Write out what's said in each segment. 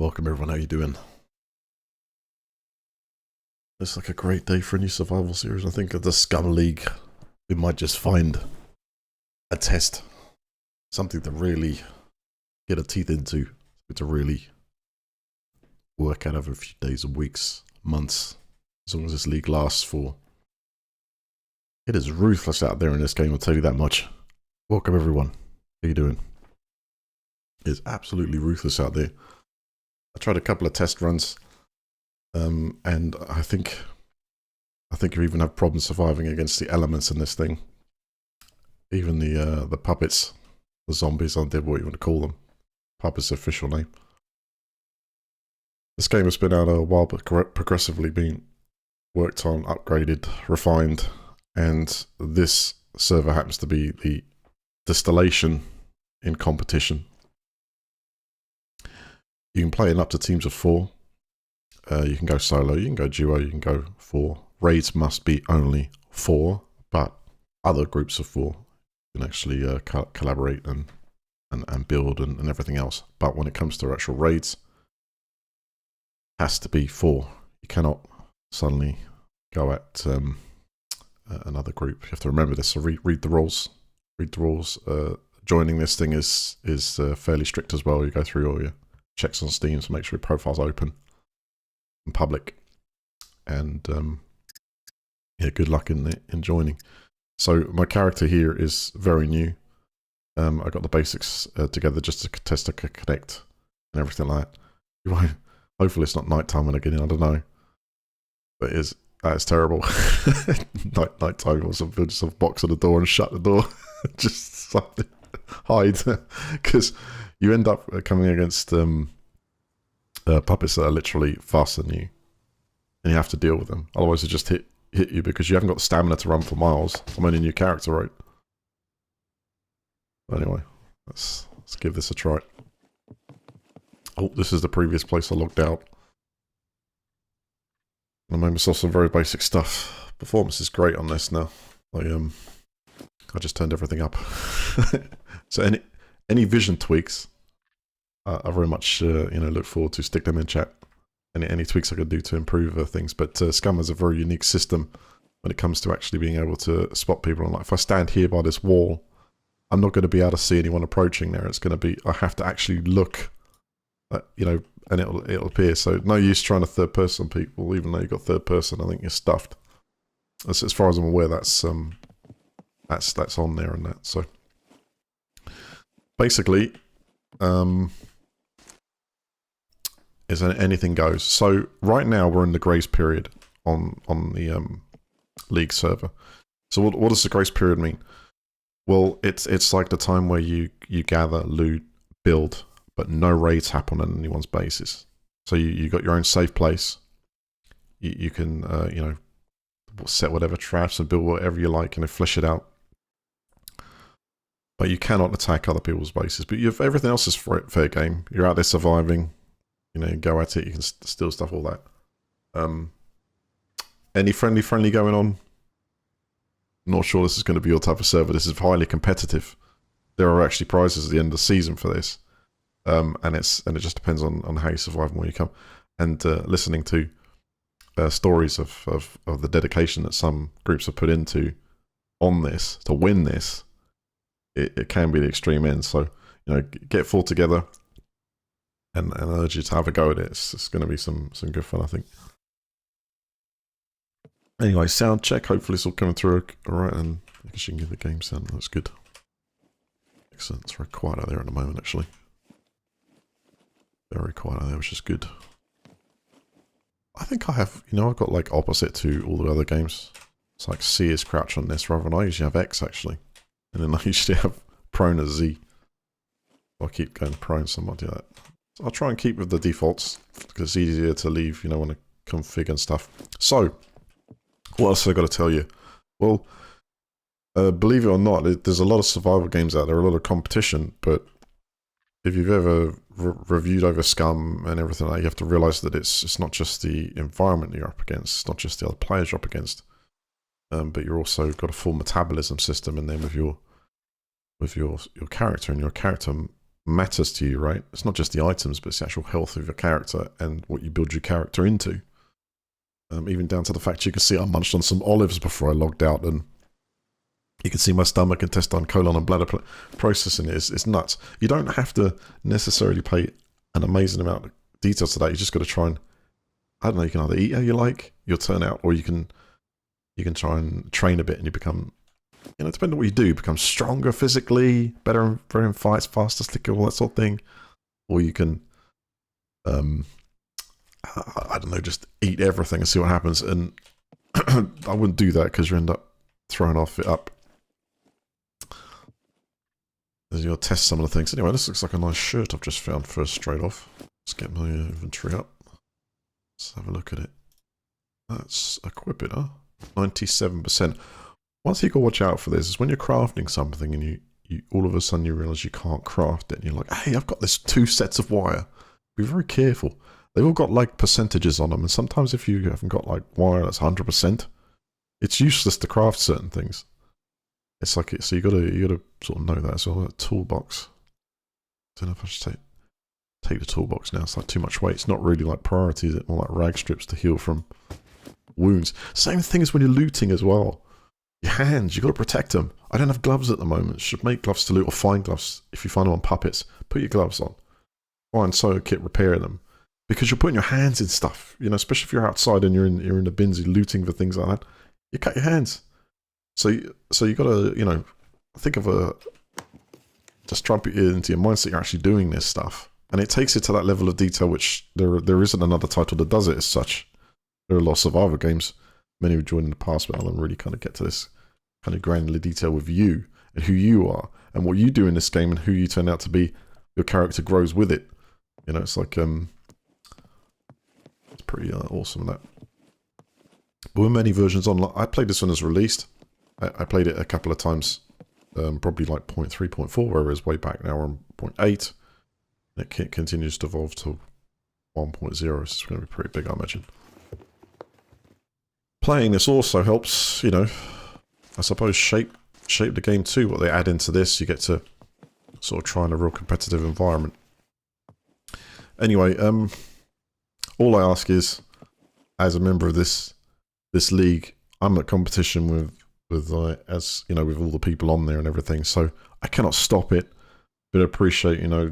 Welcome everyone, how you doing? It's like a great day for a new survival series. I think of the Scum League, we might just find a test, something to really get our teeth into, to really work out over a few days and weeks, months, as long as this league lasts for. It is ruthless out there in this game, I'll tell you that much. Welcome everyone, how you doing? It's absolutely ruthless out there. I tried a couple of test runs. And I think you even have problems surviving against the elements in this thing. Even the puppets, the zombies, undead, what you want to call them. Puppets' official name. This game has been out a while, but progressively being worked on, upgraded, refined, and this server happens to be the distillation in competition. You can play in up to teams of 4. You can go solo, you can go duo, you can go 4. Raids must be only 4, but other groups of 4 can actually collaborate and build and everything else. But when it comes to actual raids, it has to be 4. You cannot suddenly go at another group. You have to remember this, so read the rules. Read the rules. Joining this thing is fairly strict as well. You go through all your checks on Steam to make sure your profile's open in public, and yeah, good luck in joining. So my character here is very new. I got the basics together just to test to connect and everything like that. Hopefully it's not nighttime when I get in, I don't know, but that's terrible. Nighttime or something, just a box on the door and shut the door. Just something, hide, because you end up coming against puppets that are literally faster than you, and you have to deal with them. Otherwise, they just hit you because you haven't got the stamina to run for miles. I'm only a new character, right? Anyway, let's give this a try. Oh, this is the previous place I logged out. I made myself some very basic stuff. Performance is great on this now. I just turned everything up. So any vision tweaks, I very much look forward to. Stick them in chat. Any tweaks I could do to improve things. But Scum has a very unique system when it comes to actually being able to spot people. And like, if I stand here by this wall, I'm not going to be able to see anyone approaching there. It's going to be, I have to actually look, and it'll appear. So no use trying to third person people, even though you've got third person. I think you're stuffed. As far as I'm aware, that's on there and that. So basically, is anything goes. So right now we're in the grace period on the league server. So what does the grace period mean? Well, it's like the time where you gather, loot, build, but no raids happen on anyone's bases. So you got your own safe place. You can set whatever traps and build whatever you like and flesh it out. But you cannot attack other people's bases. But everything else is fair game. You're out there surviving. Go at it. You can steal stuff, all that. Any friendly going on? Not sure this is going to be your type of server. This is highly competitive. There are actually prizes at the end of the season for this, and it just depends on how you survive and where you come. And listening to stories of the dedication that some groups have put into on this to win this, it can be the extreme end. So get 4 together. And I urge you to have a go at it. It's going to be some good fun, I think. Anyway, sound check. Hopefully it's all coming through all right. And I guess you can give the game sound. That's good. Excellent. It's very quiet out there at the moment, actually. Very quiet out there, which is good. I think I have, I've got like opposite to all the other games. It's like C is crouch on this rather than I usually have X, actually. And then I usually have prone as Z. I'll keep going prone, so I might do that. I'll try and keep with the defaults because it's easier to leave, when I config and stuff. So, what else have I got to tell you? Well, believe it or not, there's a lot of survival games out there, a lot of competition, but if you've ever reviewed over Scum and everything like that, you have to realize that it's not just the environment you're up against, it's not just the other players you're up against, but you're also got a full metabolism system in there with your character, and your character matters to you, right? It's not just the items, but it's the actual health of your character and what you build your character into. Even down to the fact you can see I munched on some olives before I logged out, and you can see my stomach, intestine, colon, and bladder processing it. It's nuts. You don't have to necessarily pay an amazing amount of detail to that. You just got to try and, I don't know, you can either eat how you like, you'll turn out, or you can try and train a bit and you become, you know, depending on what you do, you become stronger physically, better in fights, faster, slicker, all that sort of thing. Or you can, I don't know, just eat everything and see what happens. And I wouldn't do that because you end up throwing off it up. As you'll test some of the things. Anyway, this looks like a nice shirt I've just found first straight off. Let's get my inventory up. Let's have a look at it. Let's equip it, huh? 97%. One thing you got to watch out for this is when you're crafting something and you all of a sudden you realize you can't craft it and you're like, hey, I've got this 2 sets of wire. Be very careful. They've all got like percentages on them, and sometimes if you haven't got like wire that's 100%, it's useless to craft certain things. It's like so you gotta sort of know that. So that toolbox. I don't know if I should take the toolbox now. It's like too much weight. It's not really like priority, is it? More like rag strips to heal from wounds. Same thing as when you're looting as well. Your hands, you got to protect them. I don't have gloves at the moment. Should make gloves to loot or find gloves if you find them on puppets. Put your gloves on. Find sew kit, repair them. Because you're putting your hands in stuff, you know, especially if you're outside and you're in the bins, you're looting for things like that. You cut your hands. So you got to, you know, think of just drop it into your mindset you're actually doing this stuff. And it takes it to that level of detail which there isn't another title that does it as such. There are a lot of survival games, many who joined in the past, but I'll really kind of get to this kind of granular detail with you and who you are and what you do in this game and who you turn out to be. Your character grows with it. You know, it's like, it's pretty awesome, that. But with many versions online, I played this one as released. I played it a couple of times, probably like 0.3, 0.4, whereas way back now we're on 0.8. And it continues to evolve to 1.0, so it's going to be pretty big, I imagine. Playing this also helps, you know, I suppose shape the game too. What they add into this, you get to sort of try in a real competitive environment. Anyway, all I ask is, as a member of this league, I'm at competition with as you know, with all the people on there and everything. So I cannot stop it, but appreciate, you know,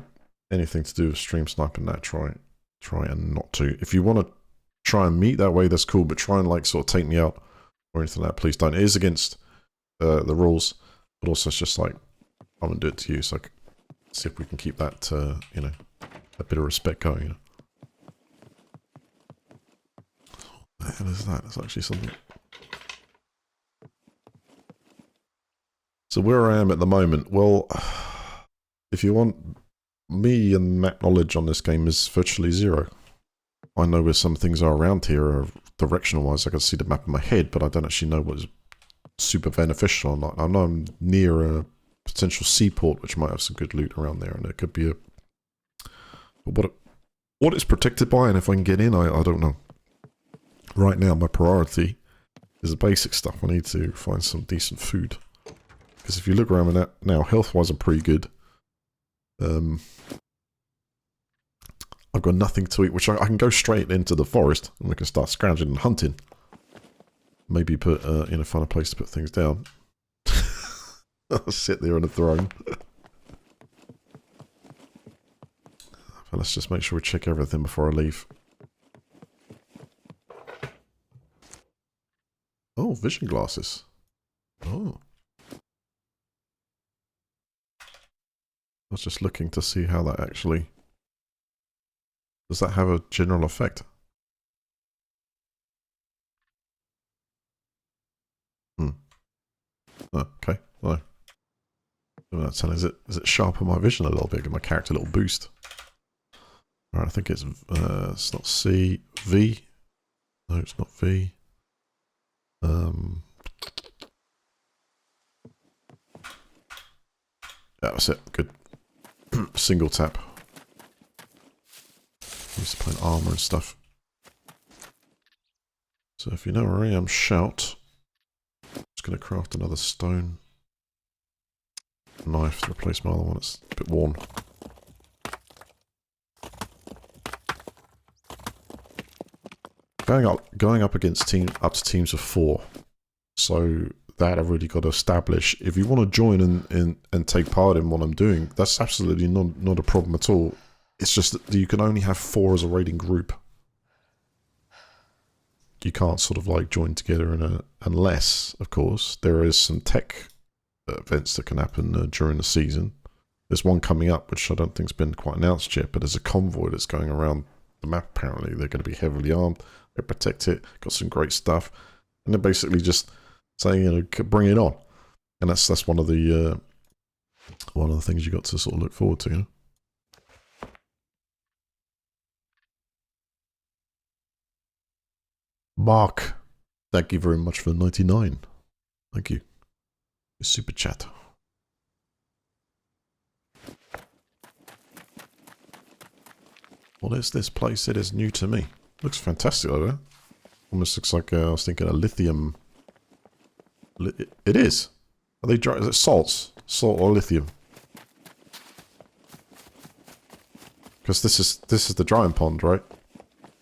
anything to do with stream sniping that. Try and not to. If you want to try and meet that way, that's cool. But try and like sort of take me out or anything like that, please don't. It is against the rules, but also it's just like I wouldn't do it to you. So see if we can keep that you know, a bit of respect going. You know. What the hell is that? It's actually something. So where I am at the moment, well, if you want me and map knowledge on this game is virtually zero. I know where some things are around here, directional wise. I can see the map in my head, but I don't actually know what is super beneficial or not. I know I'm near a potential seaport, which might have some good loot around there, and it could be a. But what it's protected by, and if I can get in, I don't know. Right now, my priority is the basic stuff. I need to find some decent food. Because if you look around that now, health-wise, I'm pretty good. I've got nothing to eat, which I can go straight into the forest and we can start scrounging and hunting. Maybe put, you know, find a place to put things down. I'll sit there on a throne. But let's just make sure we check everything before I leave. Oh, vision glasses. Oh. I was just looking to see how that actually... Does that have a general effect? Hmm. Oh, okay. Well, is it sharpen my vision a little bit, give my character a little boost? Alright, I think it's not C, V. No, it's not V. Yeah, that's it. Good. Single tap. Used to play armor and stuff. So if you know where I am, shout. Just going to craft another stone knife to replace my other one. It's a bit worn. going up against up to teams of 4. So that I've really got to establish. If you want to join and take part in what I'm doing, that's absolutely not a problem at all. It's just that you can only have 4 as a raiding group. You can't sort of like join together unless, of course, there is some tech events that can happen during the season. There's one coming up, which I don't think's been quite announced yet, but there's a convoy that's going around the map. Apparently, they're going to be heavily armed. They protect it. Got some great stuff, and they're basically just saying, you know, bring it on. And that's one of the things you got to sort of look forward to, you know. Mark, thank you very much for 99. Thank you. Super chat. What is this place? It is new to me. Looks fantastic over there. Almost looks like I was thinking a lithium. It is. Are they dry? Is it salts? Salt or lithium? Because this is the drying pond, right?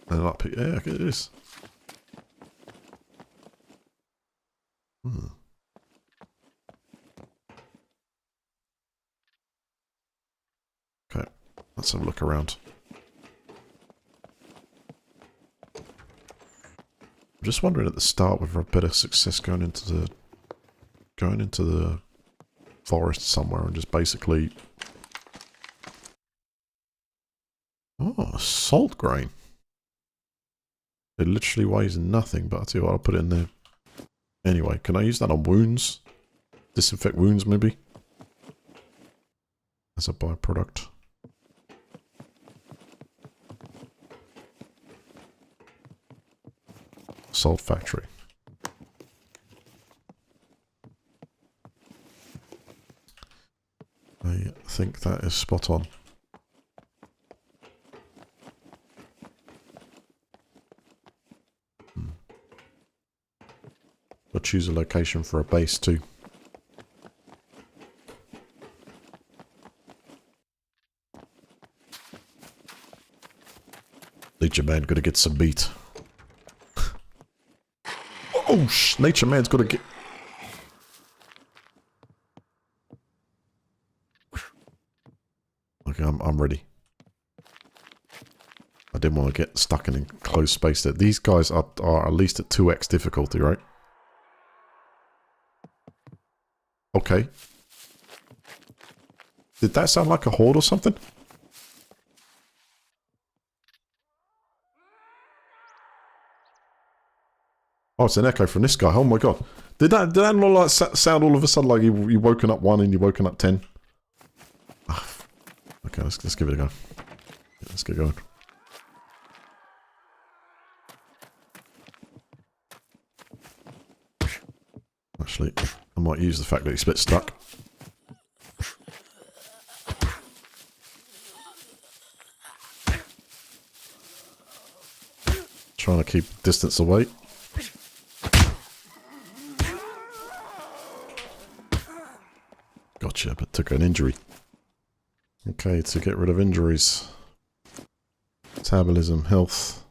And up here, yeah, it is. Okay, let's have a look around. I'm just wondering at the start whether I've better success going into the forest somewhere and just basically. Oh, salt grain. It literally weighs nothing, but I'll tell you what, I'll put it in there. Anyway, can I use that on wounds? Disinfect wounds, maybe? As a byproduct. Salt factory. I think that is spot on. I'll choose a location for a base too. Nature Man gotta get some meat. Oh, Nature Man's gotta get. Okay, I'm ready. I didn't want to get stuck in a closed space there. These guys are at least at 2x difficulty, right? Okay. Did that sound like a horde or something? Oh, it's an echo from this guy. Oh my god. Did that not like sound all of a sudden like you woken up 1 and you woken up 10? Oh, okay, let's give it a go. Yeah, let's get going. Actually, I might use the fact that he's a bit stuck. Trying to keep distance away. Gotcha, but took an injury. Okay, to get rid of injuries. Metabolism, health.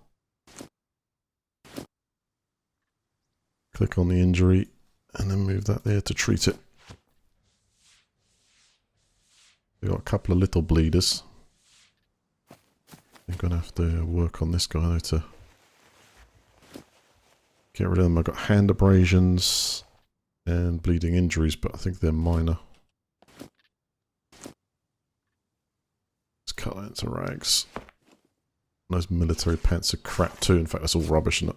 Click on the injury and then move that there to treat it. We've got a couple of little bleeders. I'm going to have to work on this guy though to get rid of them. I've got hand abrasions and bleeding injuries, but I think they're minor. Let's cut that into rags. Those military pants are crap too. In fact, that's all rubbish, isn't it?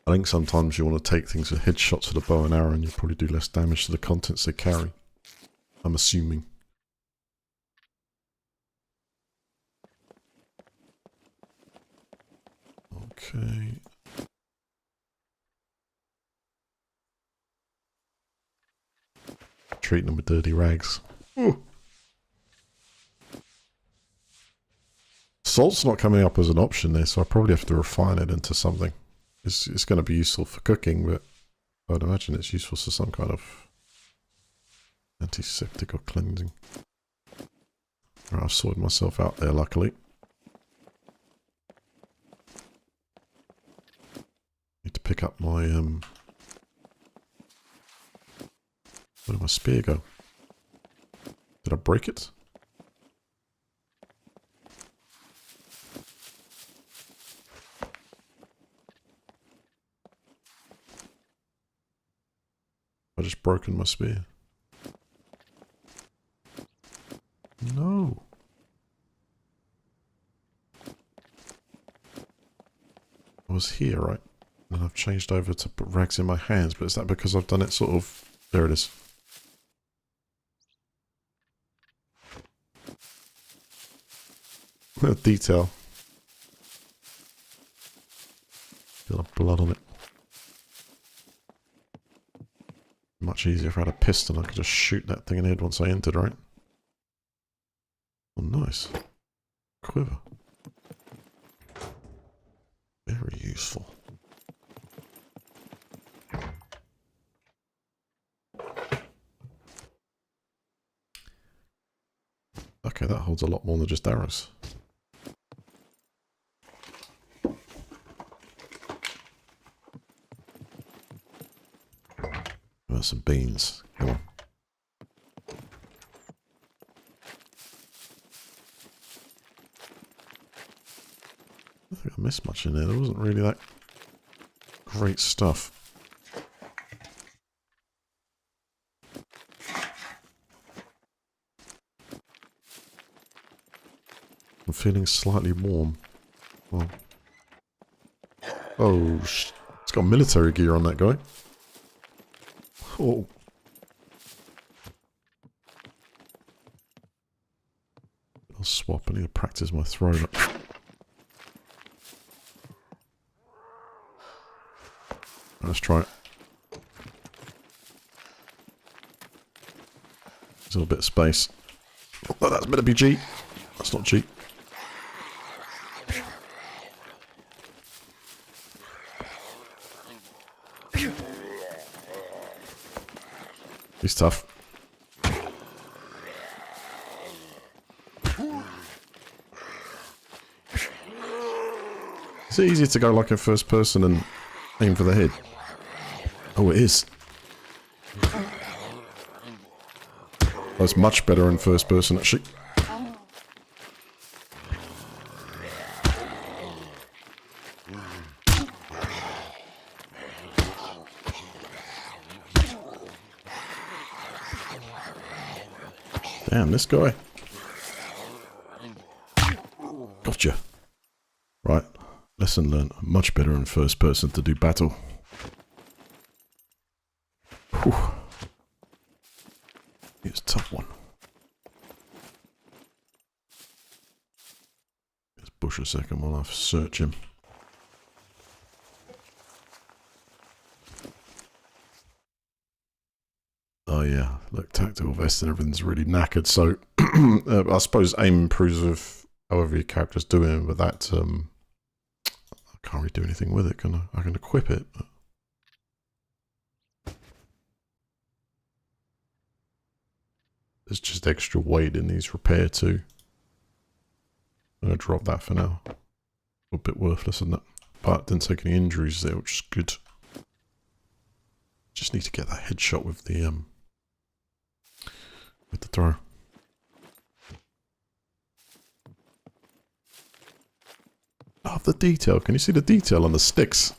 I think sometimes you want to take things with headshots with a bow and arrow and you'll probably do less damage to the contents they carry. I'm assuming. Okay. Treating them with dirty rags. Ooh. Salt's not coming up as an option there, so I probably have to refine it into something. It's going to be useful for cooking, but I'd imagine it's useful for some kind of antiseptic or cleansing. Right, I've sorted myself out there, luckily. pick up my where did my spear go? Did I break it? I just broken my spear. No. I was here, right? And I've changed over to put rags in my hands, but is that because I've done it sort of... There it is. Detail. Got a blood on it. Much easier if I had a pistol. I could just shoot that thing in the head once I entered, right? Oh, nice. Quiver. Very useful. Okay, that holds a lot more than just arrows. There's some beans. Come on. I don't think I missed much in there. There wasn't really that great stuff. I'm feeling slightly warm. Well, oh, it's got military gear on that guy. Oh. I'll swap. I need to practice my throw. Let's try it. Still a bit of space. Oh, that's meant to be G. That's not G. He's tough. Is it easier to go like in first person and aim for the head? Oh, it is. Oh, it's much better in first person, actually. Damn, this guy. Gotcha. Right. Lesson learned. Much better in first person to do battle. Whew. It's a tough one. Let's push a second while I search him. Oh yeah, look, tactical vest and everything's really knackered, so I suppose aim improves with however your character's doing, but that, I can't really do anything with it, can I? I can equip it. But... There's just extra weight in these repair too. I'm going to drop that for now. A bit worthless, isn't it? But didn't take any injuries there, which is good. Just need to get that headshot with the throw. Oh, the detail. Can you see the detail on the sticks?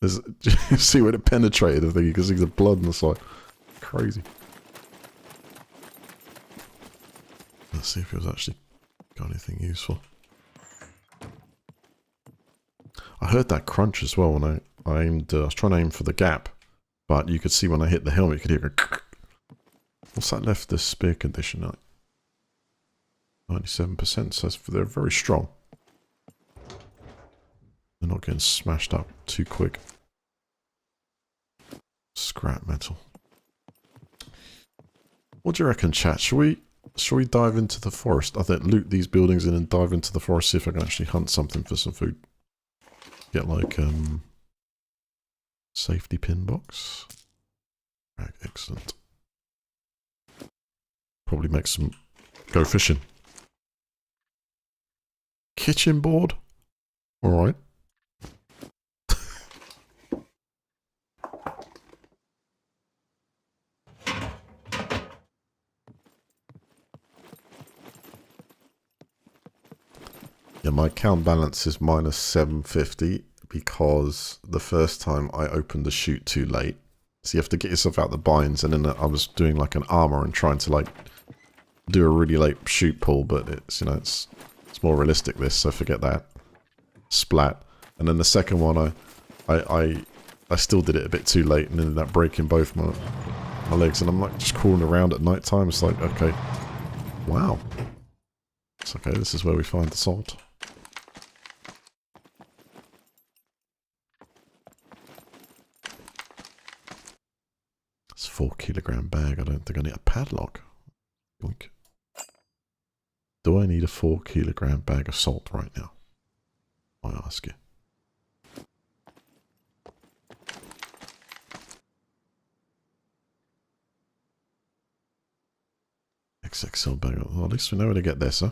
There's, you see where it penetrated, I think you can see the blood on the side. Crazy. Let's see if it was actually got anything useful. I heard that crunch as well when I aimed, I was trying to aim for the gap, but you could see when I hit the helmet, you could hear it go. What's that left this spear condition at? 97%, so they're very strong. They're not getting smashed up too quick. Scrap metal. What do you reckon, chat? Shall we dive into the forest? I think loot these buildings in and dive into the forest, see if I can actually hunt something for some food. Get like safety pin box. Right, excellent. Probably make some go fishing. Kitchen board? Alright. Yeah, my account balance is minus 750 because the first time I opened the chute too late. So you have to get yourself out the binds, and then I was doing like an armor and trying to like do a really late chute pull, but it's, you know, it's more realistic this, so forget that. Splat. And then the second one I still did it a bit too late and ended up breaking both my legs, and I'm like just crawling around at night time. It's like, okay, wow. It's okay, this is where we find the salt. It's a 4 kilogram bag. I don't think I need a padlock. Yoink. Do I need a 4 kilogram bag of salt right now? I ask you. XXL bag. Well, at least we know where to get this, huh?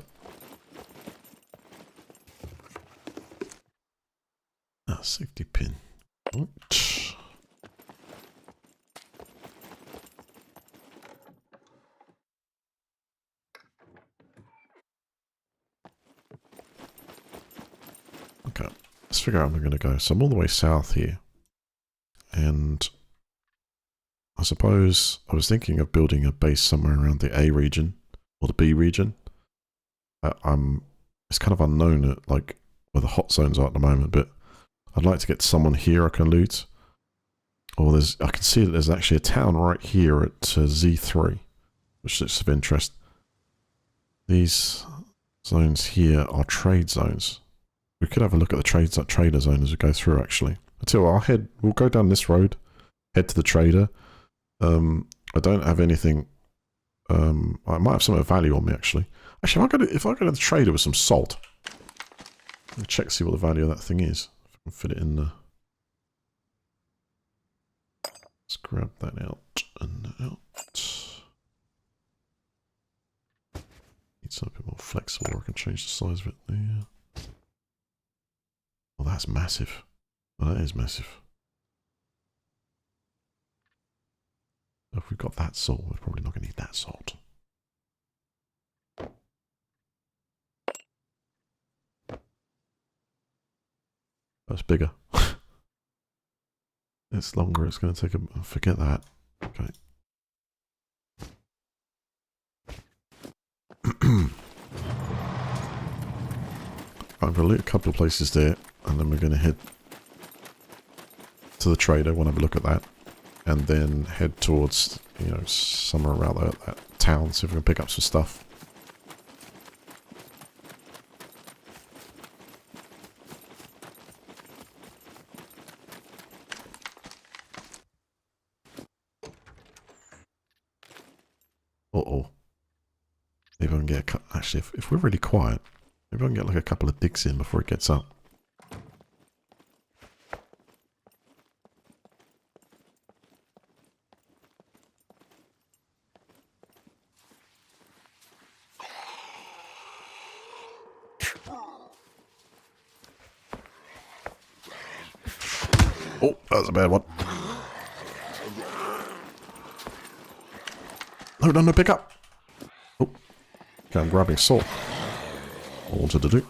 Ah, safety pin. Ouch. Okay, let's figure out where I'm going to go. So I'm all the way south here. And I suppose I was thinking of building a base somewhere around the A region or the B region. It's kind of unknown at like where the hot zones are at the moment, but I'd like to get someone here I can loot. Or I can see that there's actually a town right here at Z3, which looks of interest. These zones here are trade zones. We could have a look at the trader zone as we go through, actually. Until we'll go down this road, head to the trader. I don't have anything. I might have some of value on me, actually. Actually, if I go to the trader with some salt, I'll check see what the value of that thing is. If I can fit it in there. Let's grab that out and out. Need something a bit more flexible, or I can change the size of it. Yeah. Oh, that's massive. Oh, that is massive. If we've got that salt, we're probably not going to need that salt. That's bigger. It's longer. It's going to take a... Forget that. Okay. I'm going to loot a couple of places there, and then we're going to head to the trader. Want to have a look at that, and then head towards, you know, somewhere around that town, see if we can pick up some stuff. Uh-oh. Maybe I can get a actually, if we're really quiet, maybe I can get like a couple of digs in before it gets up. Oh, that was a bad one. No, pick up. Oh, okay, I'm grabbing salt. I wanted to do.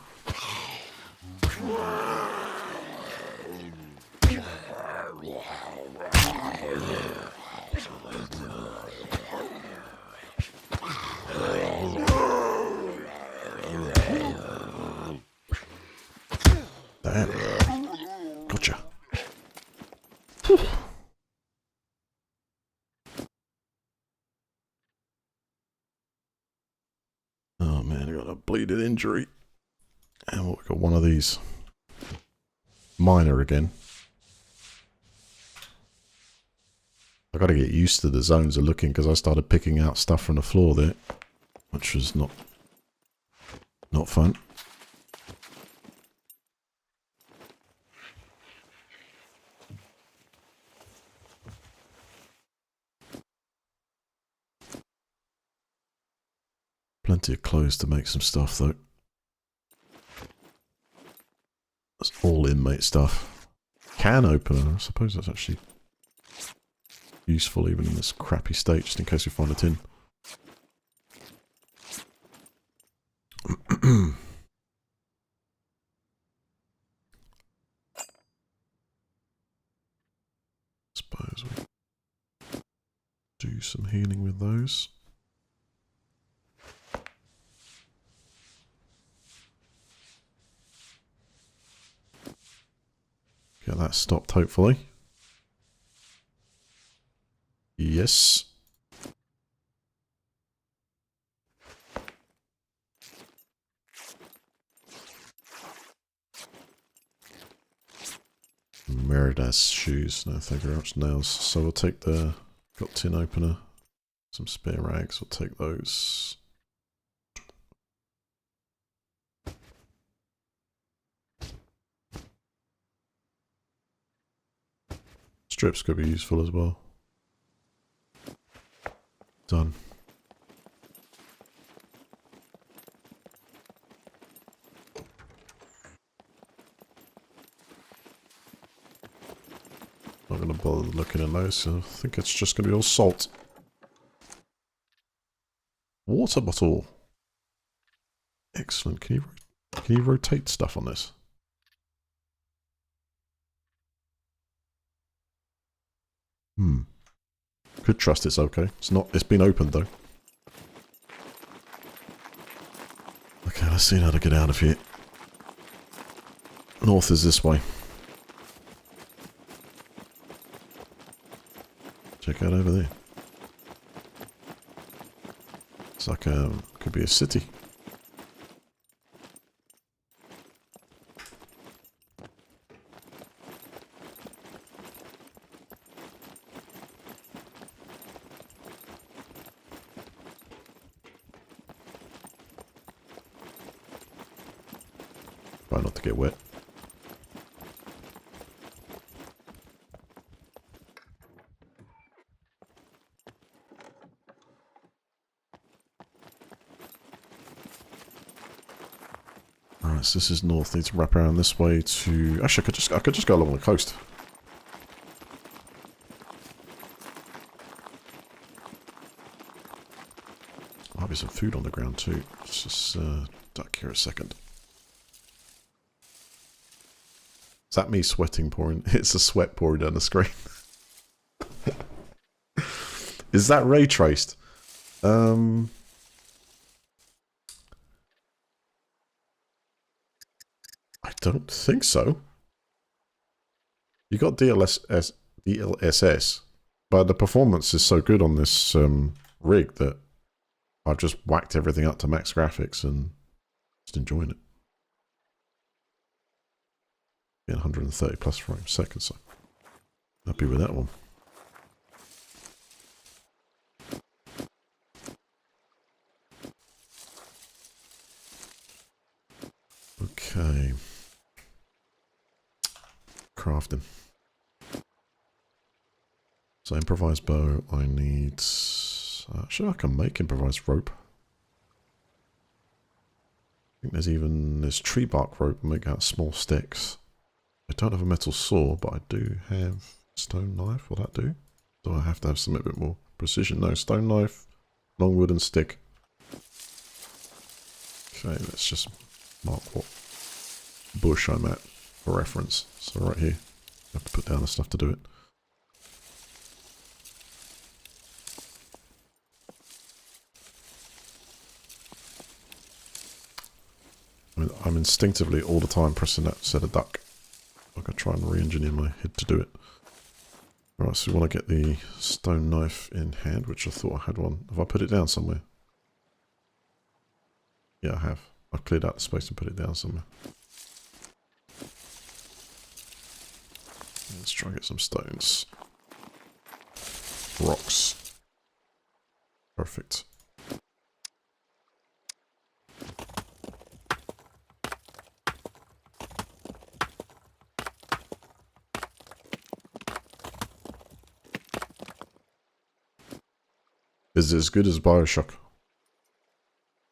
Damn. Gotcha. Whew. Oh man, I got a bleeding injury. And we got one of these. Miner again. I got to get used to the zones of looking because I started picking out stuff from the floor there, which was not fun. Plenty of clothes to make some stuff though. That's all inmate stuff. Can opener, I suppose that's actually useful even in this crappy state, just in case we find a tin. do some healing with those. Get that stopped, hopefully. Yes. Meridas shoes. No, thank you very much. Nails. So we'll take the... Got tin opener. Some spare rags. We'll take those. Strips could be useful as well. Done. Not going to bother looking at those, so I think it's just going to be all salt. Water bottle. Excellent. Can you rotate stuff on this? Could trust it's okay. It's been opened though. Okay, let's see how to get out of here. North is this way. Check out over there. It's like could be a city. Try not to get wet. Alright, so this is north. Need to wrap around this way to... Actually, I could just go along the coast. Might be some food on the ground too. Let's just duck here a second. Is that me sweating pouring? It's a sweat pouring down the screen. Is that ray traced? I don't think so. You got DLSS, but the performance is so good on this rig that I've just whacked everything up to max graphics and just enjoying it. Yeah, 130 plus frames per second, so happy with that one. Okay. Crafting. So improvised bow, I need... Actually, I can make improvised rope. I think there's tree bark rope, make out small sticks. I don't have a metal saw, but I do have stone knife. Will that do? Do I have to have something a bit more precision? No, stone knife, long wooden stick. Okay, let's just mark what bush I'm at for reference. So right here, I have to put down the stuff to do it. I'm instinctively all the time pressing that set of duck. Like I try and re-engineer my head to do it. Alright, so we want to get the stone knife in hand, which I thought I had one. Have I put it down somewhere? Yeah, I have. I've cleared out the space and put it down somewhere. Let's try and get some stones. Rocks. Perfect. Is it as good as Bioshock?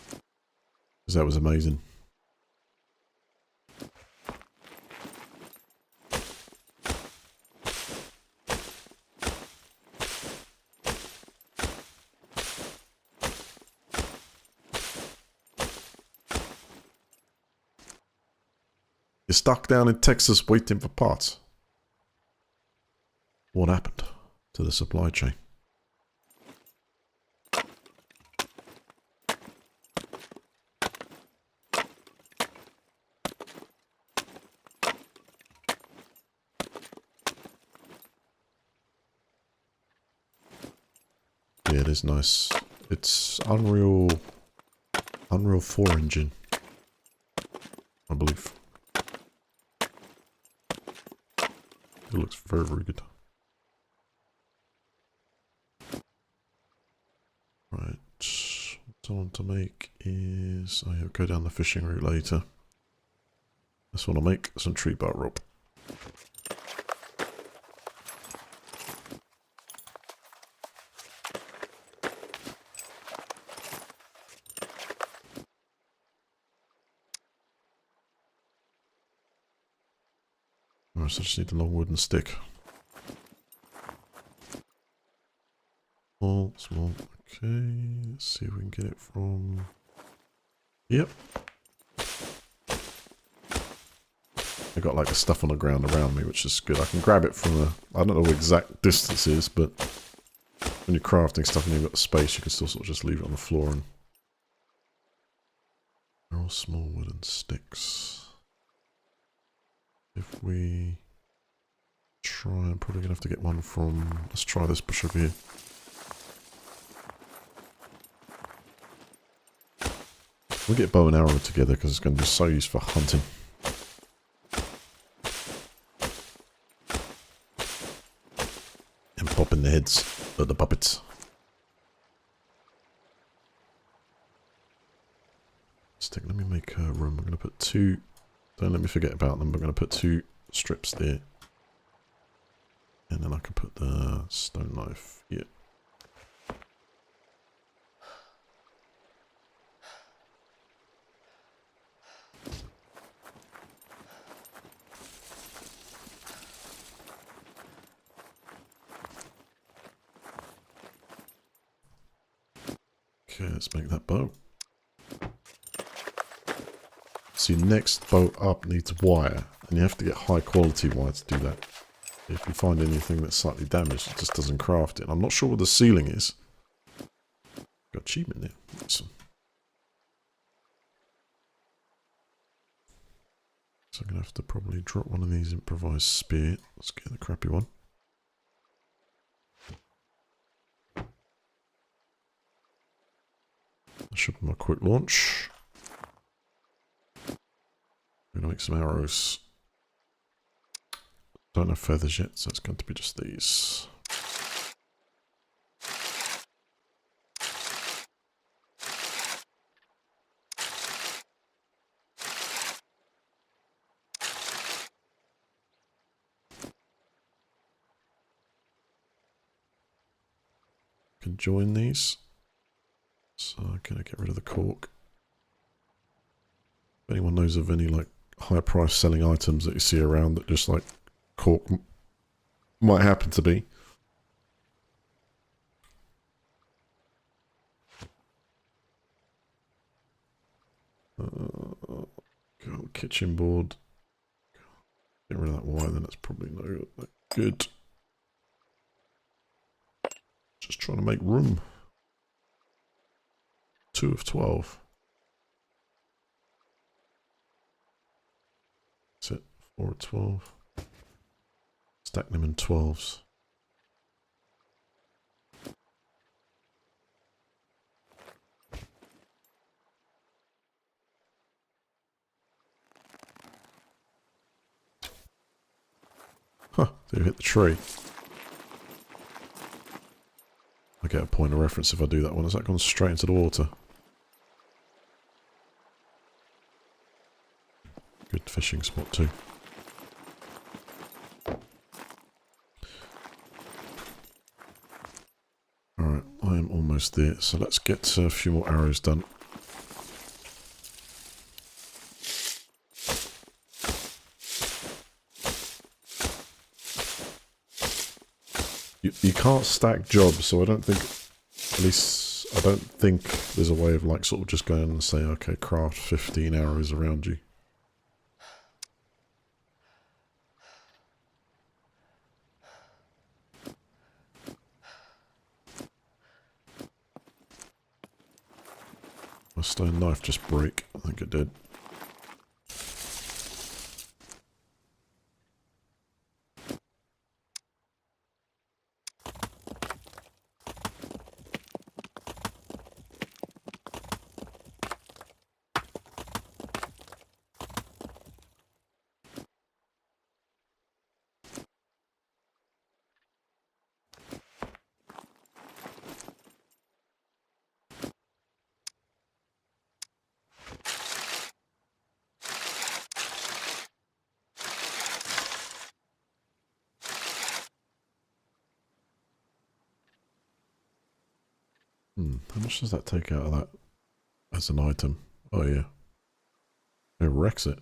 Because that was amazing. You're stuck down in Texas waiting for parts. What happened to the supply chain? yeah, it is nice. It's Unreal 4 engine, I believe. It looks very, very good. Right, what I want to make is... I'll go down the fishing route later. This one I'll make some tree bark rope. Alright, so I just need a long wooden stick. Small, okay, let's see if we can get it from... Yep. I got like the stuff on the ground around me, which is good. I can grab it from I don't know what exact distance is, but when you're crafting stuff and you've got the space, you can still sort of just leave it on the floor. And they're all small wooden sticks. If we try, I'm probably going to have to get one from... Let's try this bush over here. We'll get bow and arrow together because it's going to be so useful for hunting. And popping the heads of the puppets. Stick, let me make a room. I'm going to put 2... Don't let me forget about them. I'm going to put 2 strips there. And then I can put the stone knife here. Okay, let's make that bow. So your next bow up needs wire, and you have to get high quality wire to do that. If you find anything that's slightly damaged, it just doesn't craft it. And I'm not sure what the ceiling is. Got achievement there. Awesome. So I'm going to have to probably drop one of these improvised spear. Let's get the crappy one. That should be my quick launch. I'm going to make some arrows. Don't have feathers yet, so it's going to be just these. Can join these. So I'm going to get rid of the cork. If anyone knows of any like high price selling items that you see around that just like cork might happen to be. Go kitchen board. Get rid of that wire, then that's probably no good. Just trying to make room. 2 of 12. That's it. 4 of 12. Stack them in 12s. Huh, they hit the tree. I get a point of reference if I do that one. Has that gone straight into the water? Good fishing spot too. Alright, I am almost there. So let's get a few more arrows done. You can't stack jobs, so I don't think, at least I don't think there's a way of like sort of just going and say, okay, craft 15 arrows around you. My stone knife just break. I think it did. How much does that take out of that as an item? Oh yeah. It wrecks it.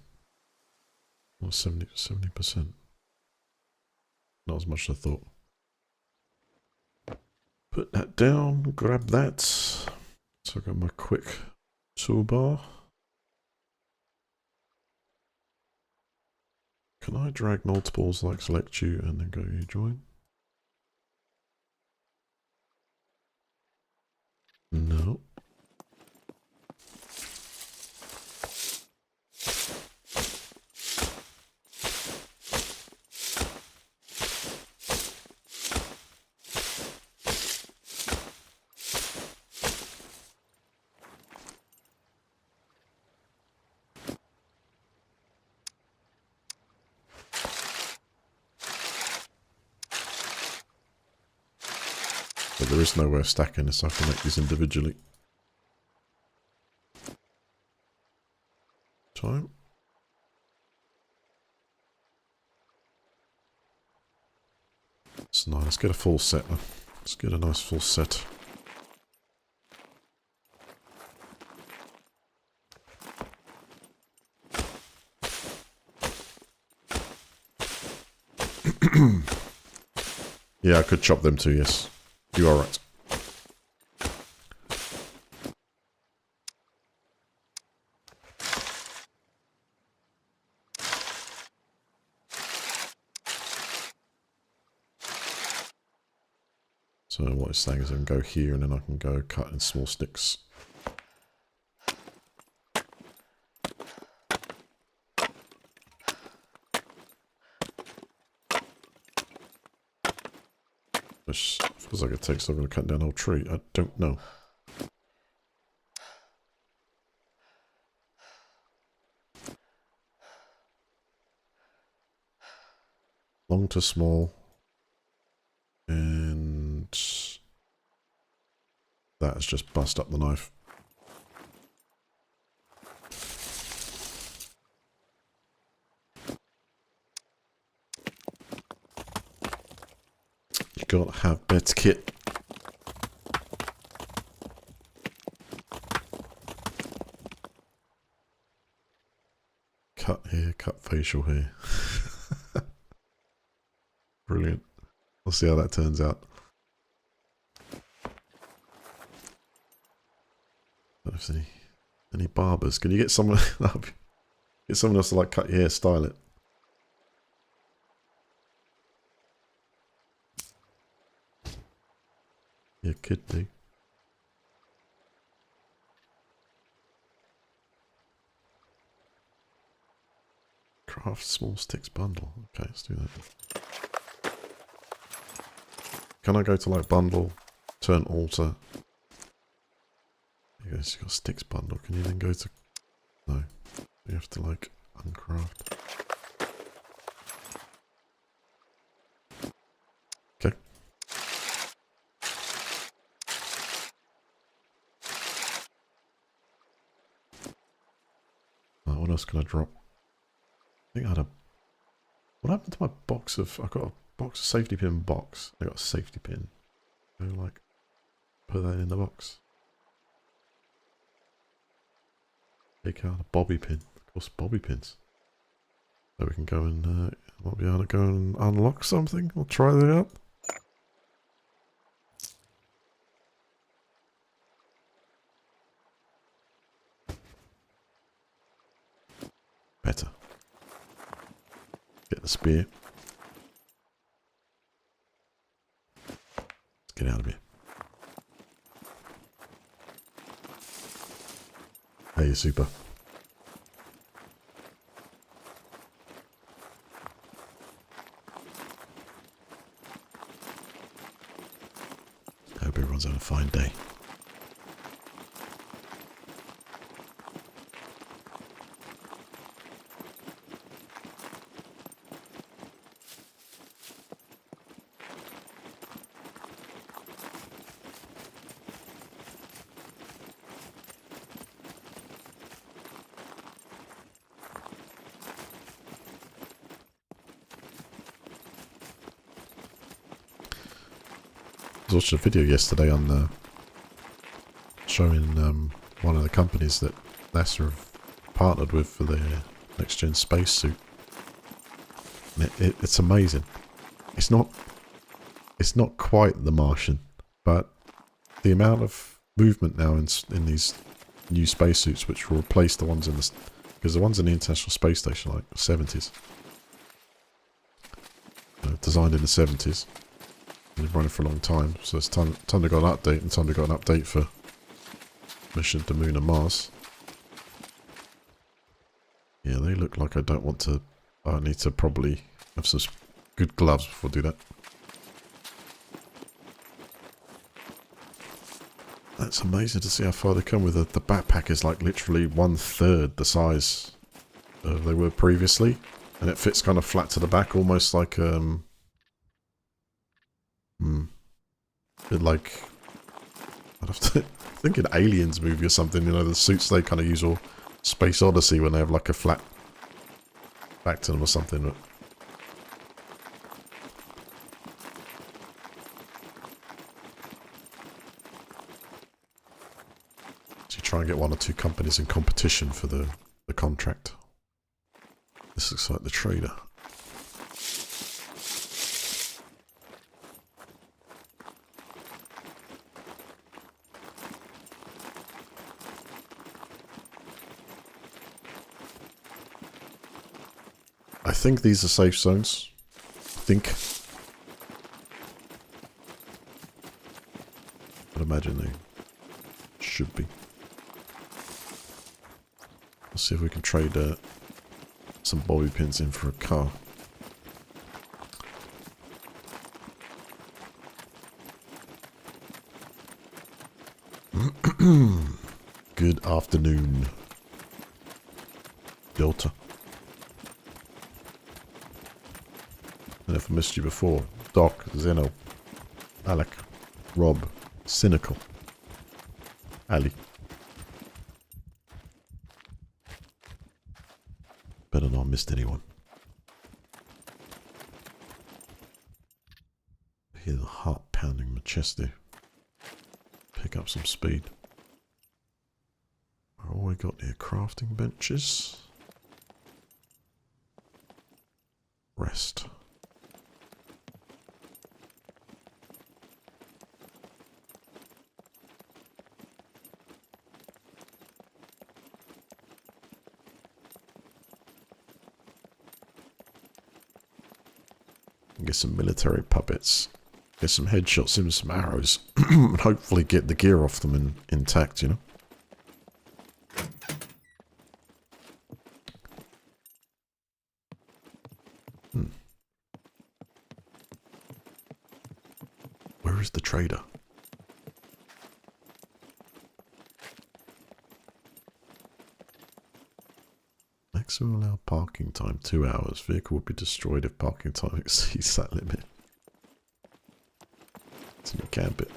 Well, 70%. Not as much as I thought. Put that down, grab that. So I've got my quick toolbar. Can I drag multiples like select you and then go you join? No. But there is no way of stacking this, so I can make these individually. Time. So now let's get a full set. Let's get a nice full set. Yeah, I could chop them too, yes. You are right. So what it's saying is I can go here and then I can go cut in small sticks. Which feels like it takes longer to cut down a whole tree. I don't know. Long to small. And that has just bust up the knife. You gotta have better kit. Cut here, cut facial hair. Brilliant. We'll see how that turns out. Don't know if there's any barbers. Can you get someone get someone else to like cut your hair, style it? Yeah, could do. Craft small sticks bundle. Okay, let's do that. Can I go to like bundle, turn alter? I guess you got sticks bundle. Can you then go to? No, you have to like uncraft. Okay. What else can I drop? I think I had a. What happened to my box of? I got a box of safety pin box. I got a safety pin. So like, put that in the box. Take out a bobby pin. Of course, bobby pins. So we can go and might be able to go and unlock something. We'll try that out. Better. Get the spear. Let's get out of here. Hey, super. Hope everyone's having a fine day. I was watching a video yesterday on showing one of the companies that NASA have partnered with for their next-gen spacesuit. And it's amazing. It's not quite the Martian, but the amount of movement now in these new spacesuits, which will replace the ones in the, because the ones in the International Space Station are like the 70s, designed in the 70s, and they've running for a long time. So it's time to got an update, and time to got an update for mission to Moon and Mars. Yeah, they look like I don't want to. I need to probably have some good gloves before I do that. That's amazing to see how far they come with the backpack is like literally 1/3 the size they were previously, and it fits kind of flat to the back, almost like bit like I'd have to think an Aliens movie or something. You know, the suits they kind of use, or Space Odyssey when they have like a flat back to them or something. But so you try and get one or two companies in competition for the contract. This looks like the trader. I think these are safe zones. I think. I'd imagine they should be. Let's see if we can trade some bobby pins in for a car. Good afternoon, Delta. And if I missed you before, Doc, Zeno, Alec, Rob, Cynical, Ali. Better not have missed anyone. I hear the heart pounding in my chest there. Pick up some speed. All we got here, crafting benches. Rest. Get some military puppets. Get some headshots and some arrows. And hopefully get the gear off them intact, you know? Where is the trader? Maximum allowed parking time, 2 hours. Vehicle will be destroyed if parking time exceeds that limit. So you camp it.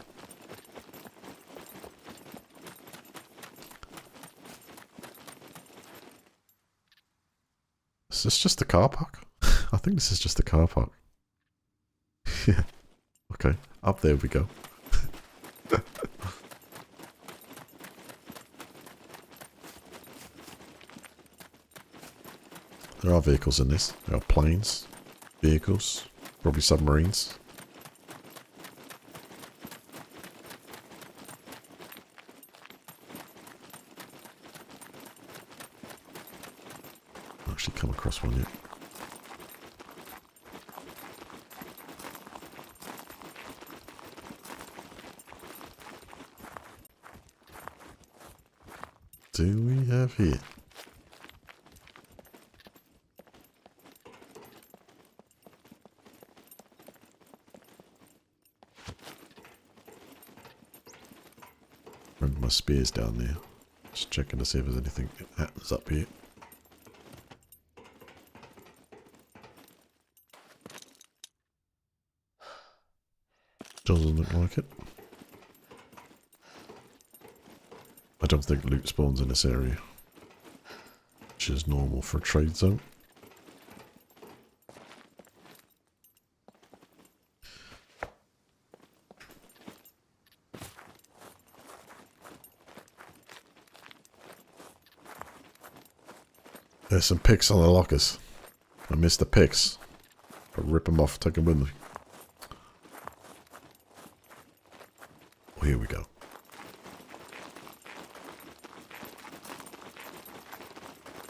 Is this just the car park? I think this is just the car park. Yeah. Okay, up there we go. There are vehicles in this. There are planes, vehicles, probably submarines. I've actually come across one yet. Do we have here? Remember my spear's down there. Just checking to see if there's anything that happens up here. Doesn't look like it. I don't think loot spawns in this area, which is normal for a trade zone. There's some picks on the lockers. I missed the picks. I'll rip them off, take them with me. Oh, here we go.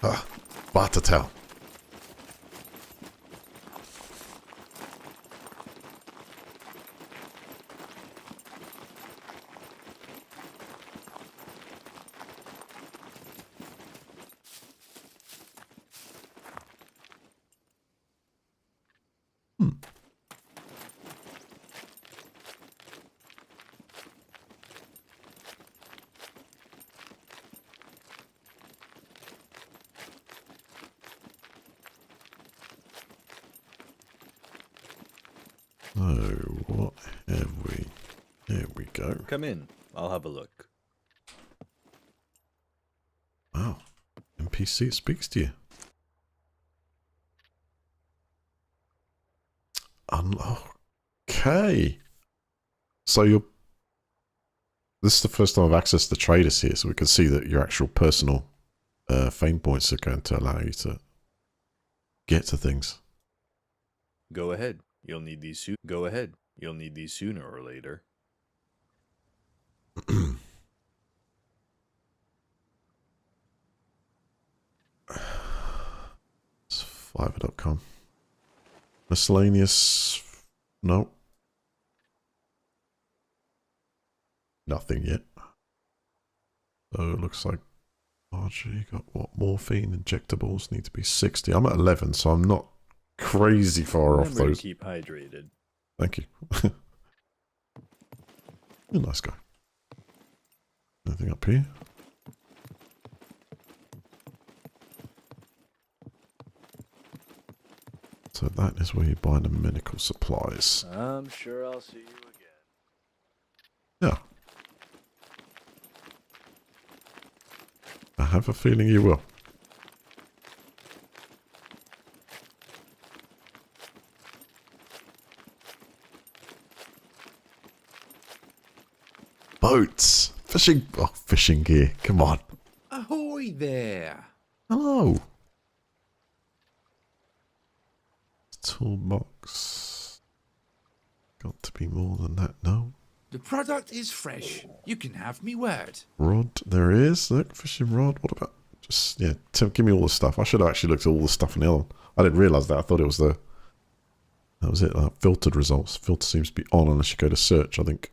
Ah, butter towel. Oh, what have we? There we go. Come in. I'll have a look. Wow. NPC speaks to you. Okay. So you're... This is the first time I've accessed the traders here, so we can see that your actual personal fame points are going to allow you to get to things. Go ahead. You'll need these soon. Go ahead. You'll need these sooner or later. It's Fiverr.com. Miscellaneous. No. Nothing yet. So it looks like you got what? Morphine injectables need to be 60. I'm at 11, so I'm not crazy far off Remember those. to keep hydrated. Thank you. You're a nice guy. Anything up here? So that is where you buy the medical supplies. I'm sure I'll see you again. Yeah. I have a feeling you will. Boats! Fishing... Oh, fishing gear. Come on. Ahoy there! Hello. Toolbox. Got to be more than that, no? The product is fresh. You can have me word. Rod, there is. Look, fishing rod. What about... Just, yeah, Tim, give me all the stuff. I should have actually looked at all the stuff in the other one. I didn't realise that. I thought it was the... That was it. Filtered results. Filter seems to be on unless you go to search, I think.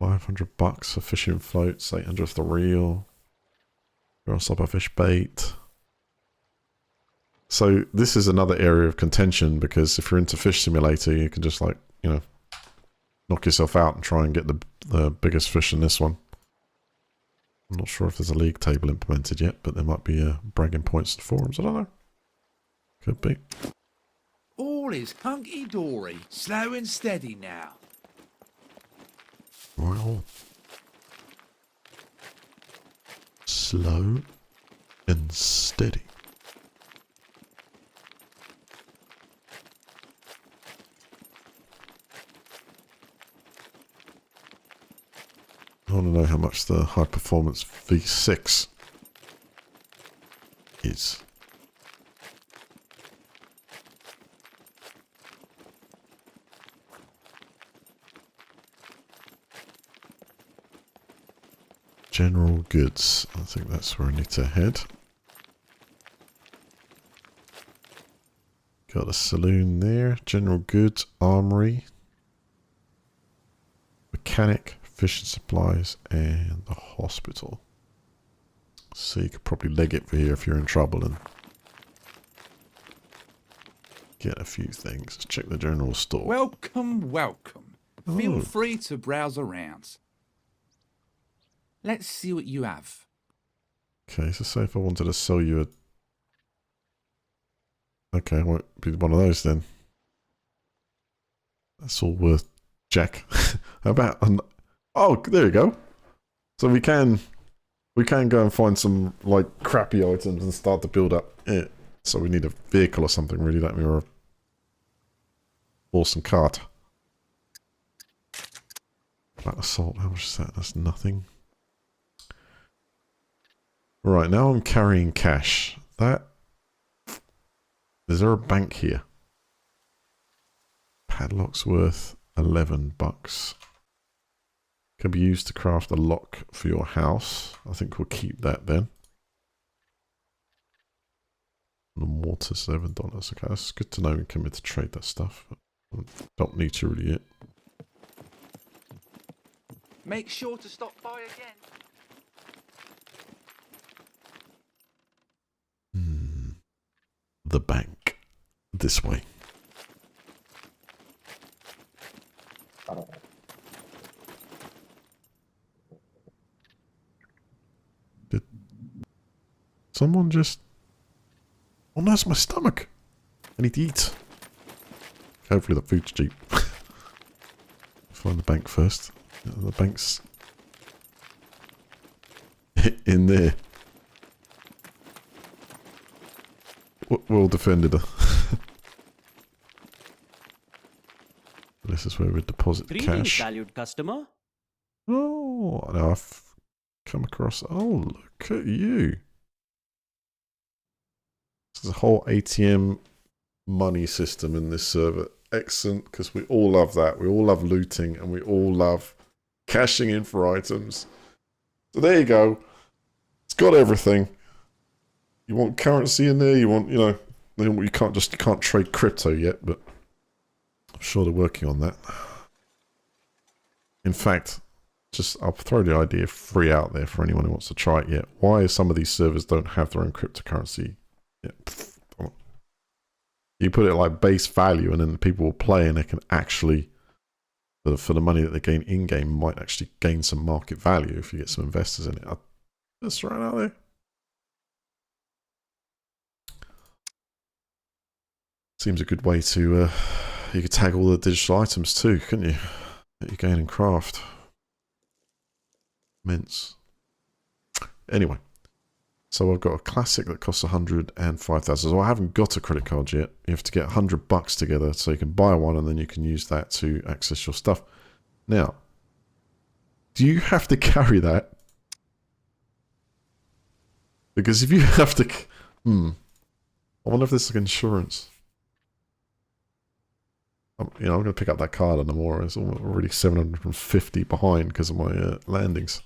$500 for fishing floats. 800 for the reel. Grasshopper fish bait. So this is another area of contention because if you're into Fish Simulator, you can just like, you know, knock yourself out and try and get the biggest fish in this one. I'm not sure if there's a league table implemented yet, but there might be bragging points and forums. I don't know. Could be. All is hunky-dory. Slow and steady now. Well, slow and steady. I want to know how much the high performance V6 is. General goods. I think that's where I need to head. Got a saloon there. General goods, armory, mechanic, fishing supplies, and the hospital. So you could probably leg it for here if you're in trouble and get a few things. Let's check the general store. Welcome, welcome. Feel Oh. free to browse around. Let's see what you have. Okay, so say if I wanted to sell you a... Okay, I won't be one of those then. That's all worth Jack. How about... Oh, there you go. So we can go and find some like crappy items and start to build up it. So we need a vehicle or something really, don't we? Or a horse and cart. Black assault, how much is that? That's nothing. Right, now I'm carrying cash. Is there a bank here? Padlock's worth $11. Can be used to craft a lock for your house. I think we'll keep that then. The water, $7. Okay, that's good to know we can to trade that stuff. Don't need to really yet. Make sure to stop by again. The bank. This way. Did someone just... Oh no, it's my stomach. I need to eat. Hopefully the food's cheap. Find the bank first. The bank's in there. Well defended. This is where we deposit the cash. Valued customer. Oh, now I've come across... Oh, look at you. There's a whole ATM money system in this server. Excellent, because we all love that. We all love looting, and we all love cashing in for items. So there you go. It's got everything. You want currency in there. You want, you know, you can't trade crypto yet, but I'm sure they're working on that. In fact, I'll throw the idea free out there for anyone who wants to try it yet. Why some of these servers don't have their own cryptocurrency? Yeah. You put it like base value, and then people will play, and they can actually, for the money that they gain in-game, might actually gain some market value if you get some investors in it. That's right out there. Seems a good way to, you could tag all the digital items too, couldn't you? That you gain in craft. Mints. Anyway. So I've got a classic that costs 105,000. So I haven't got a credit card yet. You have to get $100 together so you can buy one, and then you can use that to access your stuff. Now, do you have to carry that? Because if you have to... I wonder if this is like insurance. You know, I'm going to pick up that card on the more. It's already 750 behind because of my landings.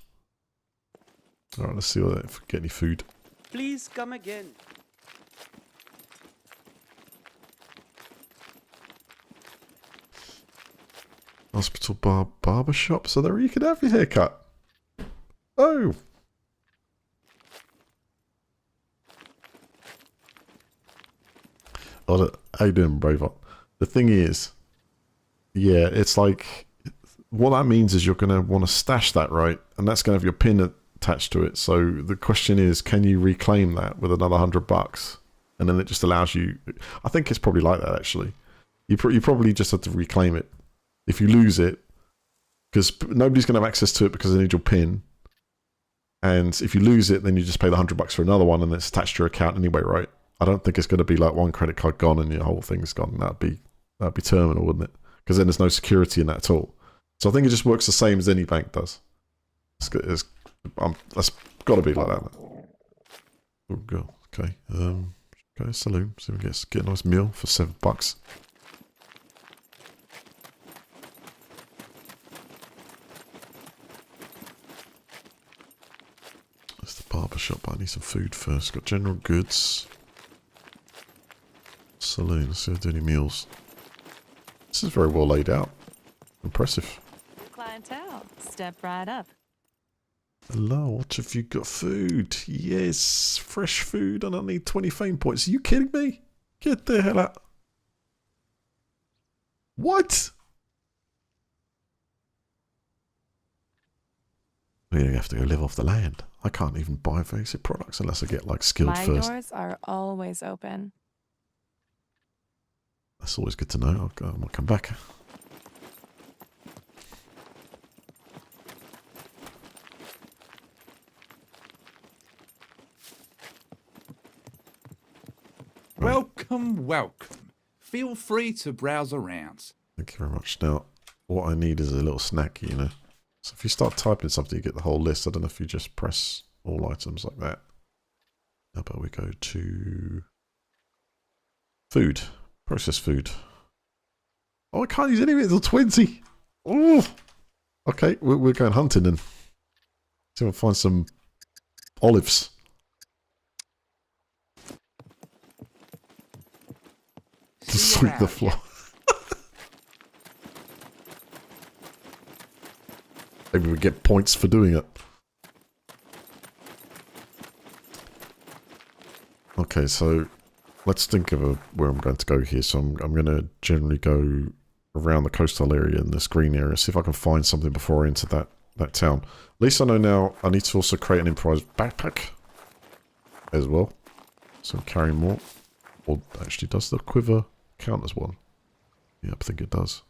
Alright, let's see if we get any food. Please come again. Hospital barber shop, so there you can have your haircut. Oh! Oh, how you doing, Braveheart? The thing is, yeah, it's like, what that means is you're going to want to stash that, right? And that's going to have your PIN attached to it. So the question is, can you reclaim that with another $100? And then it just allows you... I think it's probably like that, actually. You probably just have to reclaim it. If you lose it, because nobody's going to have access to it because they need your PIN. And if you lose it, then you just pay the $100 for another one, and it's attached to your account anyway, right? I don't think it's going to be like one credit card gone and your whole thing's gone. That'd be terminal, wouldn't it? Because then there's no security in that at all. So I think it just works the same as any bank does. That's got to be like that. Oh, go. Okay. Go to the saloon. See if we get a nice meal for $7. That's the barber shop. I need some food first. Got general goods. Saloon. Let's see if I do any meals. This is very well laid out. Impressive. Clientele. Step right up. Hello, what have you got? Food. Yes, fresh food, and I need 20 fame points. Are you kidding me? Get the hell out. What? You have to go live off the land. I can't even buy basic products unless I get like skilled My first. doors are always open. That's always good to know. I'll come back. Welcome, welcome. Feel free to browse around. Thank you very much. Now, what I need is a little snack, you know. So if you start typing something, you get the whole list. I don't know if you just press all items like that. How about we go to food, processed food. Oh, I can't use any of it until 20. Oh, okay, we're going hunting then. See if I can find some olives. To See you sweep the around, floor. yeah. Maybe we get points for doing it. Okay, so let's think of where I'm going to go here. So I'm going to generally go around the coastal area in this green area. See if I can find something before I enter that town. At least I know now I need to also create an improvised backpack as well. So I'm carrying more. Or actually, does the quiver count as one? Yeah, I think it does.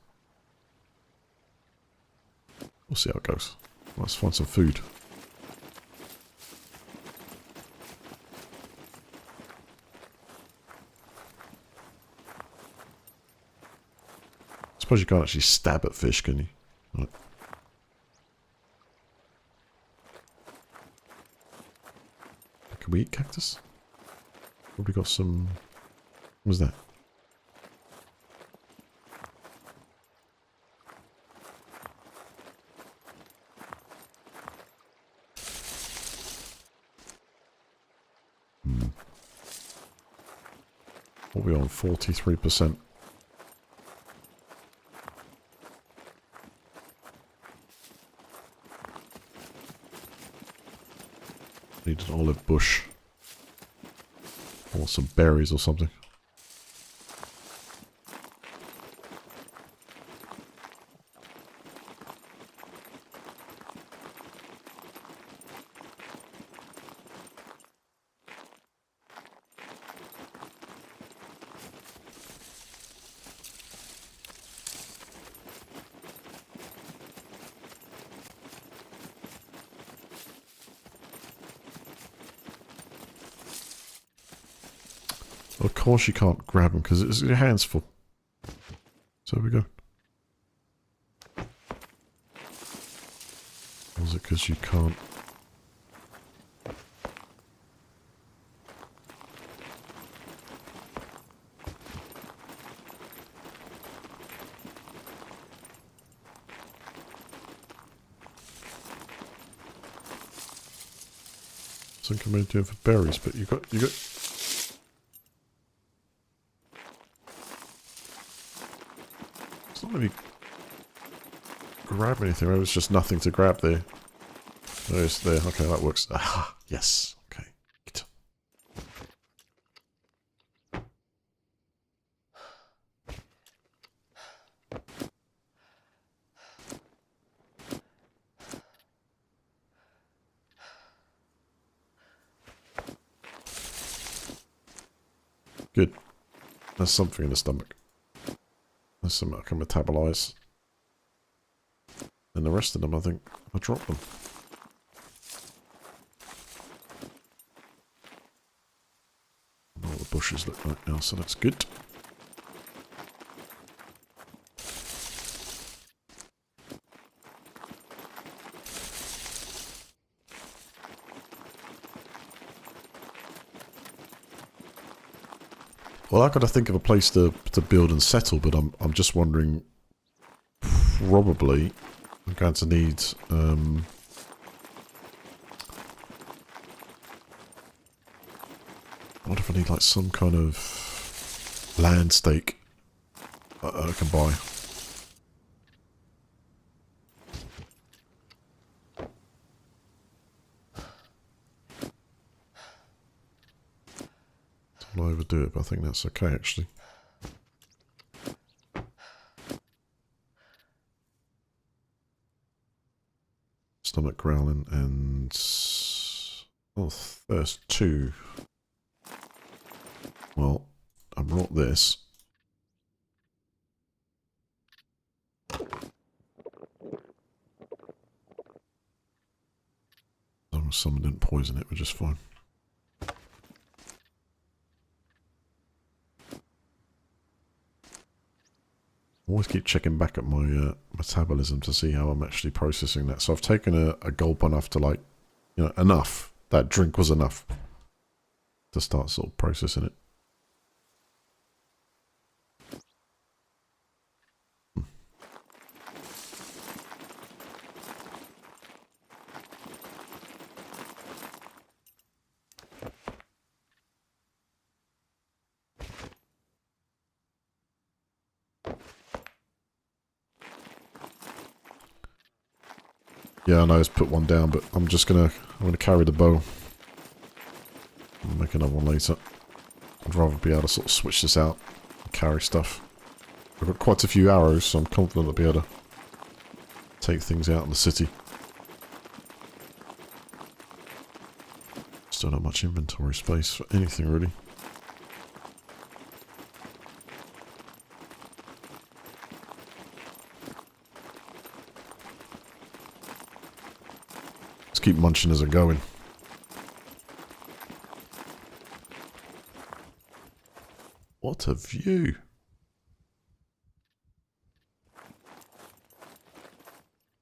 We'll see how it goes. Let's find some food. I suppose you can't actually stab at fish, can you? Right. Can we eat cactus? Probably got some... What was that? What are we on? 43%. Need an olive bush. Or some berries or something. Of course you can't grab them because it's your hands full. So we go. Or is it because you can't? I think I'm going to do it for berries, but you got. It's not really grab anything. Maybe it's just nothing to grab there. No, it's there. Okay, that works. Ah, yes. Okay. Get. Good. There's something in the stomach. There's something I can metabolize. And the rest of them, I think, I dropped them. I know what the bushes look like now, so that's good. Well, I got to think of a place to build and settle, but I'm just wondering. Probably, I'm going to need. I wonder if I need like some kind of land stake I can buy. I'll overdo it, but I think that's okay actually. Stomach growling and oh, thirst 2. Well, I brought this. As long as someone didn't poison it, we're just fine. Always keep checking back at my metabolism to see how I'm actually processing that. So I've taken a gulp enough to, like, you know, enough. That drink was enough. to start sort of processing it. Yeah, I know it's put one down, but I'm gonna carry the bow. I'll make another one later. I'd rather be able to sort of switch this out and carry stuff. I've got quite a few arrows, so I'm confident I'll be able to take things out in the city. Still not much inventory space for anything really. Let's keep munching as I'm going. What a view!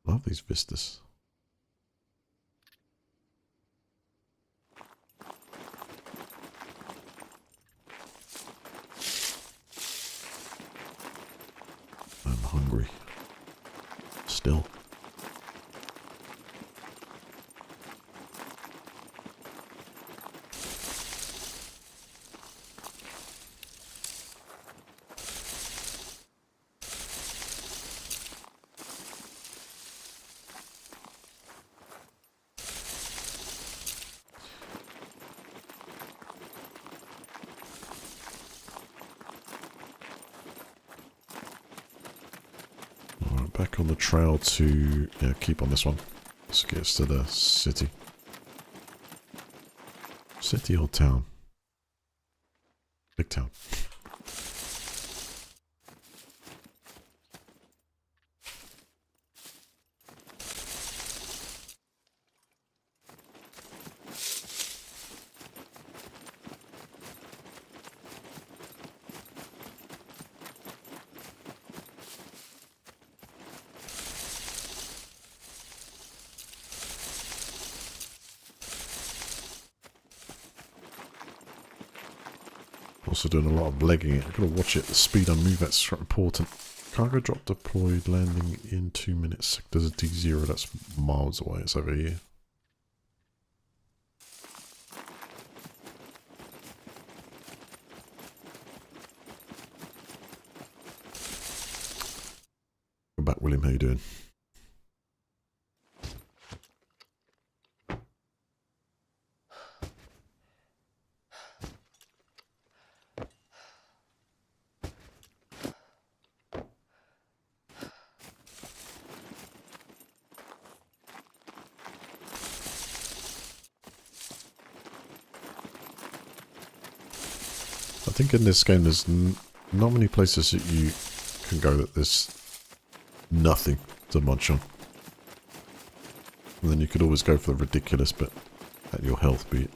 Love these vistas. I'm hungry. Still. Alright, back on the trail to... yeah, keep on this one. Let's get us to the city. City or town? Big town. Also doing a lot of legging it. I've got to watch it. The speed I move at's important. Cargo drop deployed, landing in 2 minutes. There's a D0 that's miles away. It's over here. Go back, William. How you doing? I think in this game there's not many places that you can go that there's nothing to munch on. And then you could always go for the ridiculous, but at your health beat.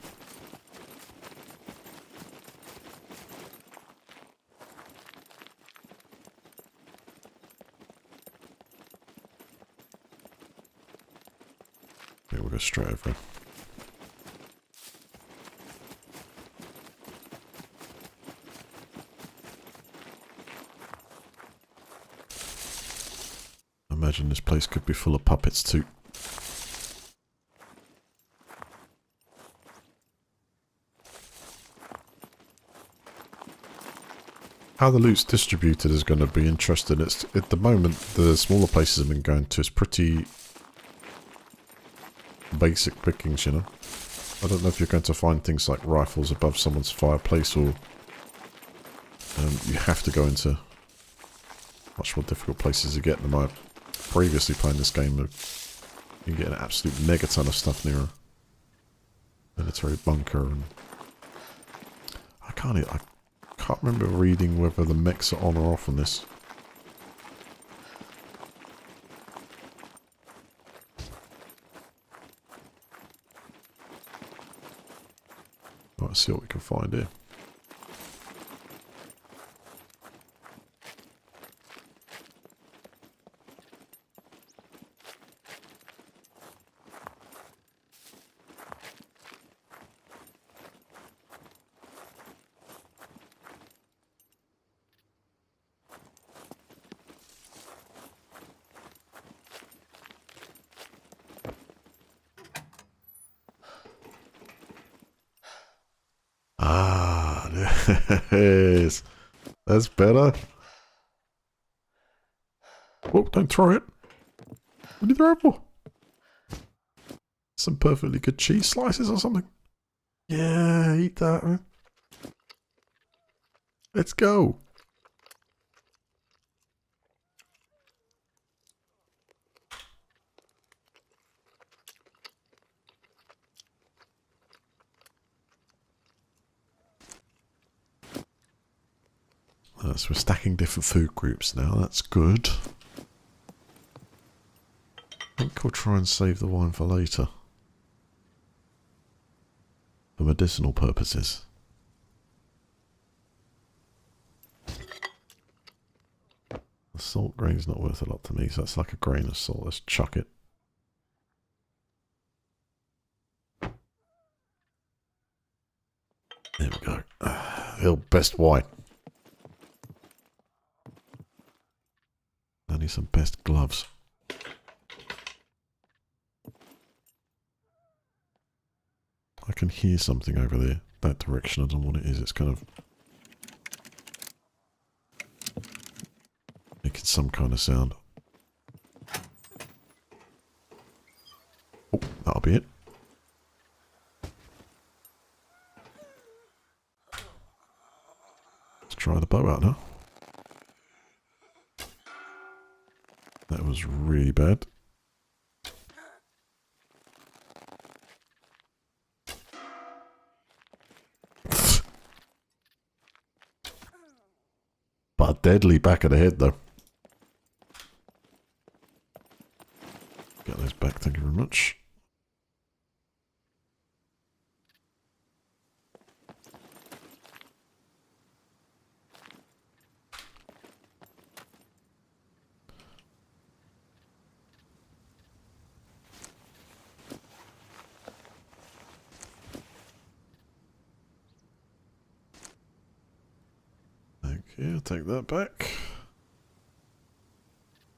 Yeah, we'll go straight over. Imagine this place could be full of puppets too. How the loot's distributed is going to be interesting. It's at the moment the smaller places I've been going to is pretty basic pickings, you know. I don't know if you're going to find things like rifles above someone's fireplace, or you have to go into much more difficult places to get them. I previously playing this game, you can get an absolute megaton of stuff near a military bunker, and I can't remember reading whether the mechs are on or off on this. Let's see what we can find here. Yes. That's better. Oh, don't throw it. What do you throw it for? Some perfectly good cheese slices or something. Yeah, eat that, man. Let's go. So we're stacking different food groups now. That's good. I think we'll try and save the wine for later. For medicinal purposes. The salt grain's not worth a lot to me, so that's like a grain of salt. Let's chuck it. There we go. The best wine. I need some best gloves. I can hear something over there. That direction, I don't know what it is. It's kind of making some kind of sound. Oh, that'll be it. Let's try the bow out now. That was really bad. But deadly back of the head, though. Get those back, thank you very much. Okay, I'll take that back.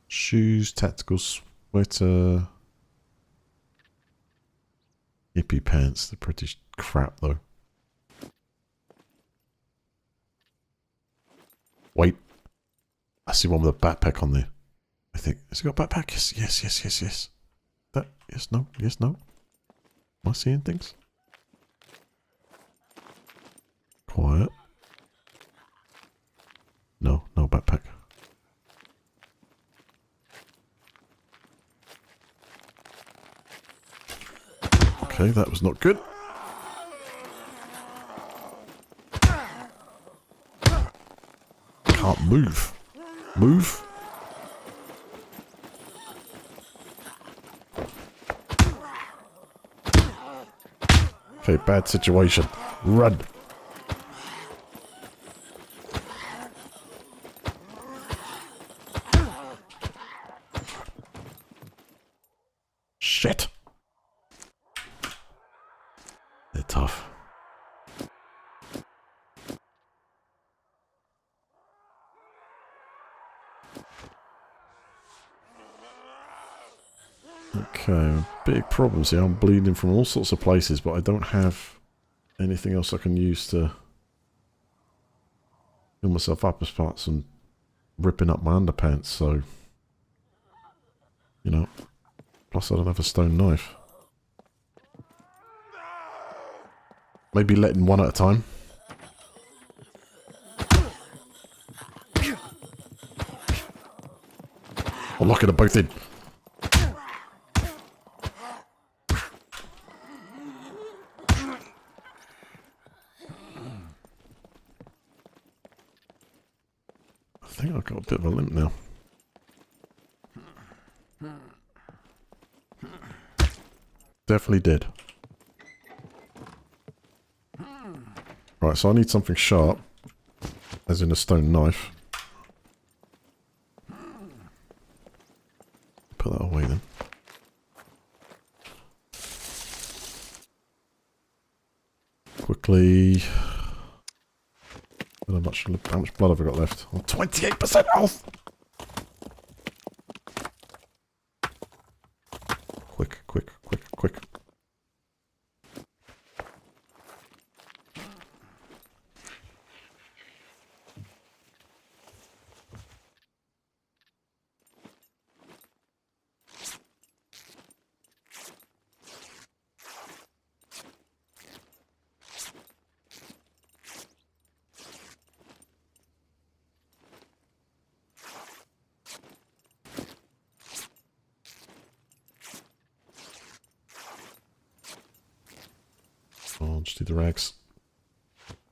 Shoes, tactical sweater. Hippie pants, they're pretty crap though. Wait. I see one with a backpack on there. I think. Has it got a backpack? Yes, yes, yes, yes, yes. That, yes, no, yes, no. Am I seeing things? Quiet. No, no backpack. Okay, that was not good. Can't move. Move. Okay, bad situation. Run. Shit. They're tough. Okay, big problems here. I'm bleeding from all sorts of places, but I don't have anything else I can use to heal myself up apart from ripping up my underpants, so, you know, plus I don't have a stone knife. Maybe letting one at a time. Or locking them both in. I think I've got a bit of a limp now. Definitely did. Right, so I need something sharp. As in a stone knife. Put that away then. Quickly. How much blood have I got left? Oh, 28% health! Quick, quick, quick, quick. I'll just do the rags.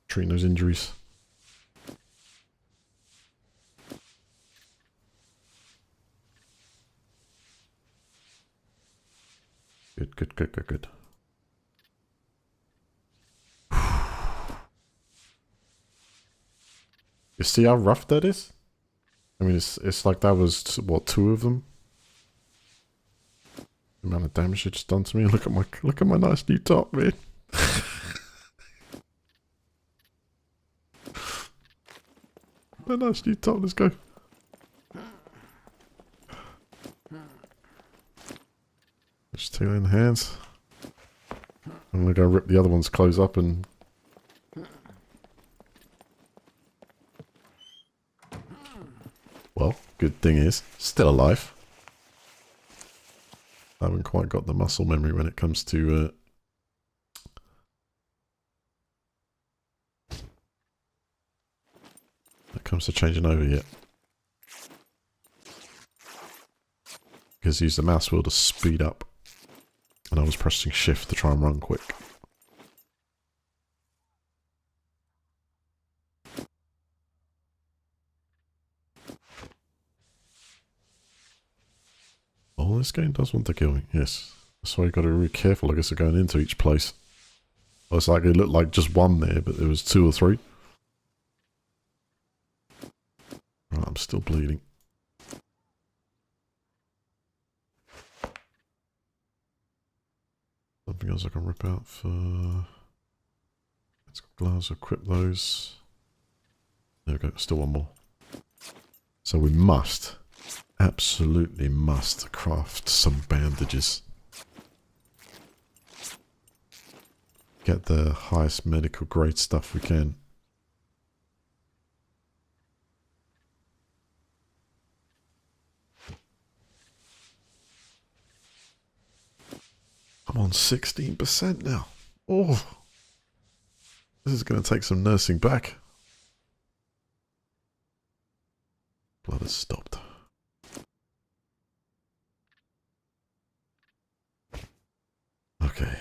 Treating those injuries. Good, good, good, good, good. You see how rough that is? I mean, it's like that was, what, 2 of them? The amount of damage it just done to me. Look at my nice new top, man. My nice new top, let's go. Just take it in the hands. I'm gonna go rip the other one's clothes up and... Well, good thing is, still alive. I haven't quite got the muscle memory when it comes to... changing over yet. Because I used the mouse wheel to speed up. And I was pressing shift to try and run quick. Oh, this game does want to kill me, yes. That's why you got to be really careful, I guess, of going into each place. Oh, it's like it looked like just one there, but there was 2 or 3. Right, I'm still bleeding. Something else I can rip out for... Let's go gloves, equip those. There we go, still one more. So we must, absolutely must craft some bandages. Get the highest medical grade stuff we can. I'm on 16% now. Oh, this is going to take some nursing back. Blood has stopped. Okay. I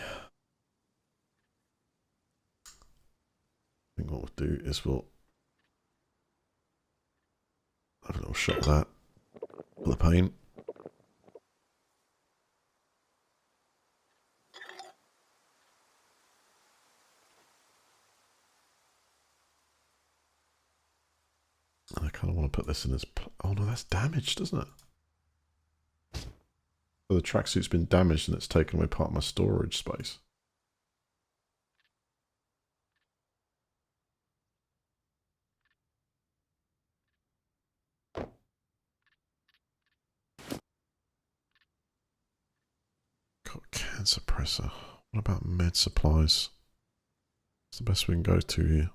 think what we'll do is we'll have a little shot of that for the pain. And I kind of want to put this in as... Oh no, that's damaged, doesn't it? So the tracksuit's been damaged and it's taken away part of my storage space. Got cancer suppressor. What about med supplies? What's the best we can go to here?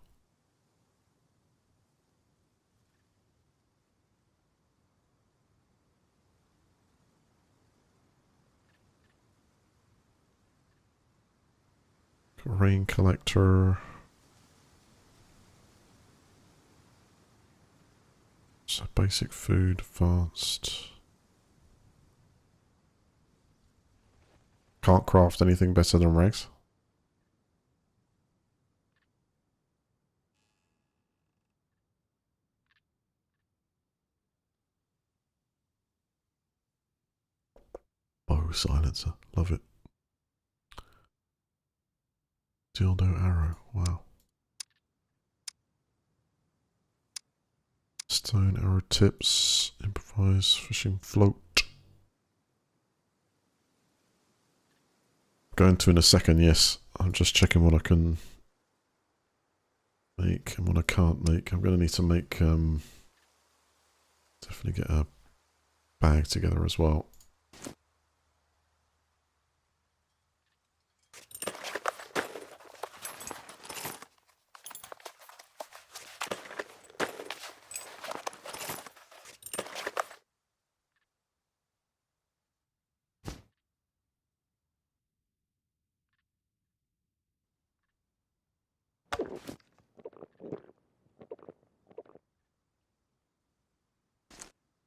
Rain collector. So basic food, advanced. Can't craft anything better than rags. Bow silencer, love it. Dildo arrow, wow. Stone arrow tips, improvise fishing float. Going to in a second, yes. I'm just checking what I can make and what I can't make. I'm going to need to make, definitely get a bag together as well.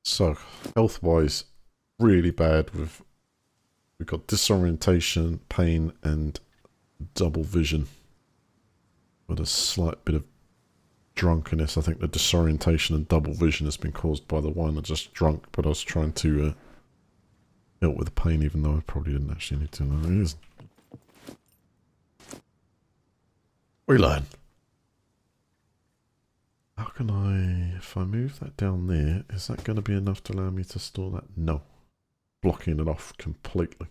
So, health-wise, really bad. We've got disorientation, pain, and double vision. with a slight bit of drunkenness. I think the disorientation and double vision has been caused by the wine. I just drunk, but I was trying to help with the pain, even though I probably didn't actually need to. No, it isn't. We learn. How can I, if I move that down there, is that going to be enough to allow me to store that? No. Blocking it off completely.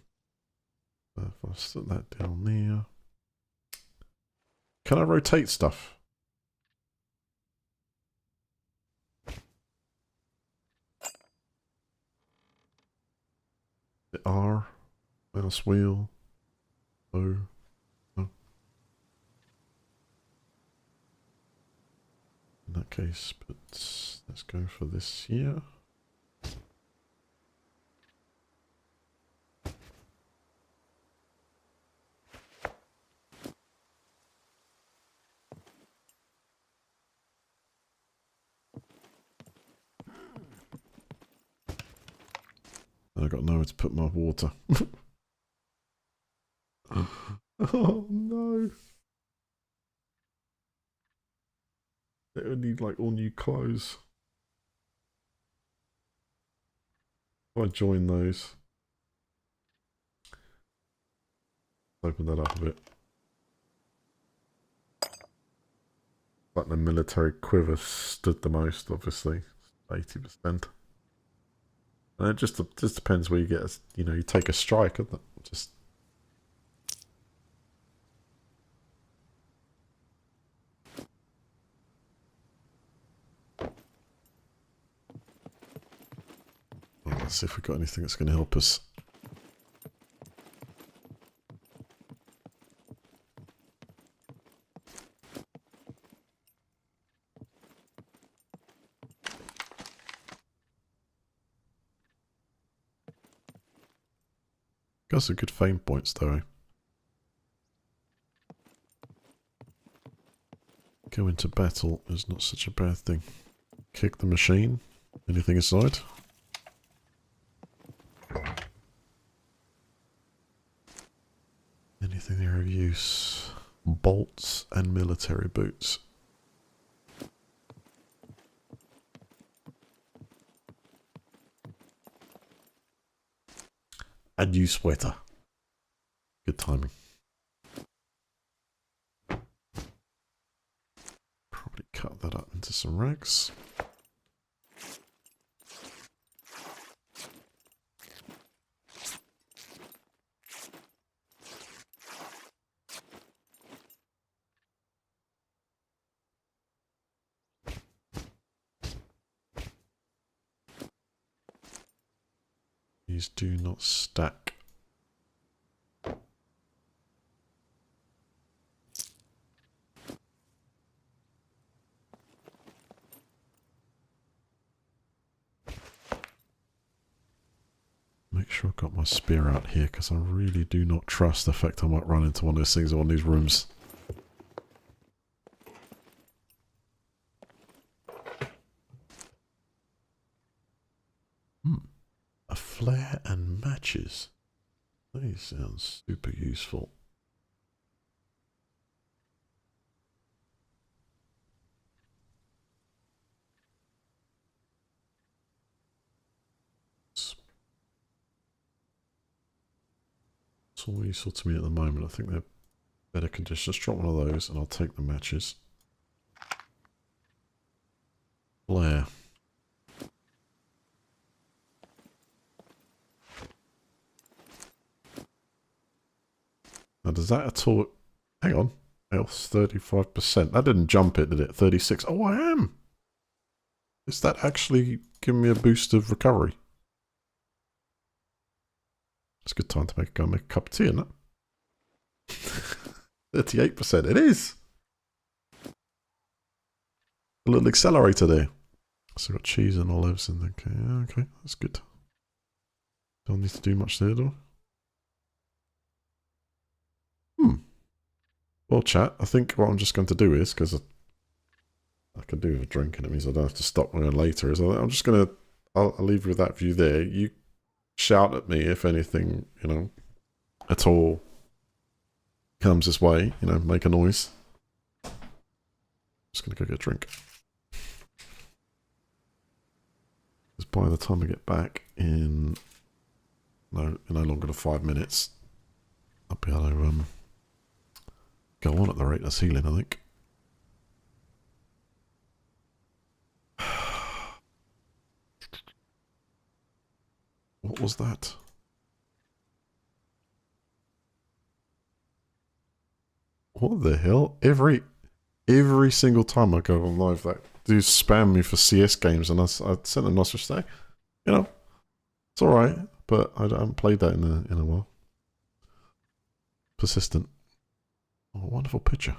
So if I set that down there. Can I rotate stuff? The R, mouse wheel, O. No. In that case, but let's go for this here. I got nowhere to put my water. Oh no. It would need like all new clothes. If I join those. Open that up a bit. Like the military quiver stood the most, obviously. 80%. And it just depends where you get, you take a strike, isn't it? Just. Well, let's see if we've got anything that's going to help us. Got some good fame points though. Go into battle is not such a bad thing. Kick the machine. Anything inside? Anything there of use? Bolts and military boots. A new sweater. Good timing. Probably cut that up into some rags. These do not stack. Make sure I've got my spear out here because I really do not trust the fact I might run into one of those things in one of these rooms. A flare and matches. These sound super useful. It's all useful to me at the moment. I think they're better condition. Let's drop one of those and I'll take the matches. Flare. Now does that at all... Hang on. Health 35%. That didn't jump it, did it? 36. Oh, I am! Is that actually giving me a boost of recovery? It's a good time to go make a cup of tea, isn't it? 38%. It is! A little accelerator there. So we've got cheese and olives and okay, that's good. Don't need to do much there, though. Well, chat, I think what I'm just going to do is, because I can do with a drink and it means I don't have to stop when later, is I'm just going to, I'll leave you with that view there. You shout at me if anything, at all comes this way, make a noise. Just gonna go get a drink. Because by the time I get back in no longer than 5 minutes, I'll be able to go on at the rate of healing, I think. What was that? What the hell? Every single time I go on live, that do spam me for CS games, and I sent a message say, you know, it's all right, but I haven't played that in a while. Persistent. Oh, wonderful picture.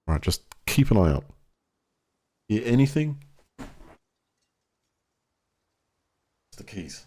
All right, just keep an eye out. Hear anything? It's the keys.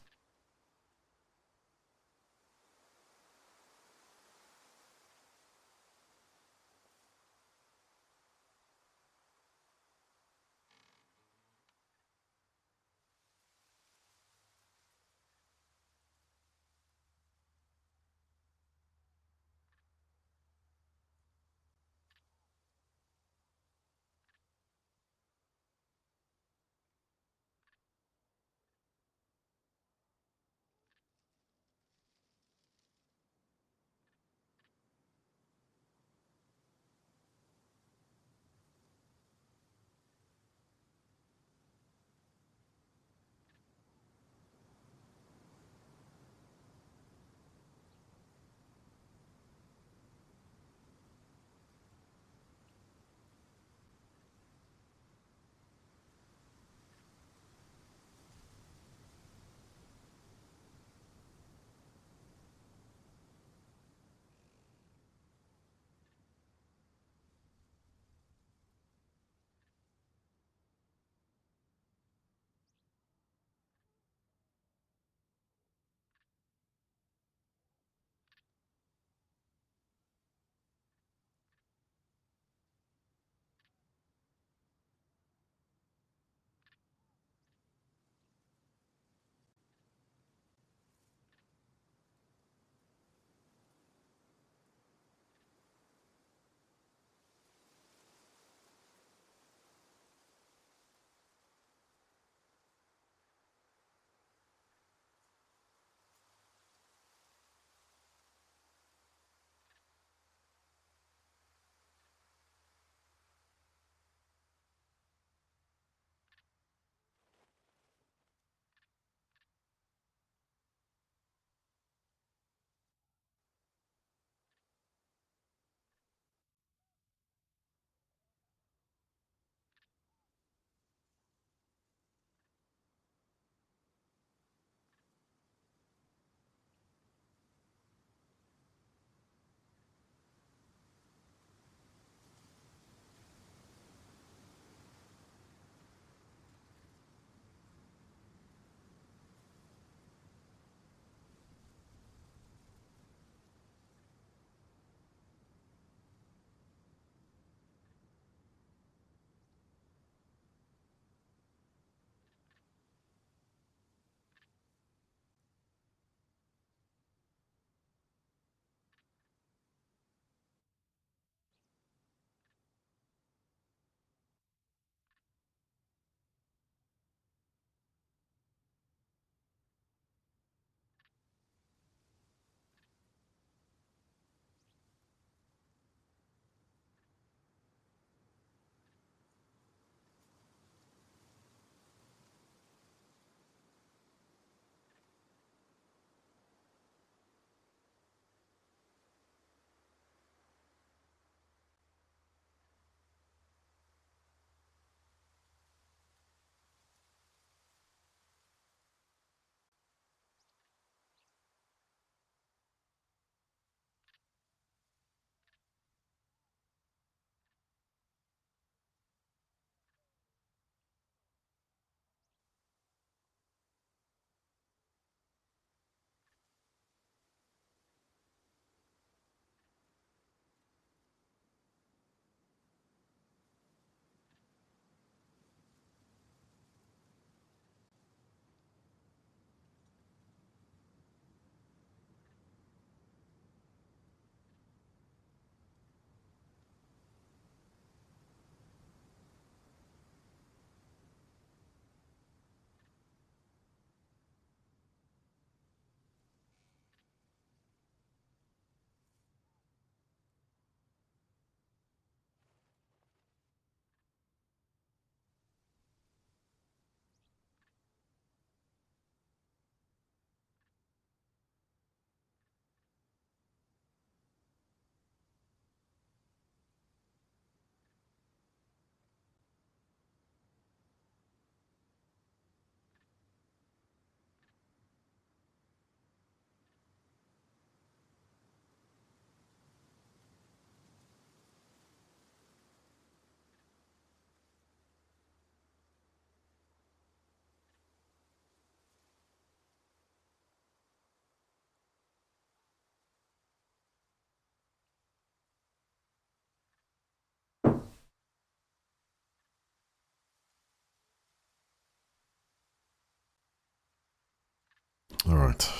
Alright.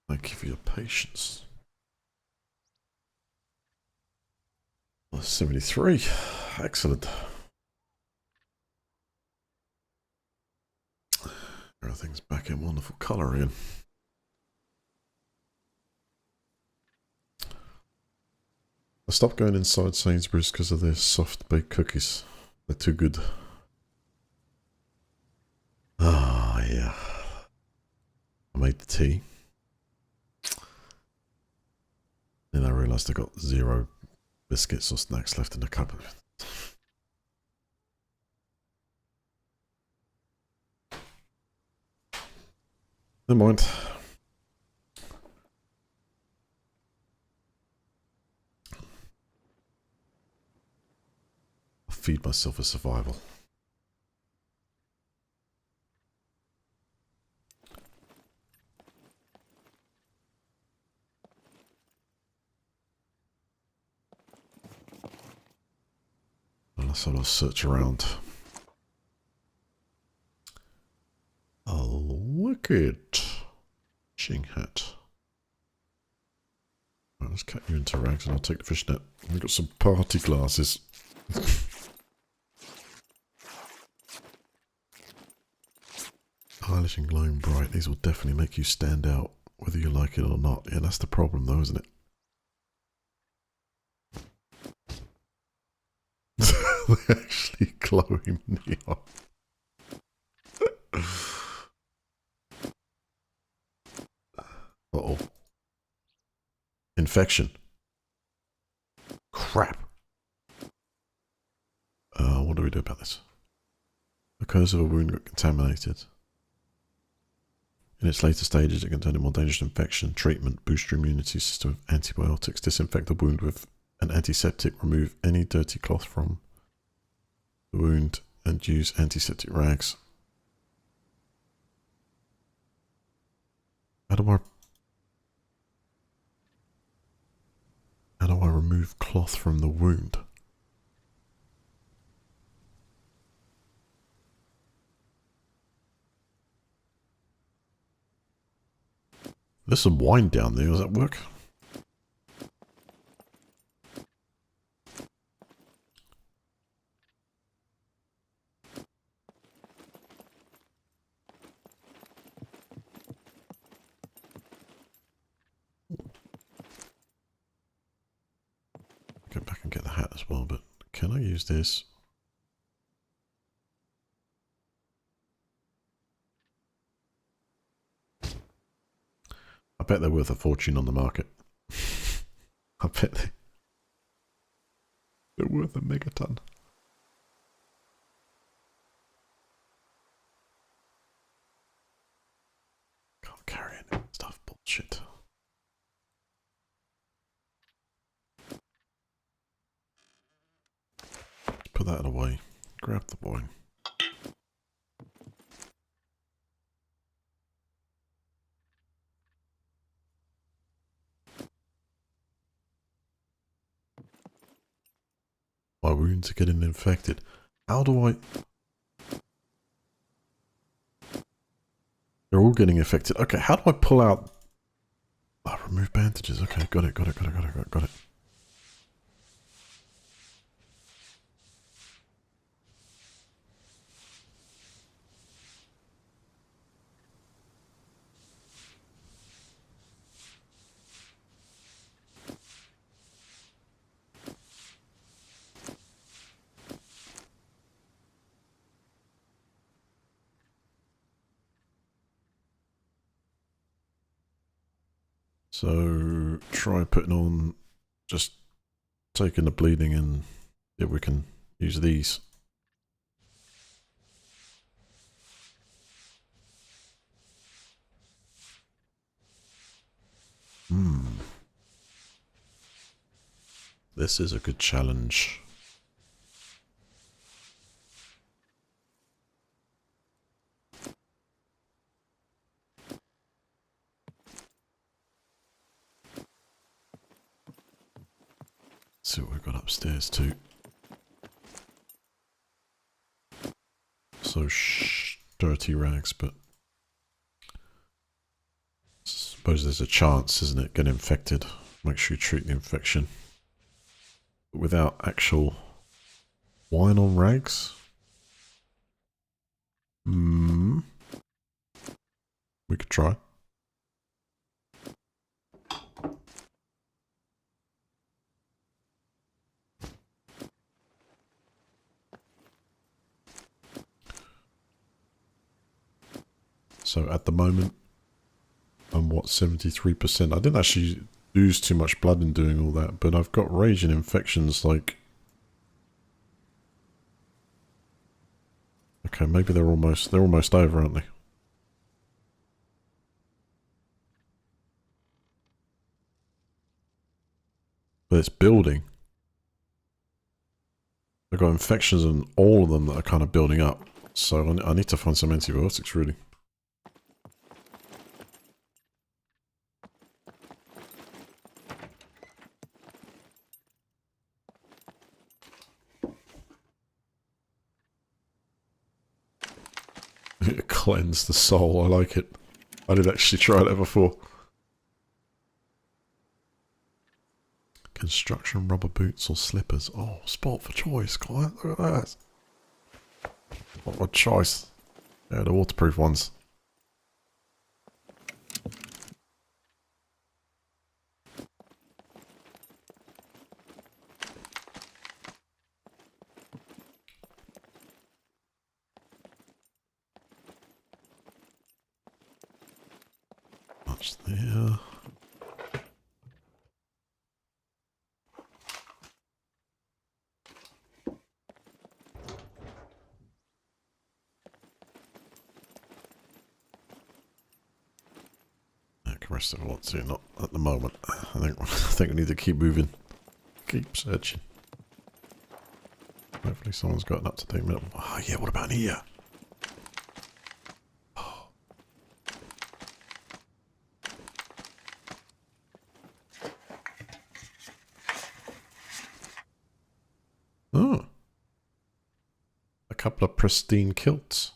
Thank you for your patience. 73. Excellent. Everything's back in wonderful colour again. I stopped going inside Sainsbury's because of their soft baked cookies. They're too good. Ah, yeah. I made the tea. Then I realised I got 0 biscuits or snacks left in the cupboard. Never mind. I'll feed myself a survival. Unless I'll search around. Oh, look it. Fishing hat. Right, let's cut you into rags and I'll take the fishnet. We've got some party glasses. Stylish and glowing bright. These will definitely make you stand out, whether you like it or not. Yeah, that's the problem though, isn't it? They're actually glowing neon. Uh-oh. Infection. Crap. What do we do about this? Because of a wound got contaminated. In its later stages, it contained a more dangerous infection. Treatment. Boost your immunity system with antibiotics. Disinfect the wound with an antiseptic. Remove any dirty cloth from the wound and use antiseptic rags. How do I remove cloth from the wound? There's some wine down there. Does that work? Go back and get the hat as well, but can I use this? I bet they're worth a fortune on the market. I bet they're worth a megaton. Can't carry any stuff. Bullshit. Put that away. Grab the wine. My wounds are getting infected. How do I... They're all getting infected. Okay, how do I pull out... Oh, remove bandages. Okay, got it. So try putting on, just taking the bleeding and if we can use these. This is a good challenge. See what we've got upstairs too. So dirty rags, but suppose there's a chance, isn't it? Get infected. Make sure you treat the infection. But without actual wine on rags? We could try. So at the moment, I'm what, 73%? I didn't actually lose too much blood in doing all that, but I've got raging infections like... Okay, maybe they're almost over, aren't they? But it's building. I've got infections in all of them that are kind of building up. So I need to find some antibiotics, really. Cleanse the soul, I like it. I did actually try that before. Construction rubber boots or slippers. Oh, sport for choice, client. Look at that. What a choice. Yeah, the waterproof ones. Much there. Rest of it wants to, not at the moment. I think we need to keep moving. Keep searching. Hopefully someone's got an up-to-date map. Oh yeah, what about here? Oh. A couple of pristine kilts.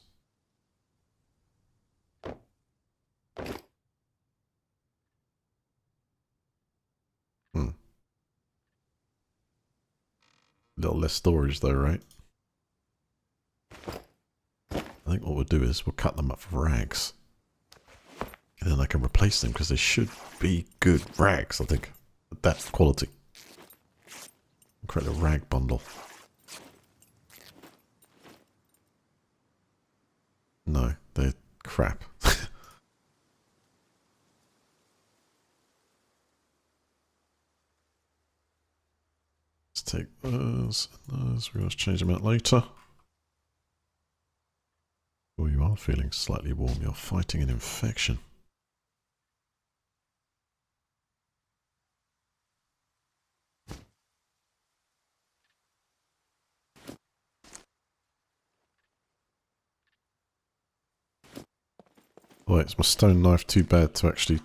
A little less storage though, right? I think what we'll do is we'll cut them up for rags. And then I can replace them because they should be good rags, I think. At that quality. Create a rag bundle. No, they're crap. Let's take those and those. We're going to change them out later. Oh, you are feeling slightly warm. You're fighting an infection. Oh, is my stone knife too bad to actually...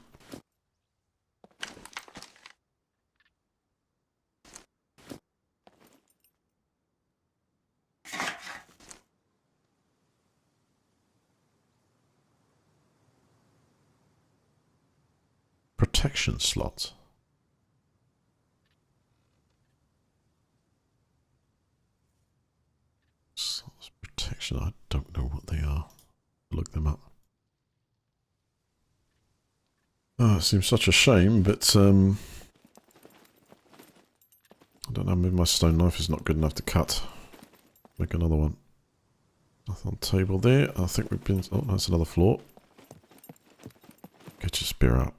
Protection slot. Slots protection. I don't know what they are. Look them up. Oh, it seems such a shame, but I don't know, maybe my stone knife is not good enough to cut. Make another one. Nothing on the table there. I think we've been... Oh, that's another floor. Get your spear out.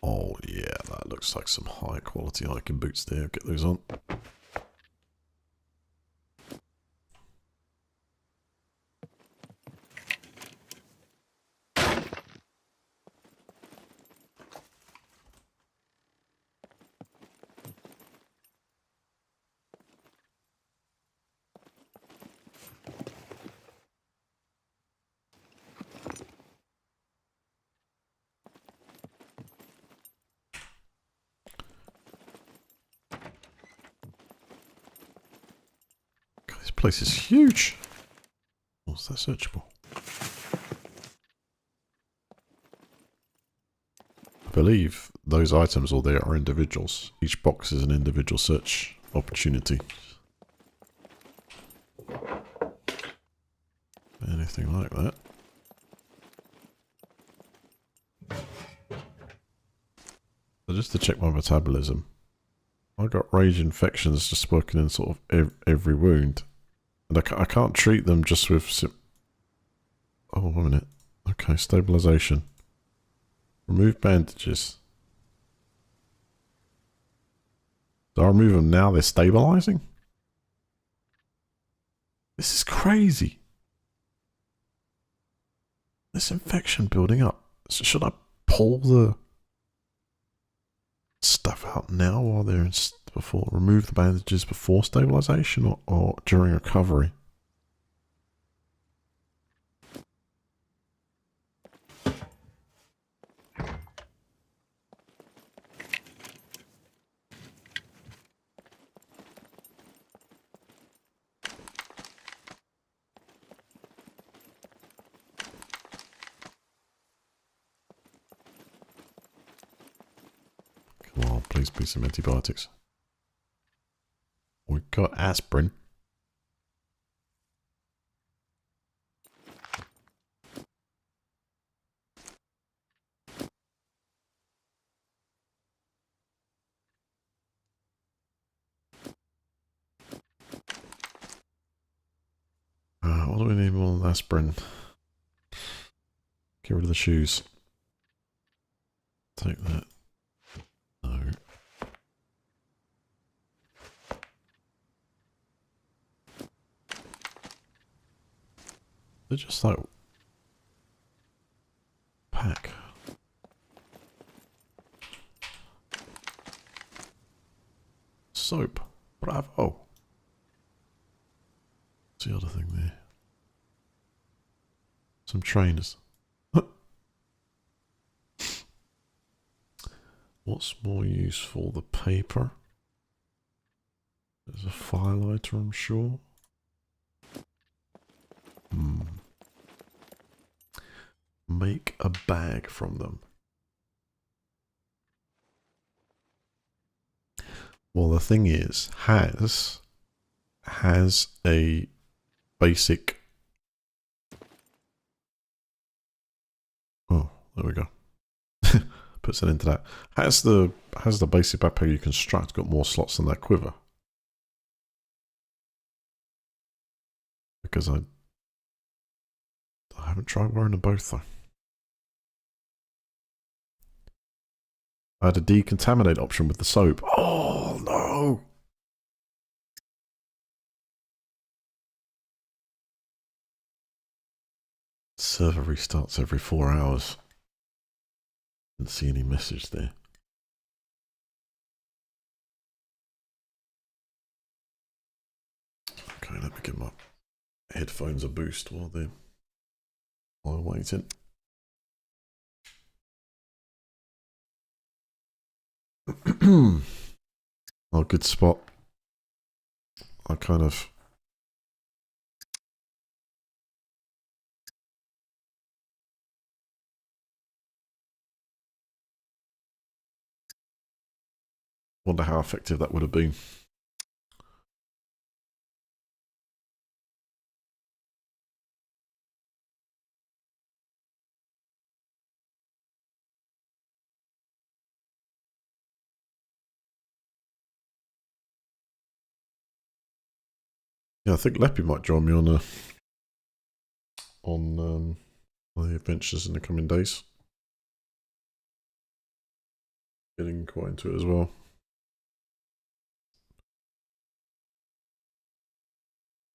Oh yeah, that looks like some high quality hiking boots there. Get those on. This place is huge. What's that searchable? I believe those items all there are individuals. Each box is an individual search opportunity. Anything like that. So just to check my metabolism. I got rage infections just working in sort of every wound. And I can't treat them just with... Oh, 1 minute. Okay, stabilization. Remove bandages. Do I remove them now? They're stabilizing? This is crazy. This infection building up. So should I pull the stuff out now while they're in... Before remove the bandages before stabilization or during recovery? Come on, please be some antibiotics. We got aspirin. What do we need more than aspirin? Get rid of the shoes. Take that. No. They're just like pack. Soap. Bravo. What's the other thing there? Some trainers. What's more useful? The paper? There's a firelighter, I'm sure. Make a bag from them. Well, the thing is, has a basic... Oh, there we go. Puts it into that. Has the basic backpack you construct got more slots than that quiver? Because I haven't tried wearing them both though. I had a decontaminate option with the soap. Oh no! Server restarts every 4 hours. Didn't see any message there. Okay, let me give my headphones a boost while I'm waiting. Oh, good spot. I kind of... wonder how effective that would have been. Yeah, I think Leppy might join me on the adventures in the coming days. Getting quite into it as well.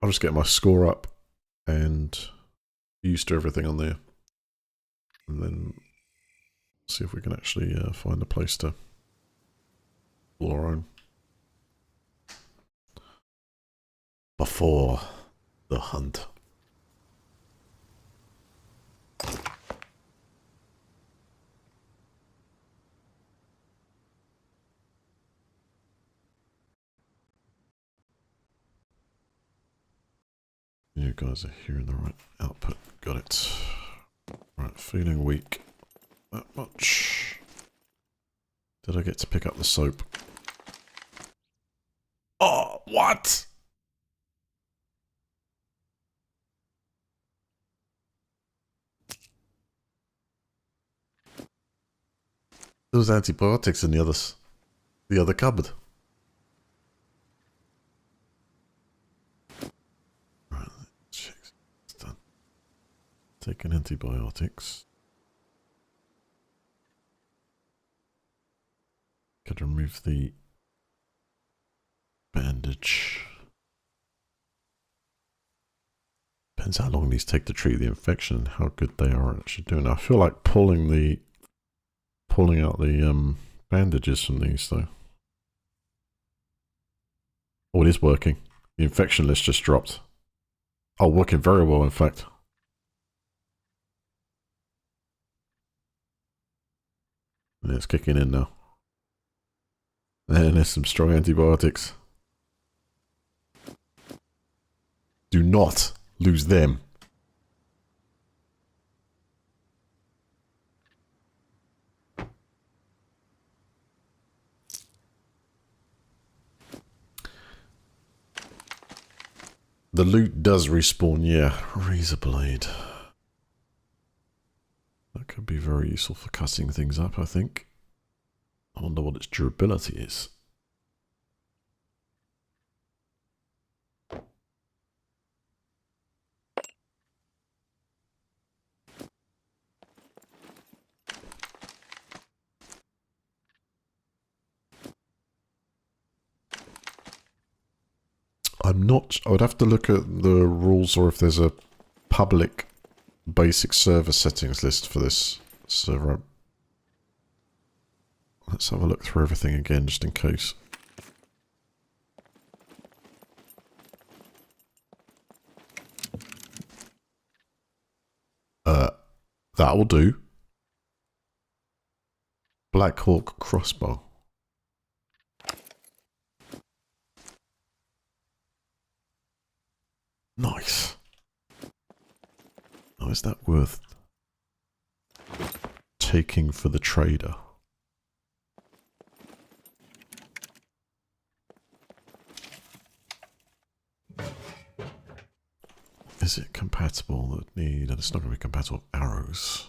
I'll just get my score up and used to everything on there, and then see if we can actually find a place to pull our own before the hunt. You guys are hearing the right output. Got it. Right, feeling weak. That much. Did I get to pick up the soap? Oh, what? There was antibiotics in the other cupboard. Right, let's check. It's done. Taking antibiotics. Could remove the bandage. Depends how long these take to treat the infection and how good they are actually doing. I feel like pulling out the bandages from these though. Oh, it is working. The infection list just dropped. Oh, working very well in fact. And it's kicking in now. And there's some strong antibiotics. Do not lose them. The loot does respawn, yeah. Razor blade. That could be very useful for cutting things up, I think. I wonder what its durability is. I'm not... I would have to look at the rules or if there's a public basic server settings list for this server. Let's have a look through everything again just in case. That will do. Black Hawk crossbow. Nice. Oh, is that worth taking for the trader? Is it compatible that need... And it's not going to be compatible with arrows.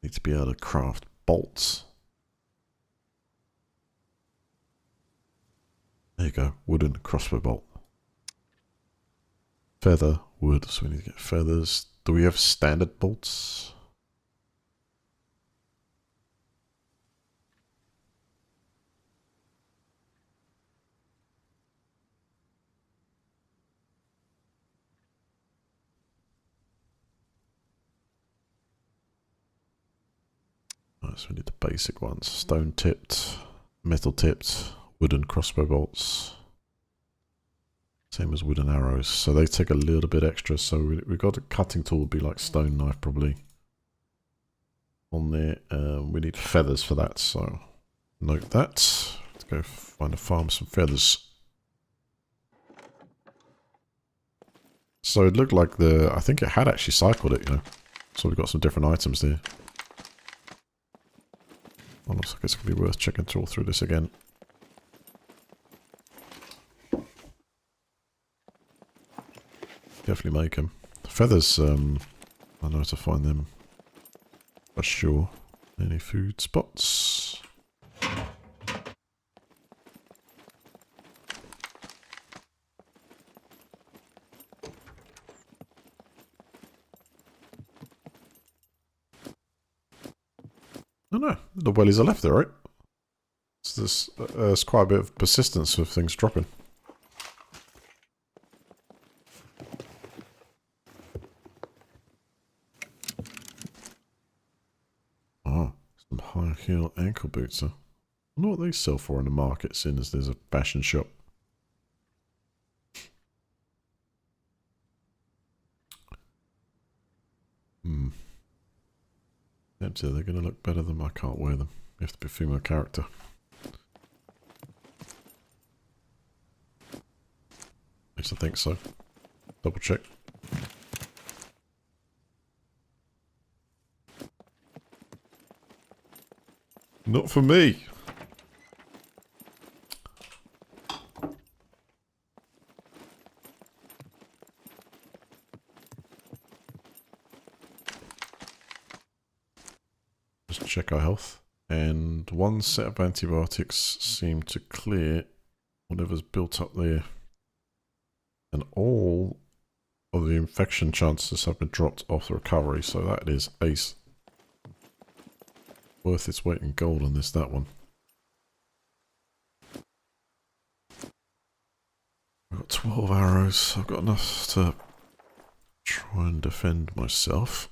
Need to be able to craft bolts. There you go. Wooden crossbow bolt. Feather, wood. So we need to get feathers. Do we have standard bolts? Right, so we need the basic ones. Stone tipped, metal tipped, wooden crossbow bolts. Same as wooden arrows. So they take a little bit extra. So we've got a cutting tool, would be like stone knife probably. On there. We need feathers for that. So note that. Let's go find a farm some feathers. So it looked like I think it had actually cycled it, you know. So we've got some different items there. Well, looks like it's going to be worth checking through this again. Definitely make them. Feathers, I know how to find them. For sure. Any food spots? Oh no, the wellies are left there, right? So there's quite a bit of persistence of things dropping. Oh, some high heel ankle boots, huh? I wonder what they sell for in the market, seeing as there's a fashion shop. Empty, they're going to look better than I can't wear them. You have to be a female character. least I think so. Double check. Not for me. Just check our health. And one set of antibiotics seem to clear whatever's built up there. And all of the infection chances have been dropped off the recovery, so that is ace. Worth its weight in gold on this, that one. I've got 12 arrows. I've got enough to try and defend myself.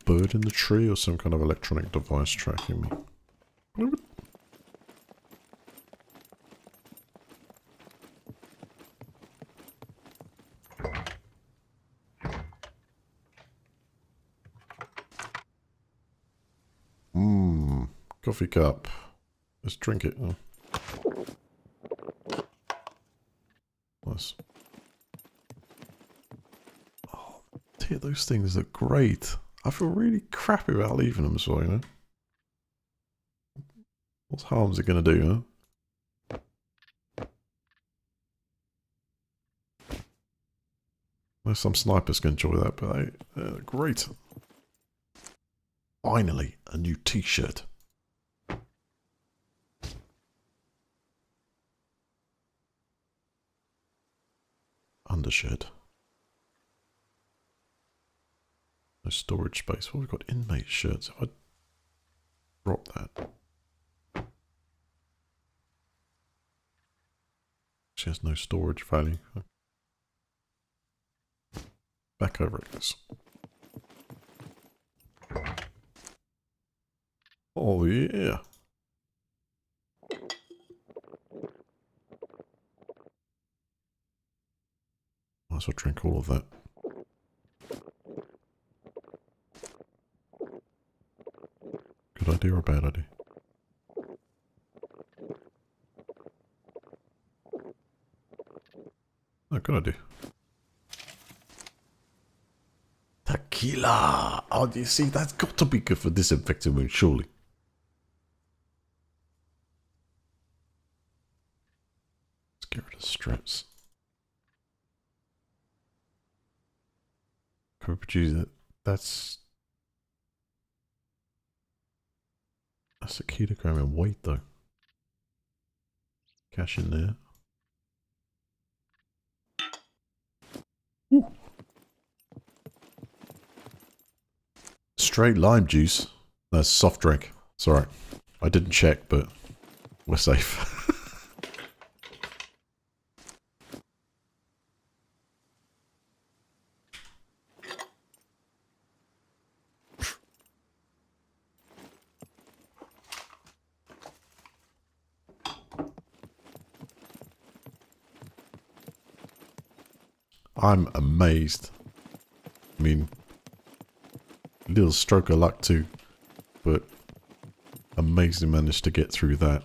Bird in the tree or some kind of electronic device tracking me. Coffee cup. Let's drink it. Oh. Nice. Oh, dear, those things look great. I feel really crappy about leaving them, so you know. What harm's it going to do, huh? I know some snipers can enjoy that, but they're great. Finally, a new t-shirt. Undershirt. No storage space. Well, we've got inmate shirts. If I drop that. She has no storage value. Back over it goes. Oh yeah. Might as well drink all of that. Good idea or bad idea? Oh, good idea. Tequila! Oh, do you see? That's got to be good for disinfecting wounds, surely. Let's get rid of strips. Can we produce it? That's a kilogram in weight, though. Cash in there. Ooh. Straight lime juice. That's soft drink. It's alright. I didn't check, but we're safe. I'm amazed. I mean, little stroke of luck too, but amazing managed to get through that.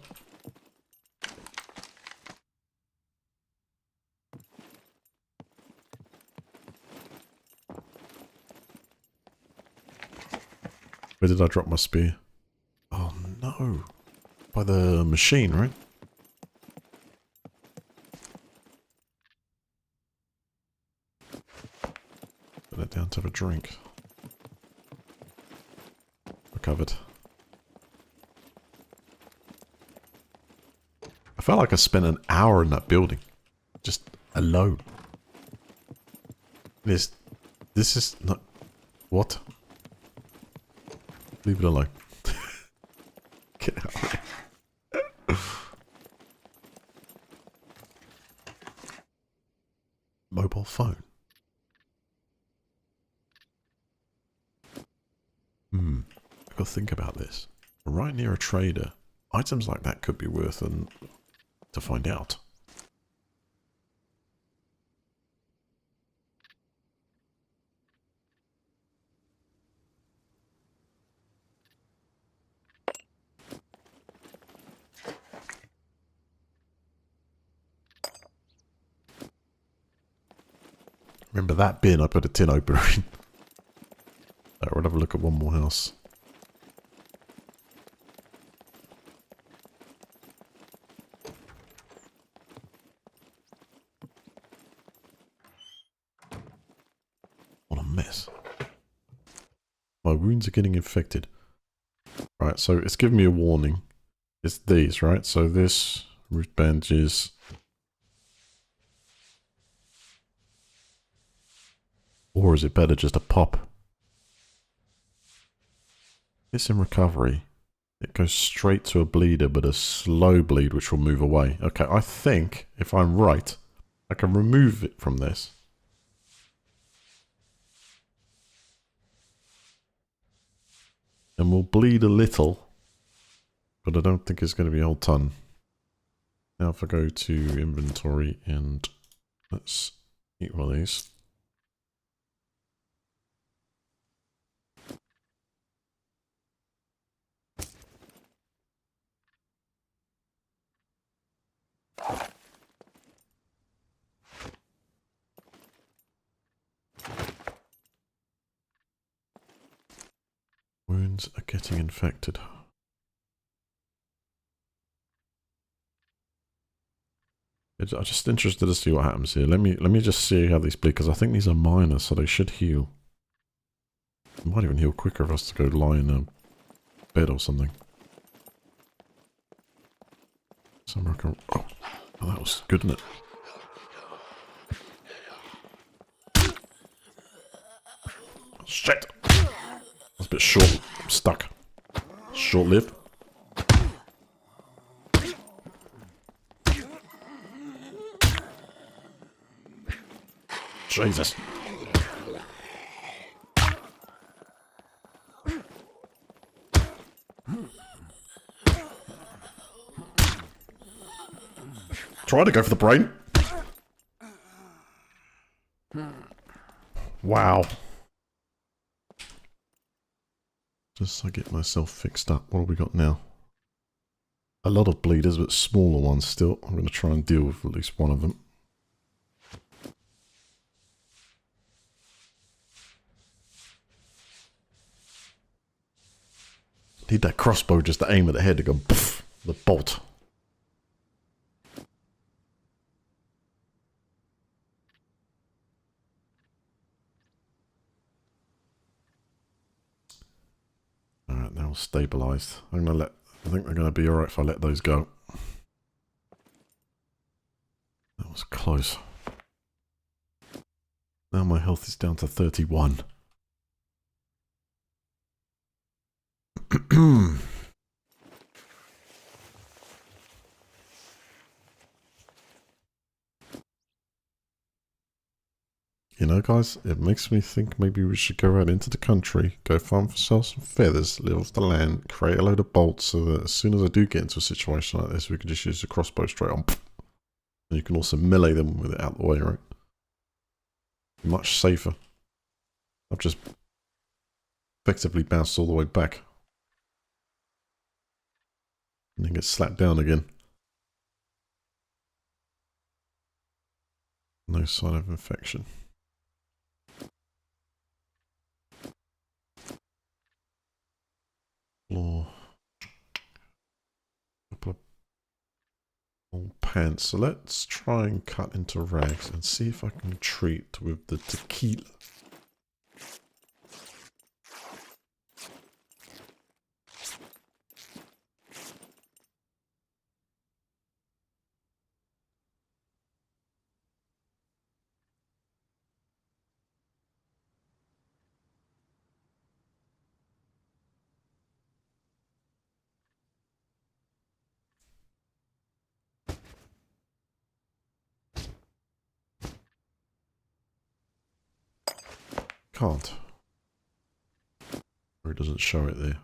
Where did I drop my spear? Oh no. By the machine, right? Put it down to have a drink. Recovered. I felt like I spent an hour in that building. Just alone. This is not... What? Leave it alone. Get out of here. Mobile phone. got to think about this. Right near a trader, items like that could be worth to find out. Remember that bin I put a tin opener in? Alright, we'll have a look at one more house. What a mess. My wounds are getting infected. Right, so it's giving me a warning. It's these, right? So this, root bandages. Or is it better just to pop? This in recovery. It goes straight to a bleeder, but a slow bleed which will move away. Okay, I think, if I'm right, I can remove it from this. And we'll bleed a little, but I don't think it's going to be a whole ton. Now if I go to inventory and let's eat one of these. Wounds are getting infected. I'm just interested to see what happens here. Let me just see how these bleed, because I think these are minor, so they should heal. It might even heal quicker for us to go lie in a bed or something. Somewhere I can... Oh, that was good, isn't it? Shit! That's a bit short. I'm stuck. Short-lived. Jesus. Try to go for the brain. Wow. Just so I get myself fixed up. What have we got now? A lot of bleeders, but smaller ones still. I'm going to try and deal with at least one of them. Need that crossbow just to aim at the head to go poof, the bolt. Alright, now stabilized. I think they're gonna be alright if I let those go. That was close. Now my health is down to 31. You know, guys, it makes me think maybe we should go out into the country, go farm for ourselves some feathers, live off the land, create a load of bolts so that as soon as I do get into a situation like this, we can just use the crossbow straight on. And you can also melee them with it out the way, right? Much safer. I've just effectively bounced all the way back. And then get slapped down again. No sign of infection. Floor. Couple of old pants. So let's try and cut into rags and see if I can treat with the tequila. Can't. Or it doesn't show it there.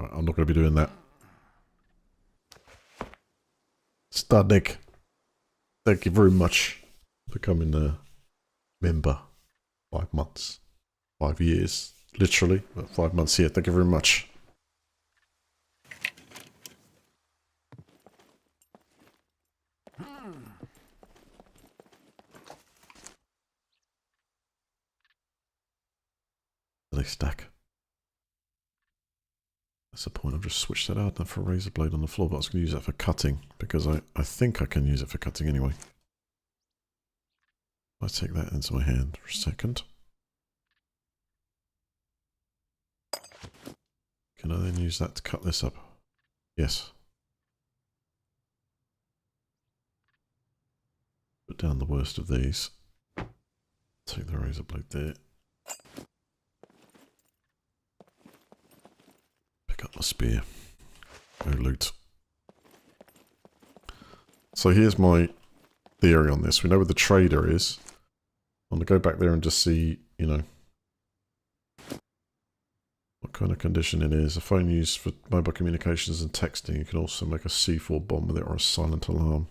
Right, I'm not going to be doing that. Studnik, thank you very much for becoming a member. 5 months. 5 years. Literally. But 5 months here. Thank you very much. They stack. That's the point. I've just switched that out for a razor blade on the floor, but I was going to use that for cutting because I think I can use it for cutting anyway. I take that into my hand for a second. Can I then use that to cut this up? Yes. Put down the worst of these. Take the razor blade there. Pick up my spear. Go loot. So here's my theory on this. We know where the trader is. I'm going to go back there and just see, you know, what kind of condition it is. A phone used for mobile communications and texting. You can also make a C4 bomb with it or a silent alarm.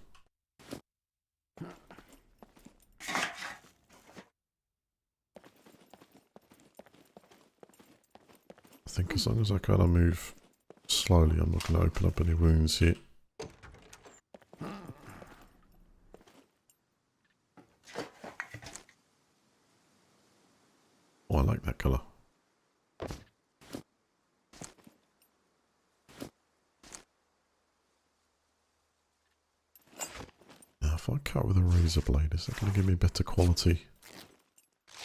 I think as long as I kind of move slowly, I'm not going to open up any wounds here. Oh, I like that colour. Now, if I cut with a razor blade, is that going to give me better quality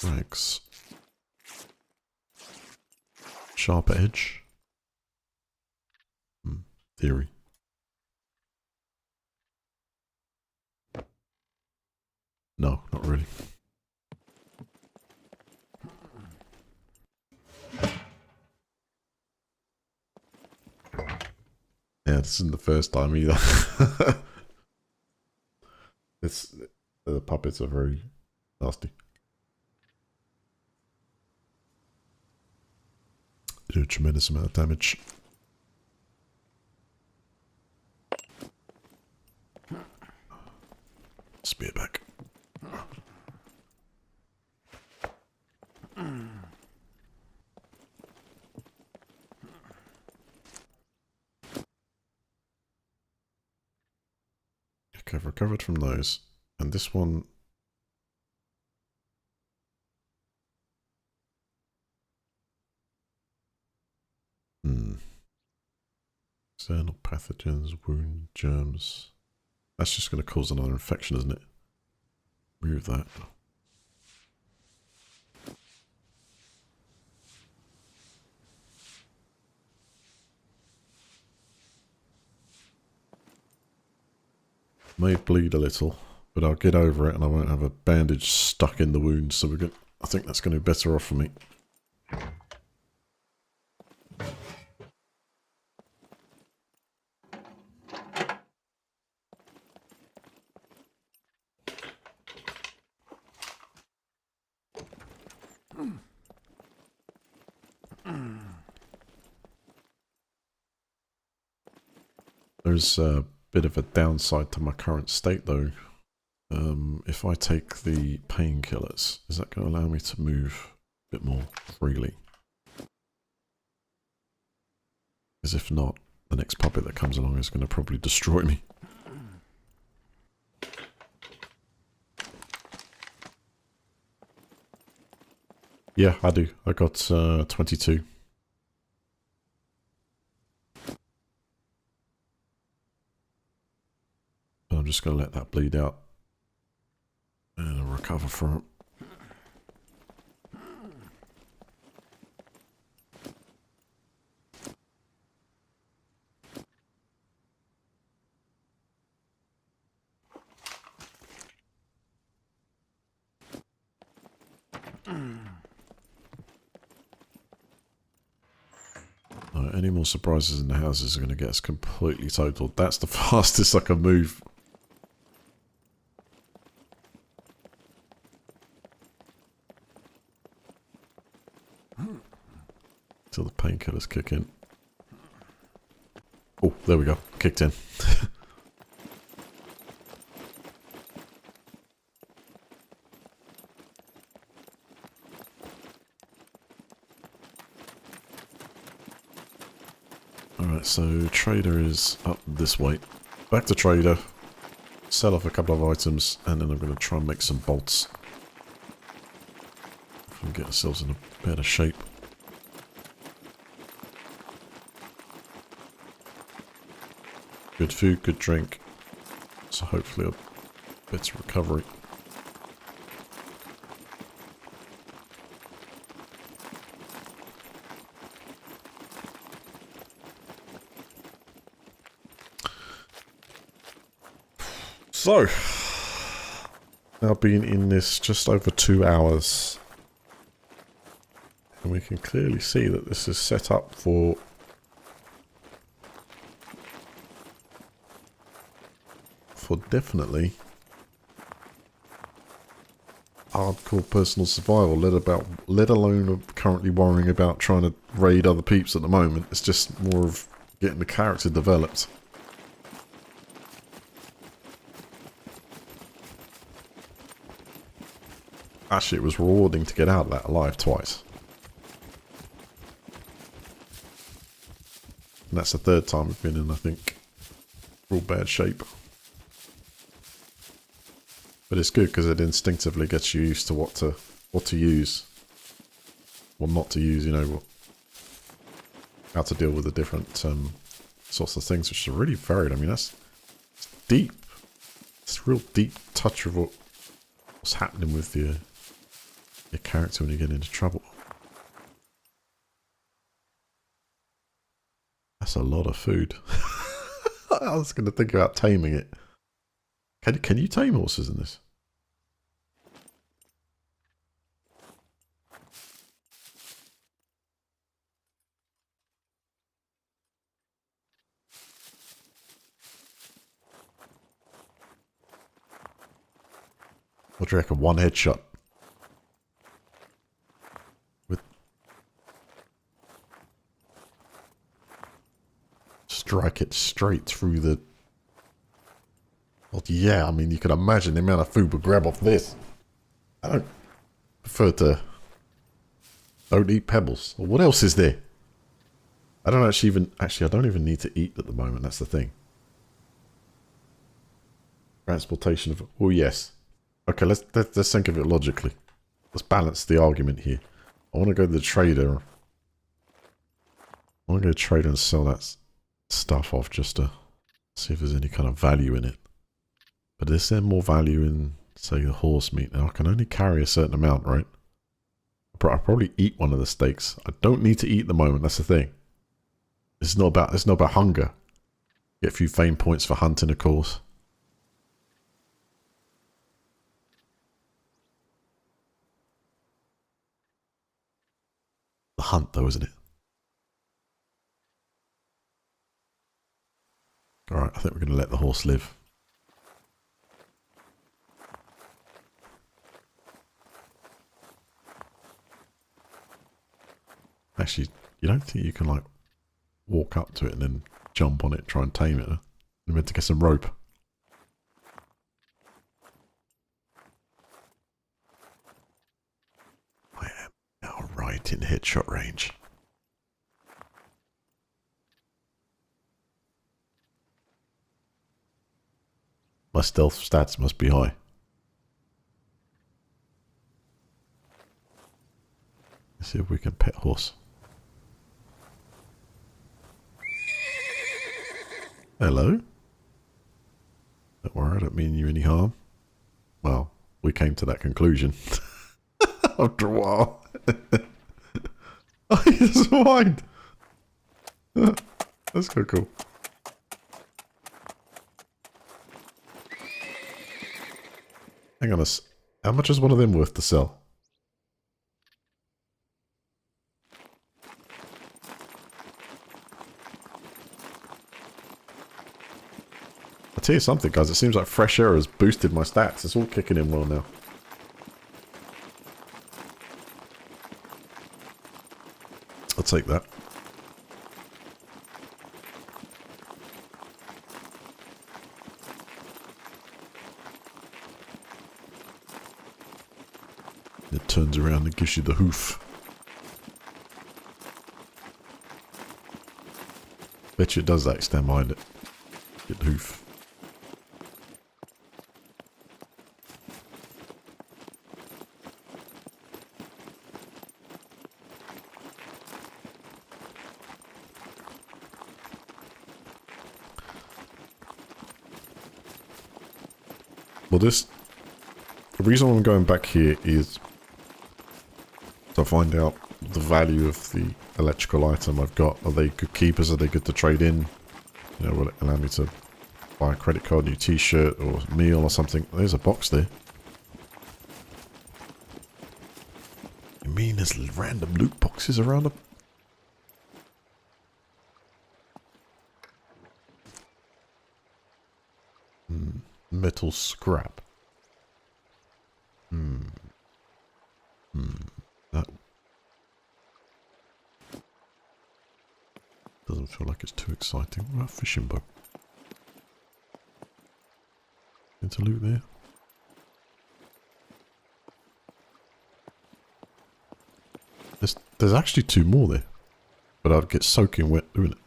rags? Sharper edge? Theory. No, not really. Yeah, this isn't the first time either. The puppets are very nasty. They do a tremendous amount of damage. Spear back. Okay, I've recovered from those. And this one... External pathogens, wound, germs. That's just going to cause another infection, isn't it? Remove that. May bleed a little, but I'll get over it and I won't have a bandage stuck in the wound, so we're good. I think that's going to be better off for me. There's a bit of a downside to my current state though. If I take the painkillers, is that going to allow me to move a bit more freely? Because if not, the next puppet that comes along is going to probably destroy me. Yeah, I do. I got 22. I'm just going to let that bleed out. And I'll recover from it. Any more surprises in the houses are going to get us completely totaled. That's the fastest I can move. Till the painkillers kick in. There we go. Kicked in. Alright, so trader is up this way. Back to trader. Sell off a couple of items, and then I'm going to try and make some bolts. And get ourselves in a better shape. Good food, good drink. So hopefully a better recovery. So, now been in this just over 2 hours, and we can clearly see that this is set up for definitely hardcore personal survival, let alone currently worrying about trying to raid other peeps at the moment. It's just more of getting the character developed. Actually, it was rewarding to get out of that alive twice. And that's the third time we've been in, I think, real bad shape. But it's good because it instinctively gets you used to what to use. Or not to use, you know, how to deal with the different sorts of things, which are really varied. I mean, it's deep. It's a real deep touch of what's happening with your character when you get into trouble. That's a lot of food. I was going to think about taming it. Can you tame horses in this? What do you reckon? One headshot. With strike it straight through the... Well, yeah, I mean, you can imagine the amount of food we grab off this. I don't prefer to... Don't eat pebbles. Well, what else is there? I don't actually even... Actually, I don't even need to eat at the moment. That's the thing. Transportation of... Oh, yes. Okay, let's think of it logically. Let's balance the argument here. I want to go to the trader. I want to go to the trader and sell that stuff off just to see if there's any kind of value in it. But is there more value in, say, the horse meat? Now, I can only carry a certain amount, right? I'll probably eat one of the steaks. I don't need to eat at the moment. That's the thing. It's not about hunger. Get a few fame points for hunting, of course. The hunt, though, isn't it? Alright, I think we're going to let the horse live. Actually, you don't think you can, like, walk up to it and then jump on it, try and tame it? Huh? You're meant to get some rope. I am now right in headshot range. My stealth stats must be high. Let's see if we can pet horse. Hello? Don't worry, I don't mean you any harm. Well, we came to that conclusion. After a while. Oh, he doesn't mind. That's so cool. Hang on how much is one of them worth to sell? I'll tell you something, guys. It seems like fresh air has boosted my stats. It's all kicking in well now. I'll take that. It turns around and gives you the hoof. Bet you it does that, stand behind it. Get the hoof. Well, the reason I'm going back here is to find out the value of the electrical item I've got. Are they good keepers? Are they good to trade in? You know, will it allow me to buy a credit card, new t-shirt, or a meal or something? There's a box there. You mean there's random loot boxes around them? Metal scrap. That doesn't feel like it's too exciting. What about a fishing boat? Into loot there. There's actually 2 more there. But I'd get soaking wet doing it.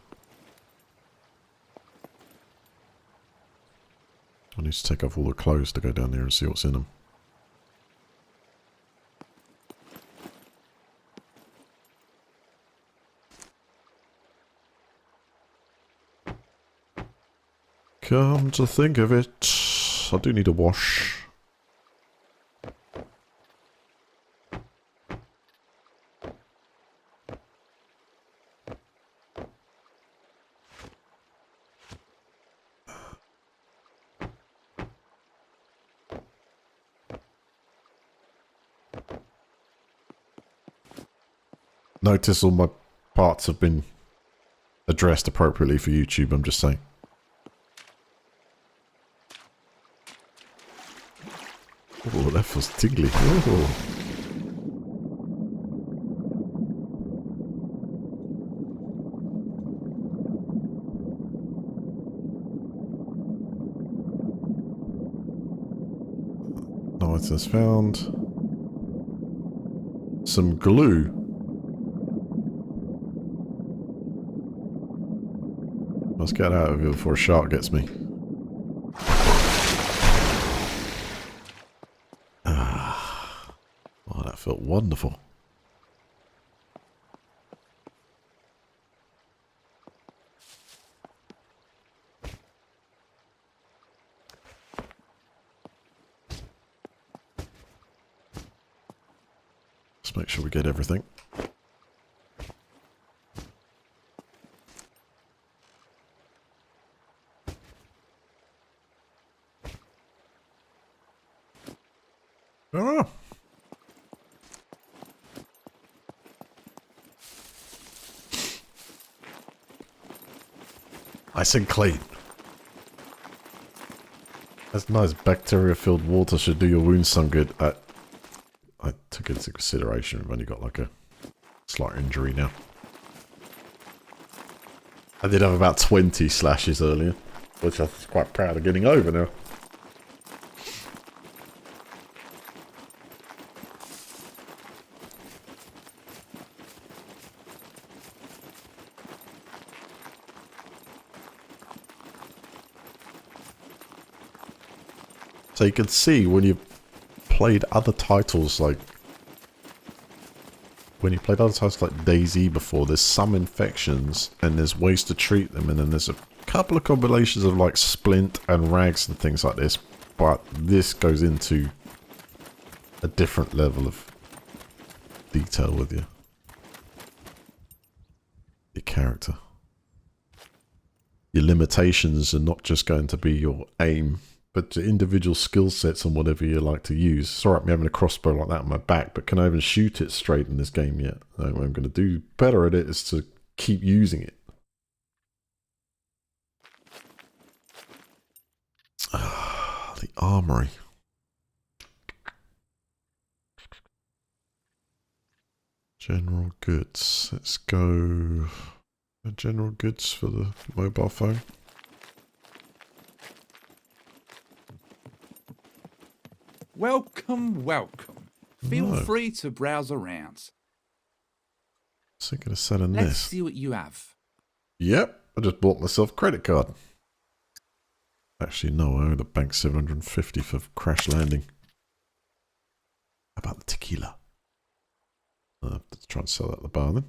I need to take off all the clothes to go down there and see what's in them. Come to think of it, I do need a wash. Notice all my parts have been addressed appropriately for YouTube, I'm just saying. Oh, that feels tingly. Oh. No items found. Some glue. Let's get out of here before a shark gets me. Oh, that felt wonderful. Let's make sure we get everything. Ah! Nice and clean. That's nice. Bacteria-filled water should do your wounds some good. I took it into consideration. I've only got like a slight injury now. I did have about 20 slashes earlier, which I was quite proud of getting over now. So you can see when you played other titles like DayZ before, there's some infections and there's ways to treat them, and then there's a couple of combinations of like splint and rags and things like this, but this goes into a different level of detail with your character. Your limitations are not just going to be your aim, but the individual skill sets and whatever you like to use. It's alright me having a crossbow like that on my back, but can I even shoot it straight in this game yet? No, what I'm going to do better at it is to keep using it. The armory. General goods. Let's go... General goods for the mobile phone. Welcome, welcome. Feel No. free to browse around. Thinking of selling Let's this. see what you have. Yep, I just bought myself a credit card. Actually, no, I owe the bank $750 for crash landing. How about the tequila? I'll have to try and sell that at the bar then.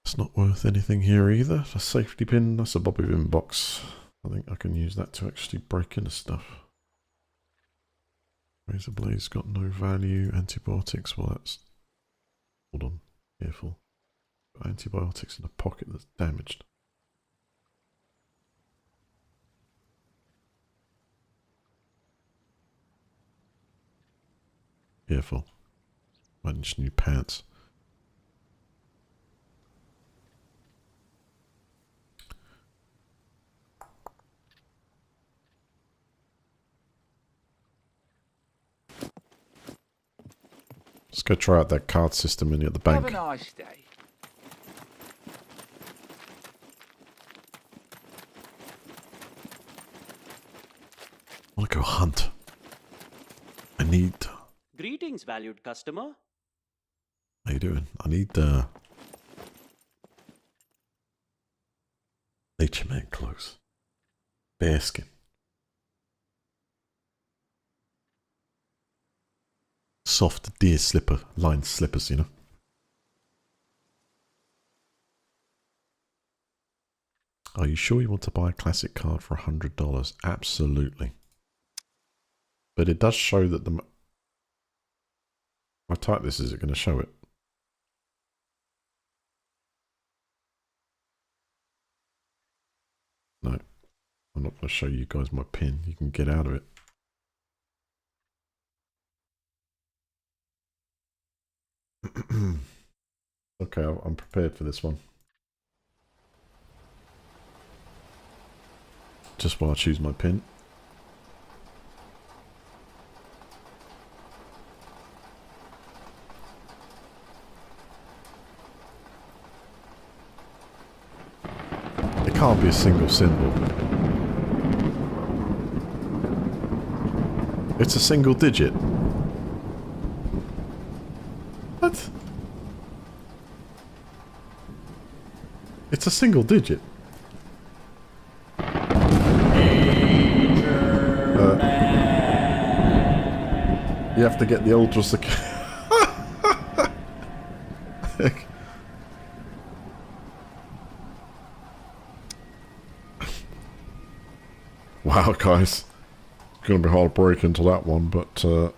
It's not worth anything here either. A safety pin, that's a bobby pin box. I think I can use that to actually break into stuff. Razor blade's got no value. Antibiotics, well that's... Hold on, careful. Got antibiotics in a pocket that's damaged. Careful. Might need new pants. Let's go try out that card system in at the bank. Have a nice day. I want to go hunt. I need... Greetings, valued customer. How you doing? I need nature man clothes. Bearskin. Soft deer slipper, lined slippers, you know. Are you sure you want to buy a classic card for $100? Absolutely. But it does show that the... If I type this, is it going to show it? No. I'm not going to show you guys my pin. You can get out of it. Okay, I'm prepared for this one. Just while I choose my pin. It can't be a single symbol. It's a single digit. What? It's a single digit. You have to get the ultra secure. Wow, guys. It's going to be hard to break into that one, but...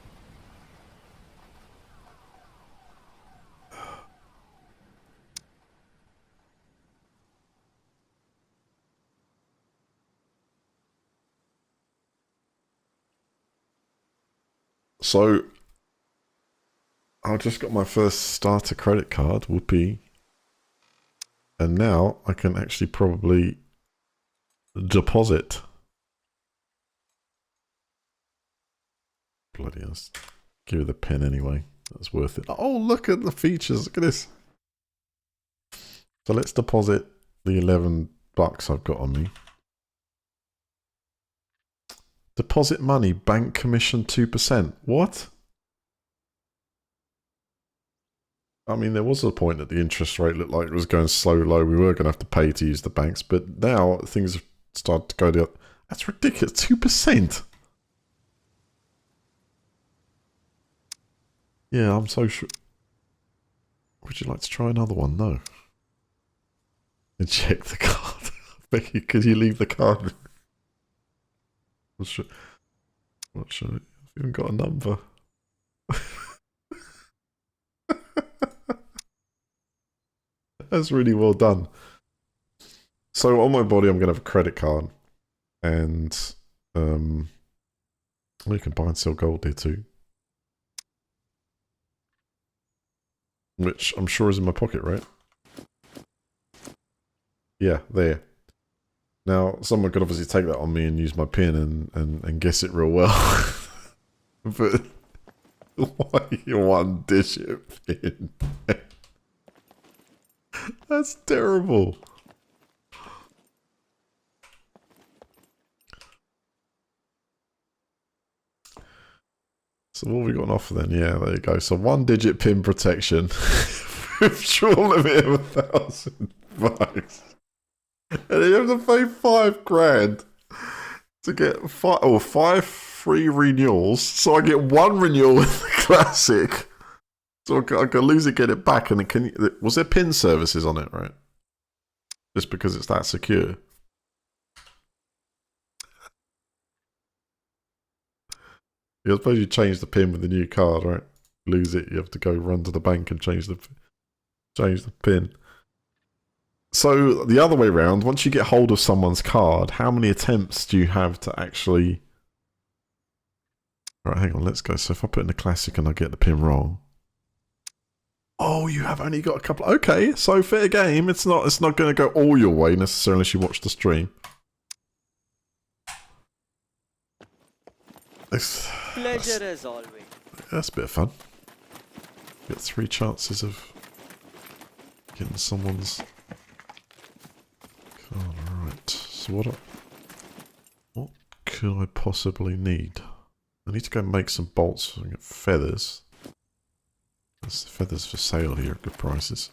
So, I just got my first starter credit card, whoopee. And now I can actually probably deposit. Bloody hell. Give it the pen anyway. That's worth it. Oh, look at the features. Look at this. So let's deposit the $11 I've got on me. Deposit money, bank commission 2%. What? I mean, there was a point that the interest rate looked like it was going so low we were going to have to pay to use the banks, but now things have started to go the other. That's ridiculous. 2%. Yeah, I'm so sure. Would you like to try another one? No. And check the card. Becky, could you leave the card? What should I? I've even got a number. That's really well done. So on my body, I'm going to have a credit card. And you can buy and sell gold here too. Which I'm sure is in my pocket, right? Yeah, there. Now, someone could obviously take that on me and use my pin and guess it real well. But why one digit pin? That's terrible. So what have we got on offer then? Yeah, there you go. So 1-digit pin protection with short limit of 1,000 bucks. And you have to pay $5,000 to get five free renewals. So I get 1 renewal with the classic. So I can lose it, get it back, and it was there pin services on it, right? Just because it's that secure. I suppose you change the pin with the new card, right? Lose it, you have to go run to the bank and change the pin. So the other way around, once you get hold of someone's card, how many attempts do you have to actually... Right, hang on, let's go. So if I put in the classic and I get the pin wrong... Oh, you have only got a couple... Okay, so fair game. It's not going to go all your way necessarily unless you watch the stream. Pleasure as always. That's a bit of fun. Get 3 chances of getting someone's card. Right. So what could I possibly need? I need to go make some bolts and get feathers. There's the feathers for sale here at good prices.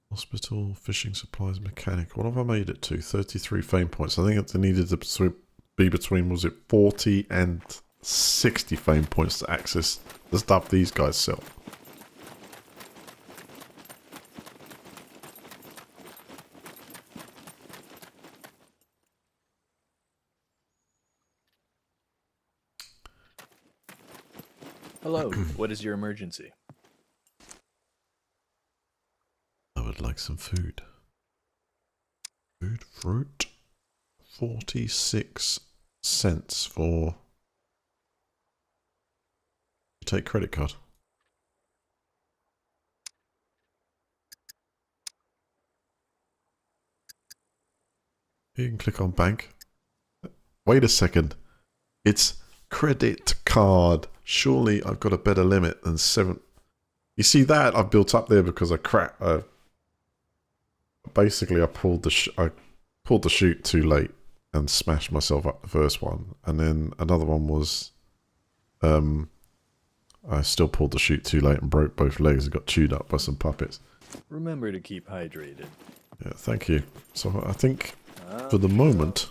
Hospital, fishing supplies, mechanic. What have I made it to? 33 fame points. I think it needed to be between, was it 40 and 60 fame points to access the stuff these guys sell. Hello, what is your emergency? I would like some food. Food, fruit. 46 cents for... Take credit card. You can click on bank. Wait a second. It's credit card. Surely I've got a better limit than 7. You see that I've built up there because I basically I pulled the chute too late and smashed myself up the first one, and then another one was I still pulled the chute too late and broke both legs and got chewed up by some puppets. Remember to keep hydrated. Yeah, thank you. So I think for the moment,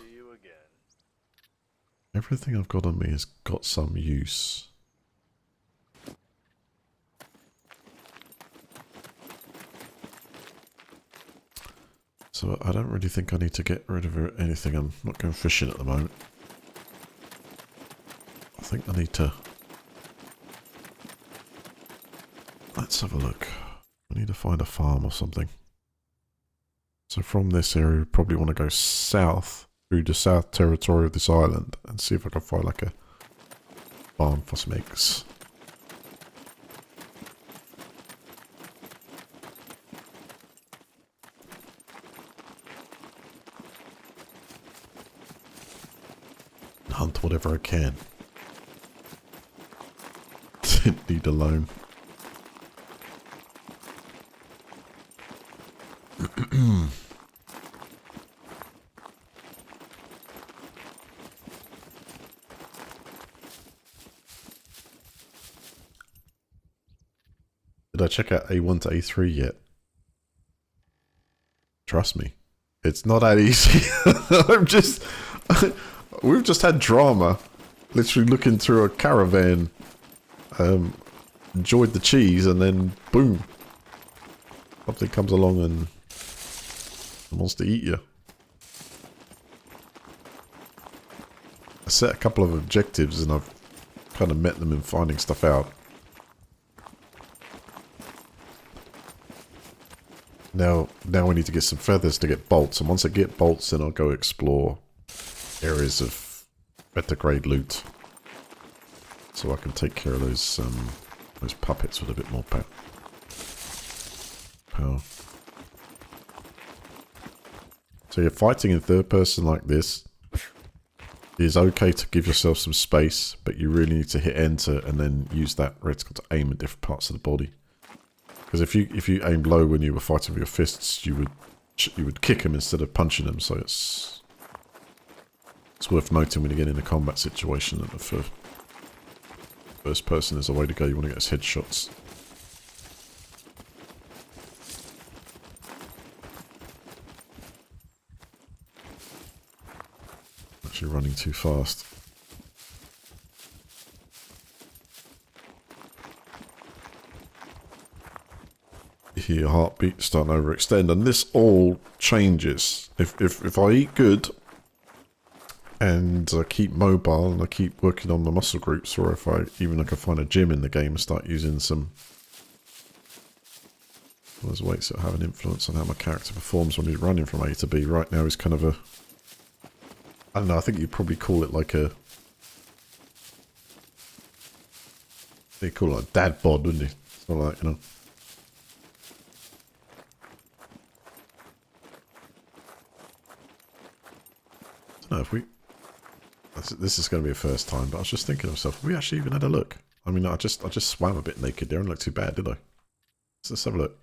everything I've got on me has got some use. So I don't really think I need to get rid of anything. I'm not going fishing at the moment. I think I need to... Let's have a look. I need to find a farm or something. So from this area, we probably want to go south through the south territory of this island and see if I can find like a farm for some eggs. Hunt whatever I can. Didn't need a loan. Did I check out A1 to A3 yet? Trust me, it's not that easy. We've just had drama. Literally looking through a caravan. Enjoyed the cheese and then boom. Something comes along and wants to eat you. I set a couple of objectives and I've kind of met them in finding stuff out. Now we need to get some feathers to get bolts, and once I get bolts then I'll go explore areas of better grade loot. So I can take care of those puppets with a bit more power. So you're fighting in third person like this. It is okay to give yourself some space, but you really need to hit enter and then use that reticle to aim at different parts of the body. Because if you aimed low when you were fighting with your fists, you would kick them instead of punching them. So it's worth noting when you get in a combat situation for First person is the way to go. You want to get his headshots. Actually running too fast. You hear your heartbeat starting to overextend, and this all changes. If I eat good and I keep mobile and I keep working on the muscle groups, or if I can find a gym in the game and start using some those weights that have an influence on how my character performs when he's running from A to B. Right now he's kind of a, I don't know, I think you'd probably call it like a, they call it a dad bod, wouldn't you? It's not like, you know. I don't know if we, this is going to be a first time, but I was just thinking to myself, have we actually even had a look? I mean, I just swam a bit naked there and looked too bad, did I? Let's have a look.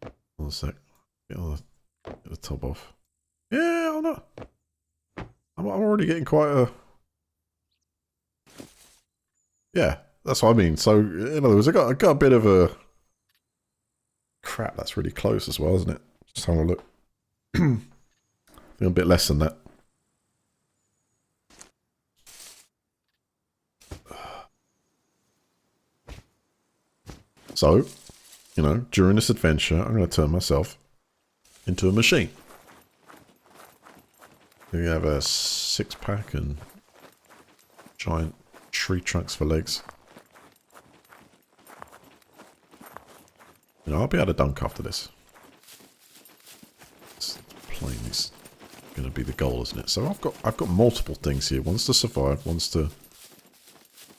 Hold on a sec. Get the top off. Yeah, I know. I'm already getting quite a... Yeah, that's what I mean. So, in other words, I got a bit of a... Crap, that's really close as well, isn't it? Just having a look. I think a bit less than that. So, you know, during this adventure, I'm going to turn myself into a machine. We have a 6-pack and giant tree trunks for legs. You know, I'll be able to dunk after this. It's plainly going to be the goal, isn't it? So I've got multiple things here. One's to survive. One's to, you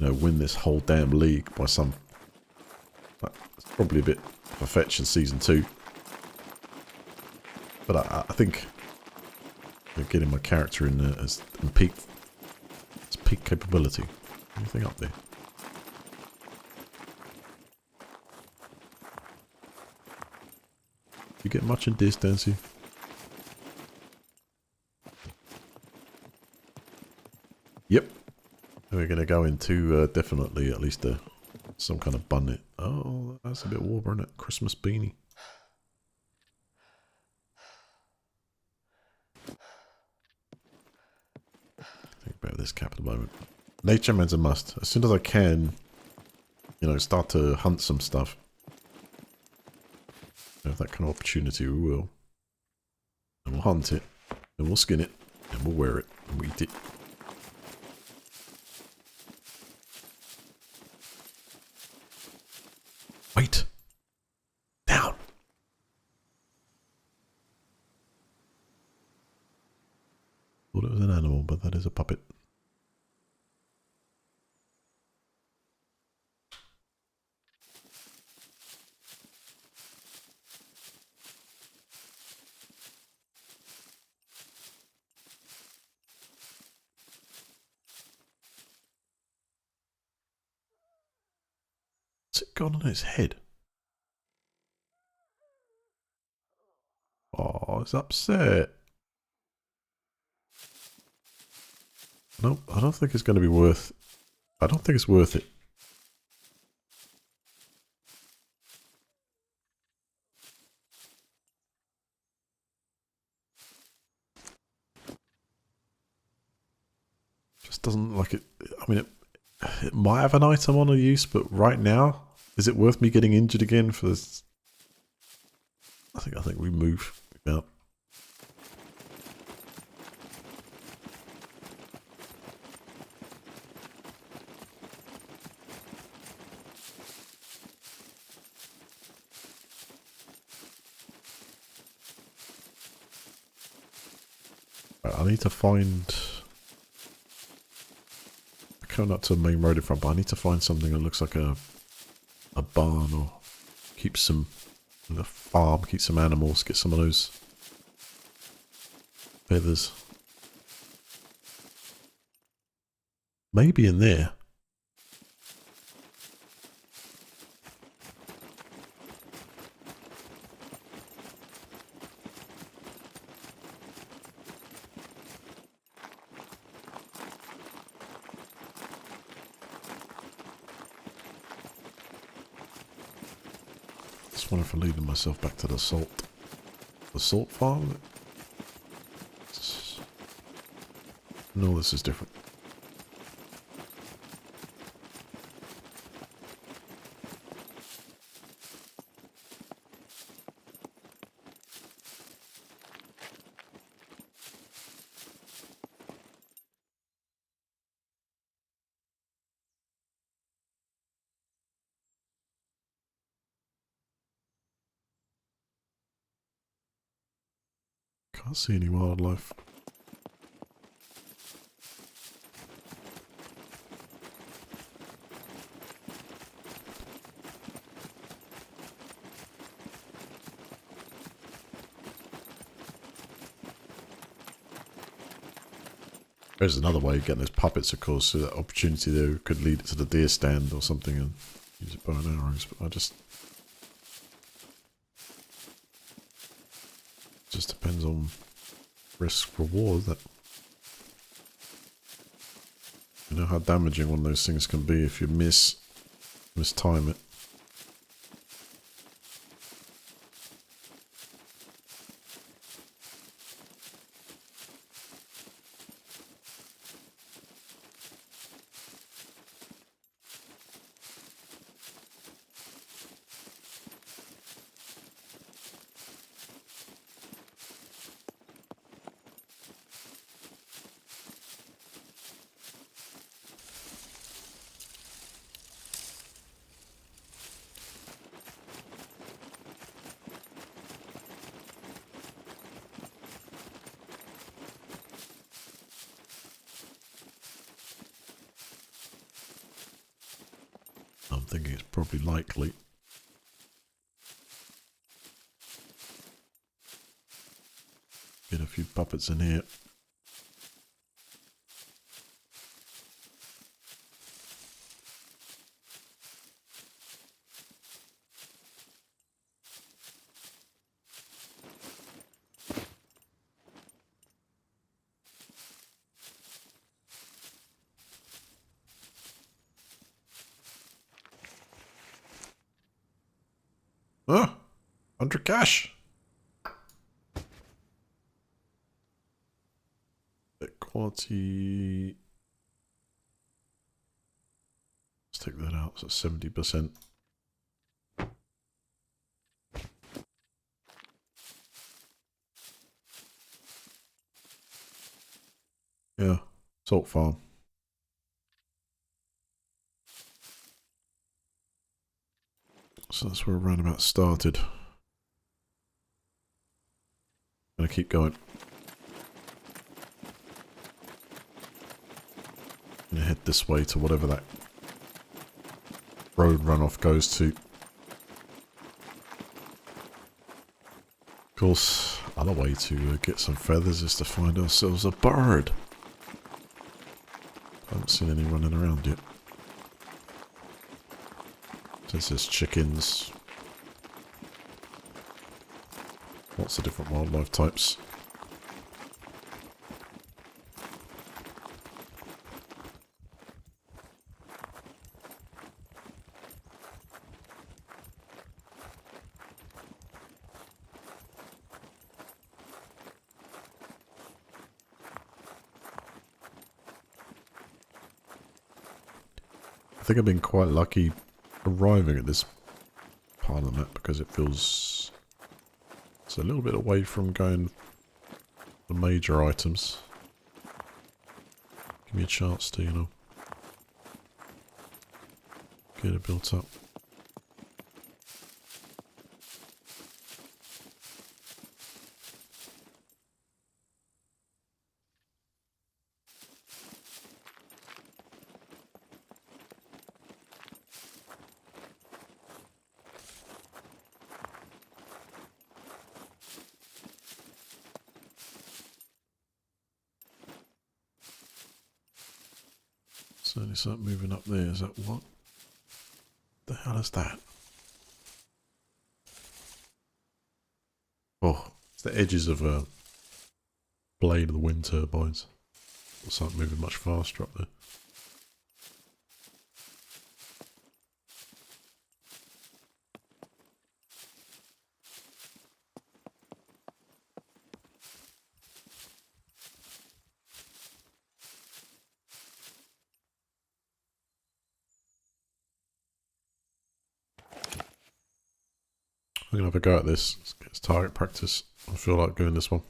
know, win this whole damn league by some. It's probably a bit far-fetched in season 2, but I think getting my character in there as in peak capability. Anything up there? You get much in this, don't you? Yep. We're going to go into definitely at least some kind of bun. Oh, that's a bit warmer, isn't it? Christmas beanie. Think about this cap at the moment. Nature man's a must. As soon as I can, you know, start to hunt some stuff. If that kind of opportunity, we will. And we'll hunt it, and we'll skin it, and we'll wear it, and we'll eat it. Wait! Down! Thought it was an animal, but that is a puppet. What's it got on its head? Oh, it's upset. Nope, I don't think it's going to be worth... I don't think it's worth it. Just doesn't like it... I mean, it might have an item on a use, but right now, is it worth me getting injured again for this? I think we move out. Right, I need to find... Coming up to the main road in front, but I need to find something that looks like a barn or keep some... a farm, keep some animals, get some of those feathers. Maybe in there. wonder if I'm leading myself back to the salt farm. No, this is different. Can't see any wildlife. There's another way of getting those puppets, of course, so that opportunity there could lead it to the deer stand or something and use it bow and arrows, but I just depends on risk reward. That, you know how damaging one of those things can be if you mistime it. I'm thinking it's probably likely. Get a few puppets in here. Oh, 100 cash. Quality. Let's take that out. So 70%. Yeah, salt farm. So that's where roundabout started. Gonna keep going. Gonna head this way to whatever that road runoff goes to. Of course, other way to get some feathers is to find ourselves a bird. I haven't seen any running around yet. Since there's chickens. Lots of different wildlife types. I think I've been quite lucky arriving at this part of the map because it feels it's a little bit away from going the major items. Give me a chance to, you know, get it built up. Certainly something moving up there. Is that what? The hell is that? Oh, it's the edges of a blade of the wind turbines. Or something moving much faster up there. I'm going to have a go at this. Let's get target practice. I feel like doing this one.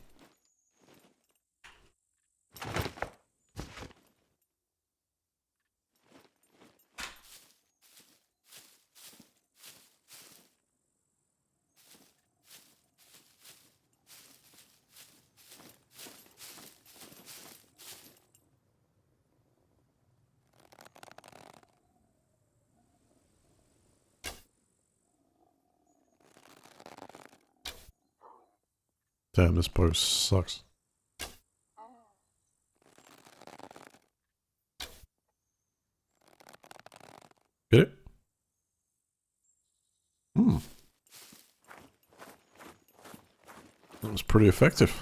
Damn, this bow sucks. Get it? Hmm. That was pretty effective.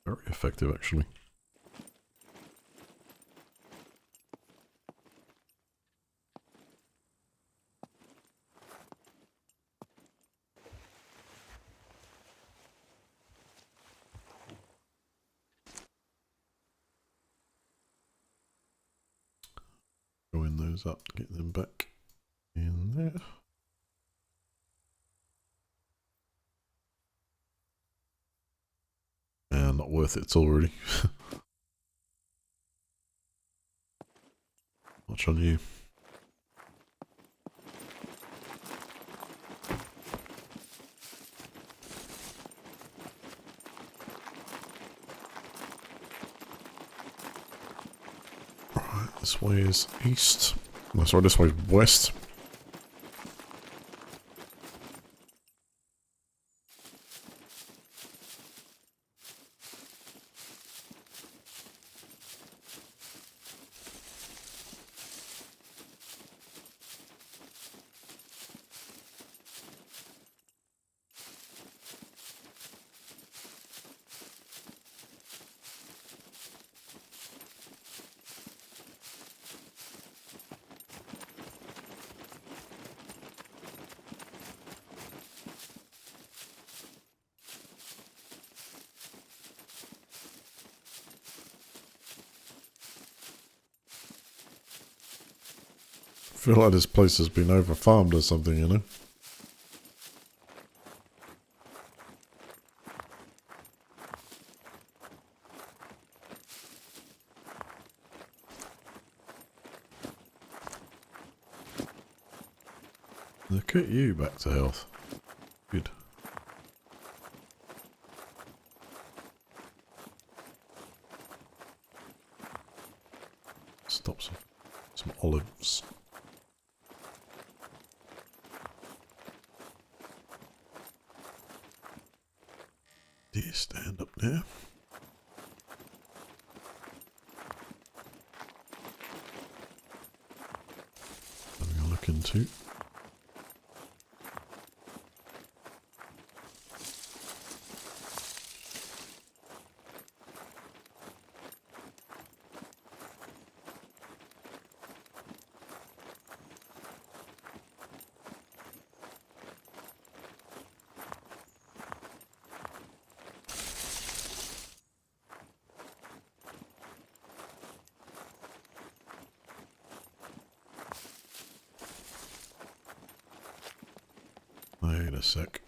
Very effective, actually. Going those up, get them back in there. And not worth it at all, really. Much on you. Right, this way is east. No, sorry, this way is west. I feel like this place has been over-farmed or something, you know? Look at you, back to health. Good. Stop some olives. Do you stand up there? Having a look into. Wait a sec.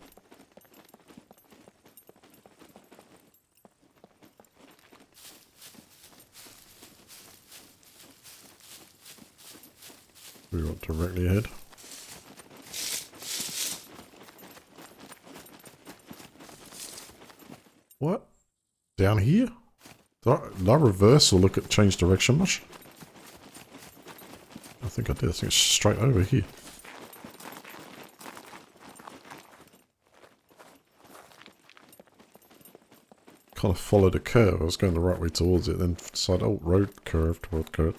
We want directly ahead. What? Down here? Did I reverse or look at change direction much? I think I did. I think it's straight over here. Kind of followed a curve. I was going the right way towards it, then decided, oh, road curved, road curved.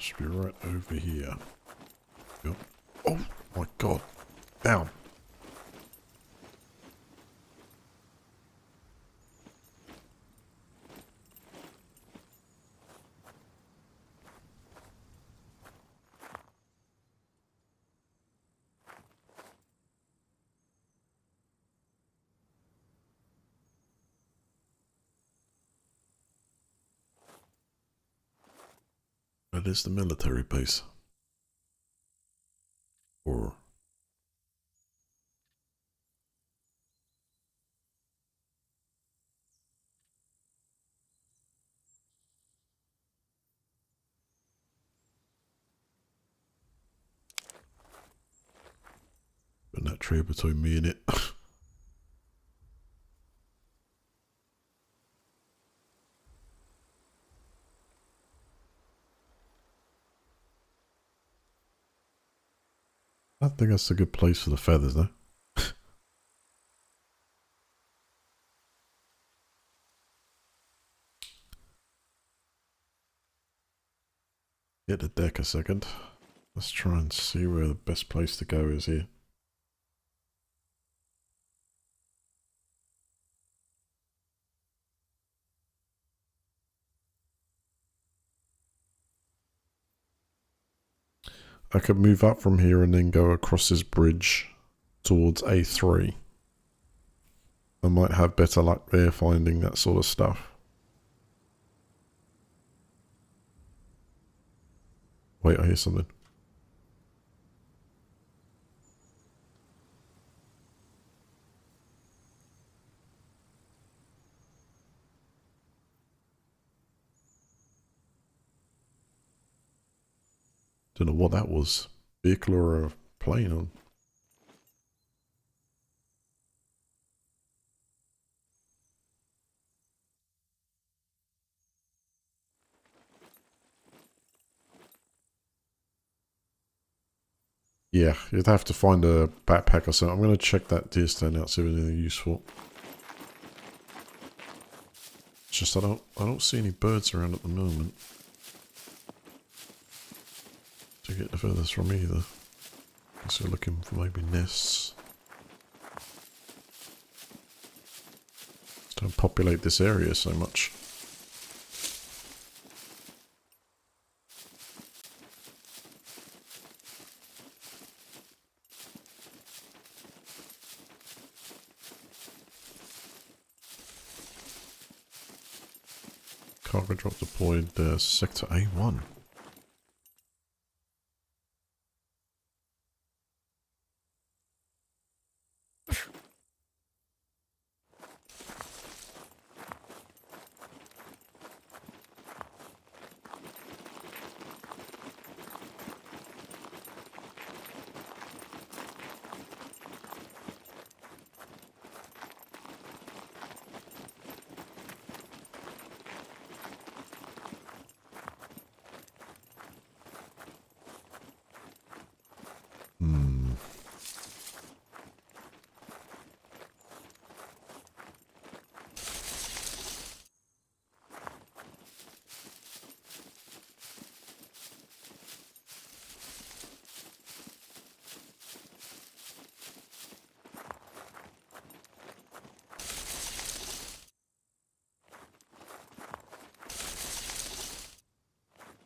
Should be right over here. Yep. Oh my god. Down. That is the military base. Or and that tree between me and it. I think that's a good place for the feathers, though. Get the deck a second. Let's try and see where the best place to go is here. I could move up from here and then go across this bridge towards A3. I might have better luck there finding that sort of stuff. Wait, I hear something. Don't know what that was. Vehicle or a plane on. Yeah, you'd have to find a backpack or something. I'm going to check that deer stand out, see if there's anything useful. It's just I don't see any birds around at the moment to get the feathers from either. So we're looking for maybe nests. Just don't populate this area so much. Cargo drop deployed sector A1.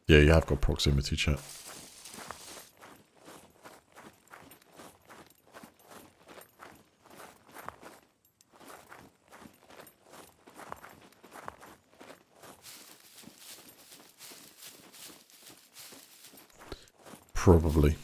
Yeah, you have got proximity chat. Probably.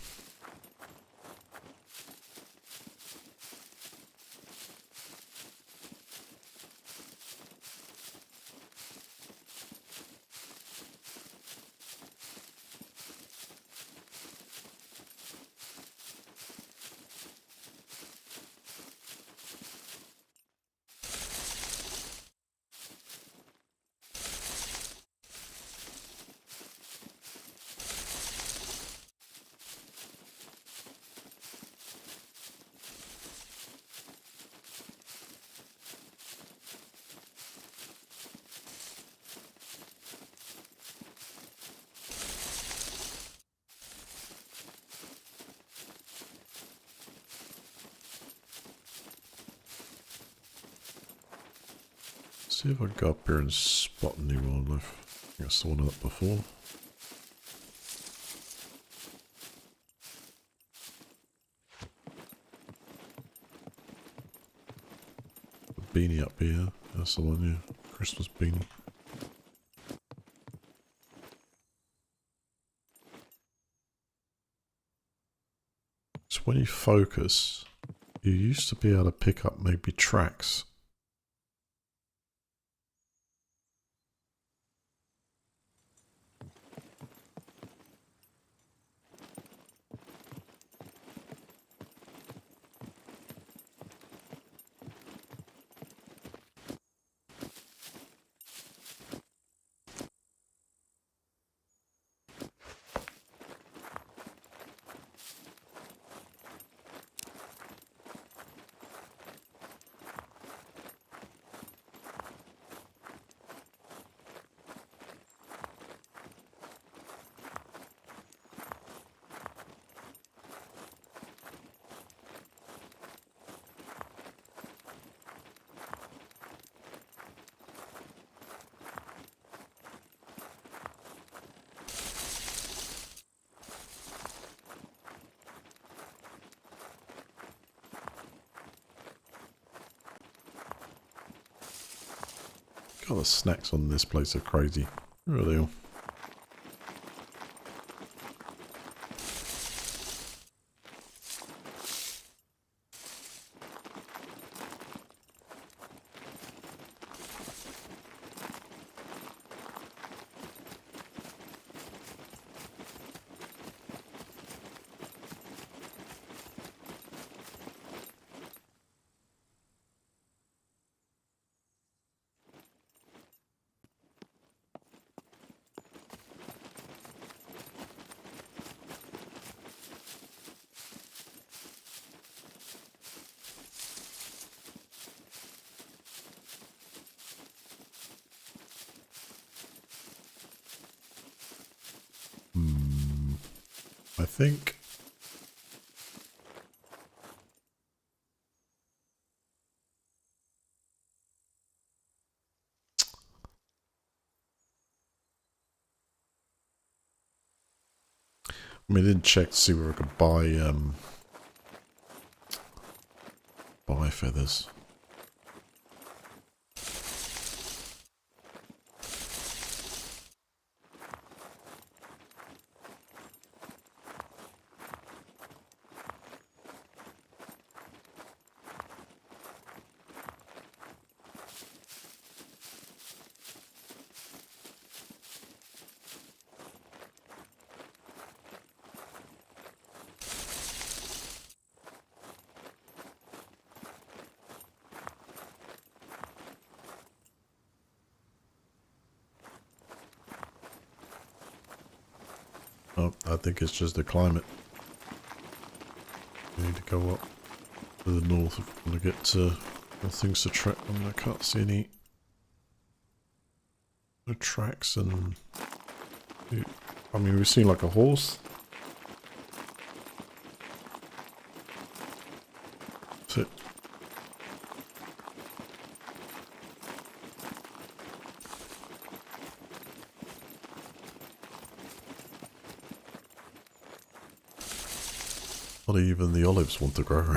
See if I go up here and spot any wildlife. I think I saw one up before. The beanie up here. That's the one, yeah. Christmas beanie. So when you focus, you used to be able to pick up maybe tracks. God, the snacks on this place are crazy. Really are. I think I didn't check to see where I could buy feathers. Oh, I think it's just the climate. We need to go up to the north if we want to get more things to track. I mean, I can't see any no tracks, and I mean, we've seen like a horse. That's it. Not even the olives want to grow.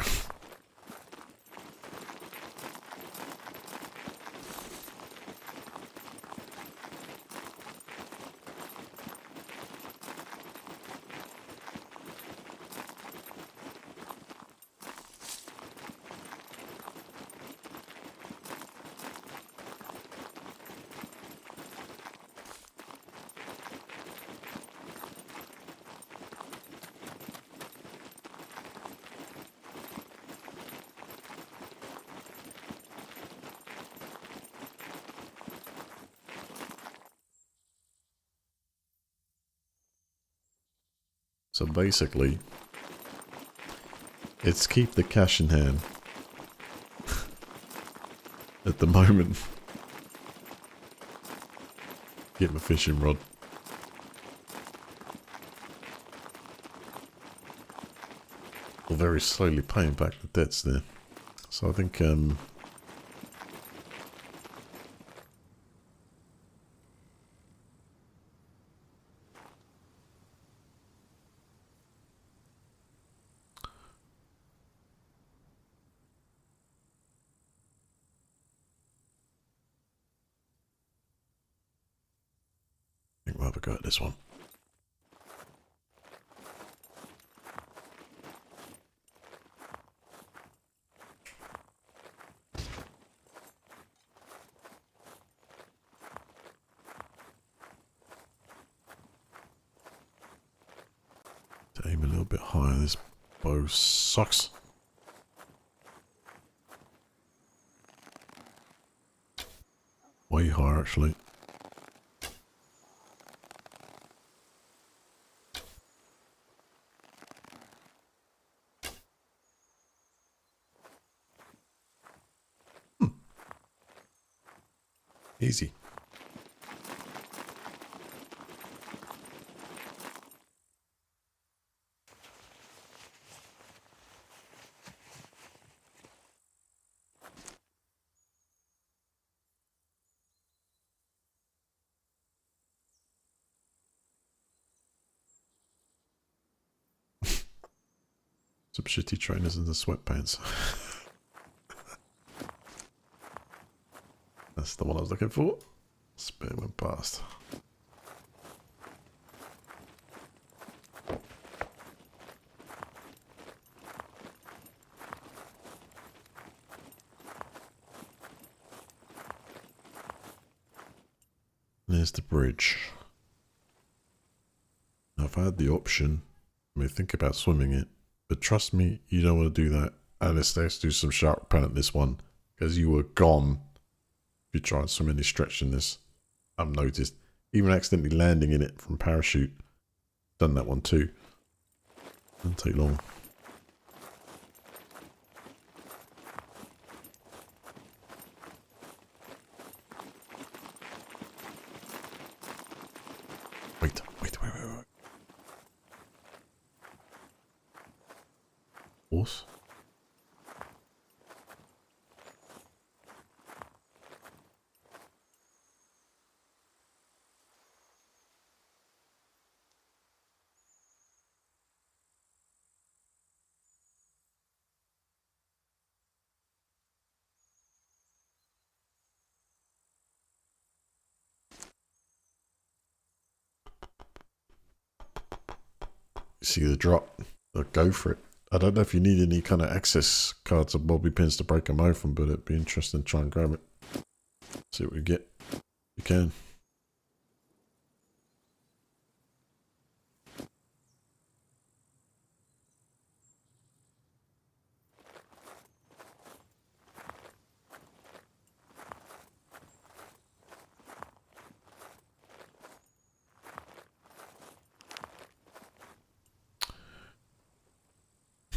So basically, it's keep the cash in hand at the moment. Get my fishing rod. We're very slowly paying back the debts there. So I think have a go at this one. To aim a little bit higher, this bow sucks. Way higher, actually. Easy. Some shitty trainers in the sweatpants. That's the one I was looking for. Spit went past. There's the bridge. Now, if I had the option, I may think about swimming it, but trust me, you don't want to do that unless let's do some shark repellent this one, because you were gone if you try and swim any stretch in this. I've noticed. Even accidentally landing in it from parachute. Done that one too. Doesn't take long. Wait. Horse? See the drop? Go for it. I don't know if you need any kind of access cards or bobby pins to break them open, but it'd be interesting to try and grab it. See what we get. You can.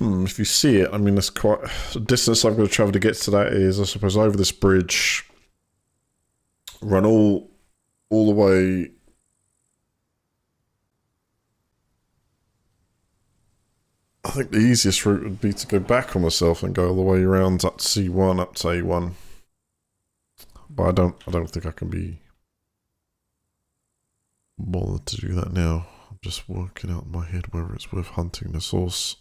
If you see it, I mean, that's quite the distance I've got to travel to get to that is, I suppose, over this bridge, run all the way. I think the easiest route would be to go back on myself and go all the way around up to C1, up to A1. But I don't think I can be bothered to do that now. I'm just working out in my head whether it's worth hunting the source.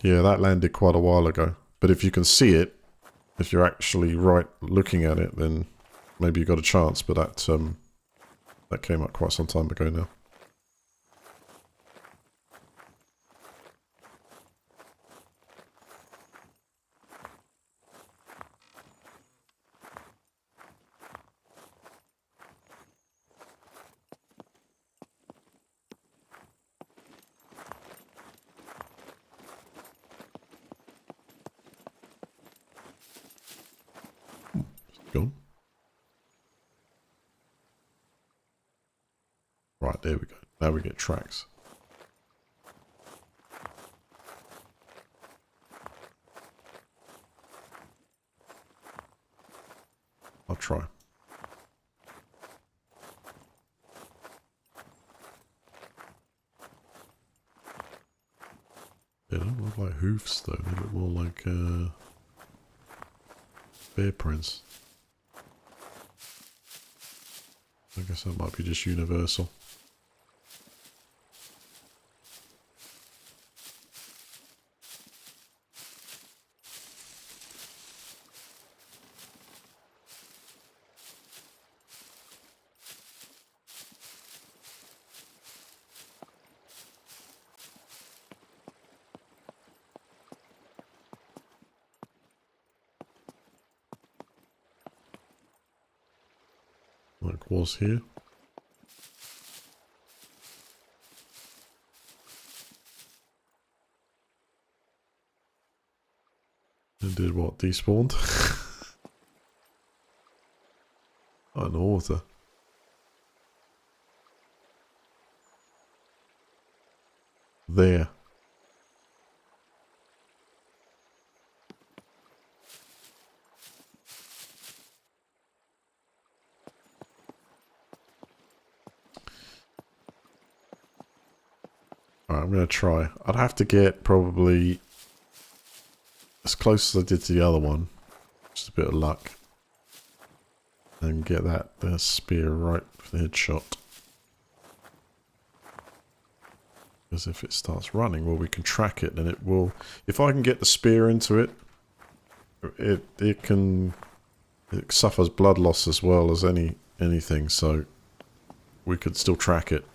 Yeah, that landed quite a while ago. But if you can see it, if you're actually right looking at it, then maybe you got a chance. But that came up quite some time ago now. Gone. Right, there we go. Now we get tracks. I'll try. They don't look like hoofs though, they look more like bear prints. I guess that might be just universal. like was here. And did what? Despawned? An author. There. Alright, I'm going to try. I'd have to get probably as close as I did to the other one. Just a bit of luck. And get that spear right for the headshot. Because if it starts running, well, we can track it, and it will... If I can get the spear into it, it suffers blood loss as well as anything, so we could still track it.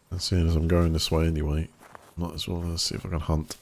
And seeing as I'm going this way anyway, might as well see if I can hunt.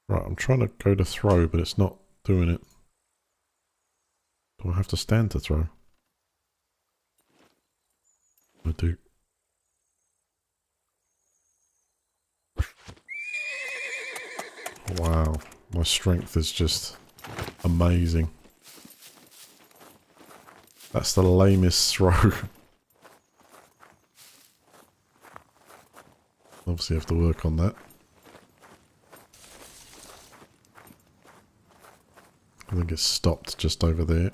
Right, I'm trying to go to throw, but it's not doing it. Do I have to stand to throw? I do. Wow, my strength is just amazing. That's the lamest throw. Obviously have to work on that. I think it's stopped just over there.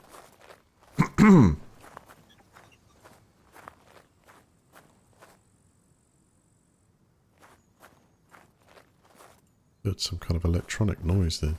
Heard some kind of electronic noise there.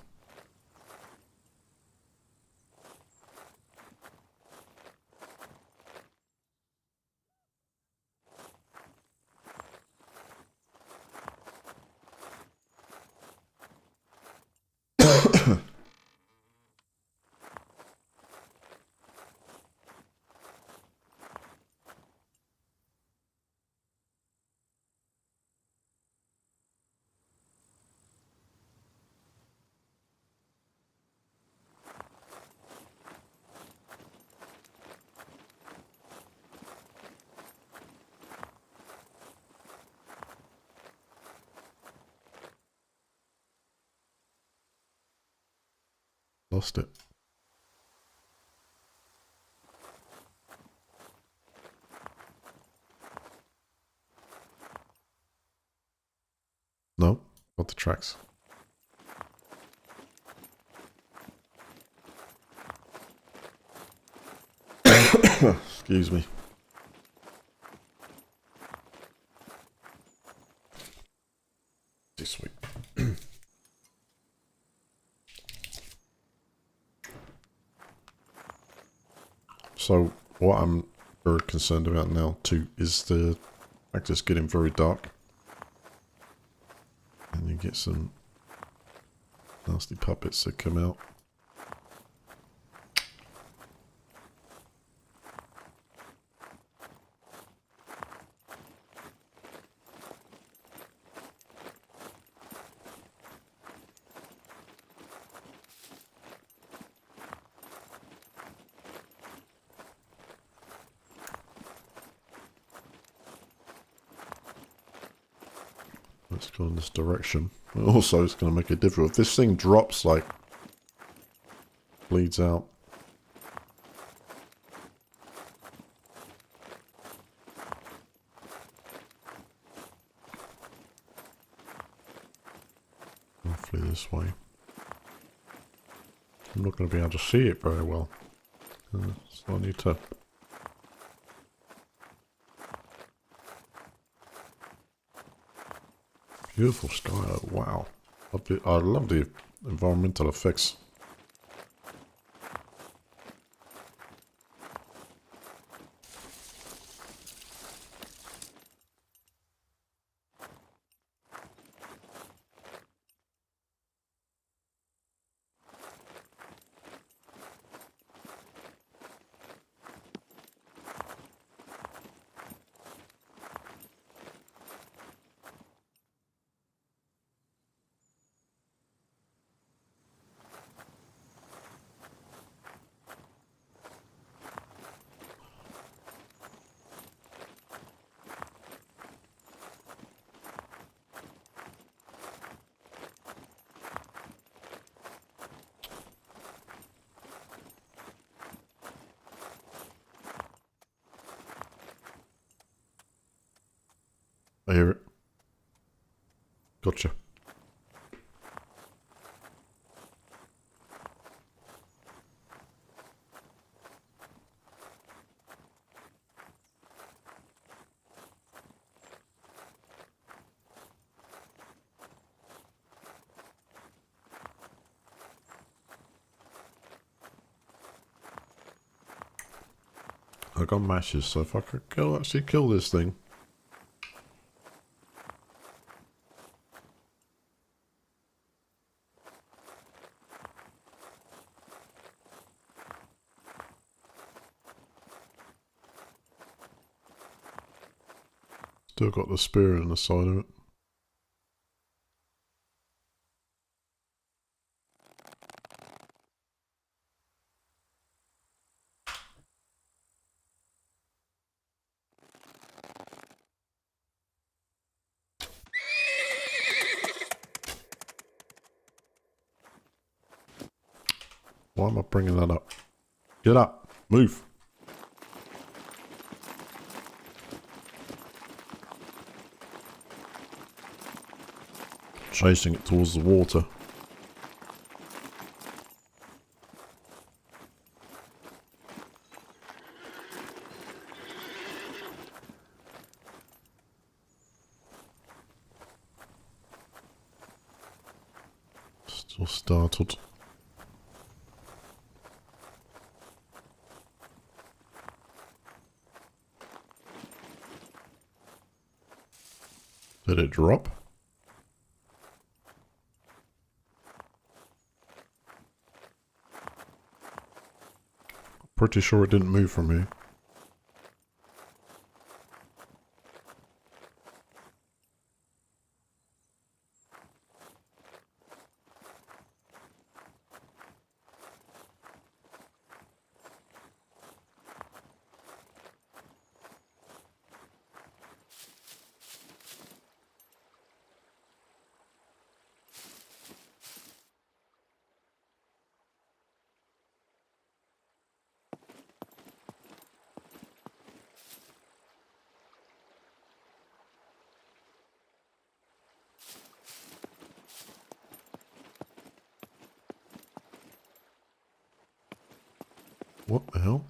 Lost it. No, got the tracks. Excuse me. Sweet. So what I'm very concerned about now too is the fact it's getting very dark. And you get some nasty puppets that come out. Let's go in this direction. Also, it's going to make it difficult. If this thing drops, like, bleeds out. Hopefully this way. I'm not going to be able to see it very well. So I need to... Beautiful sky, wow. I love the environmental effects. I hear it. Gotcha. I got matches, so if I could actually kill this thing. Still got the spear in the side of it. Why am I bringing that up? Get up! Move! Chasing it towards the water. Still startled. Did it drop? Pretty sure it didn't move from here. What the hell?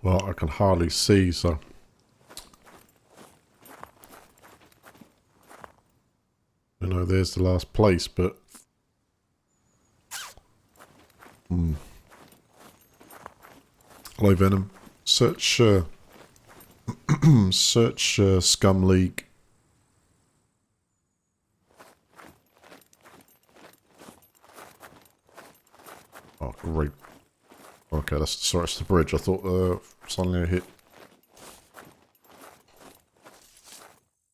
Well, I can hardly see, so... You know, there's the last place, but... Hello, Venom. Search, search Scum League. Oh, great. Okay, sorry, it's the bridge. I thought suddenly I hit.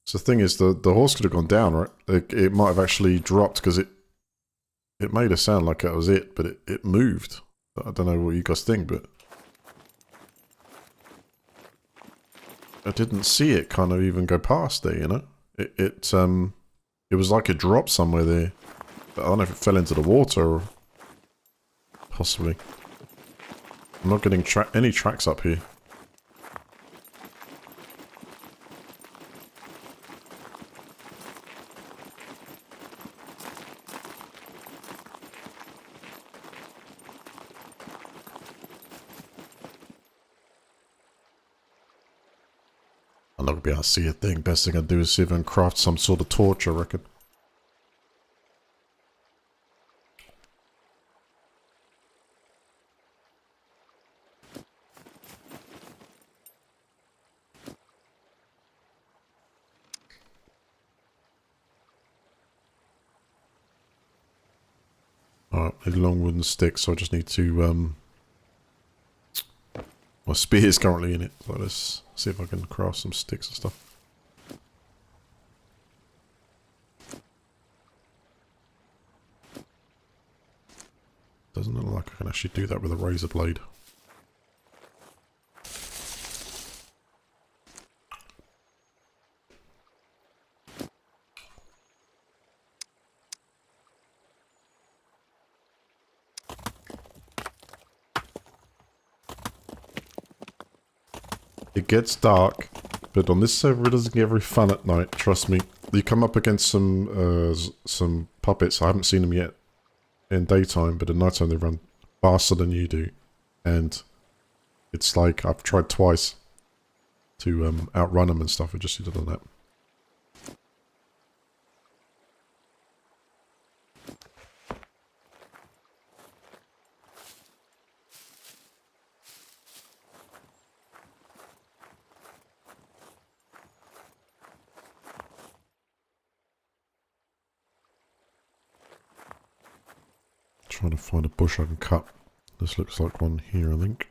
So the thing is, the horse could have gone down, right? It might have actually dropped because it made a sound like that was it, but it moved. I don't know what you guys think, but I didn't see it kind of even go past there, you know? It It was like it dropped somewhere there. But I don't know if it fell into the water or... Possibly. I'm not getting any tracks up here. I'm not going to be able to see a thing. Best thing I do is see if I can craft some sort of torch, I reckon. Alright, a long wooden stick, so I just need to, my spear is currently in it, so let's see if I can craft some sticks and stuff. Doesn't look like I can actually do that with a razor blade. It gets dark, but on this server it doesn't get very fun at night, trust me. You come up against some puppets, I haven't seen them yet in daytime, but at nighttime they run faster than you do. And it's like, I've tried twice to outrun them and stuff, it just succeeded on that. Trying to find a bush I can cut. This looks like one here, I think.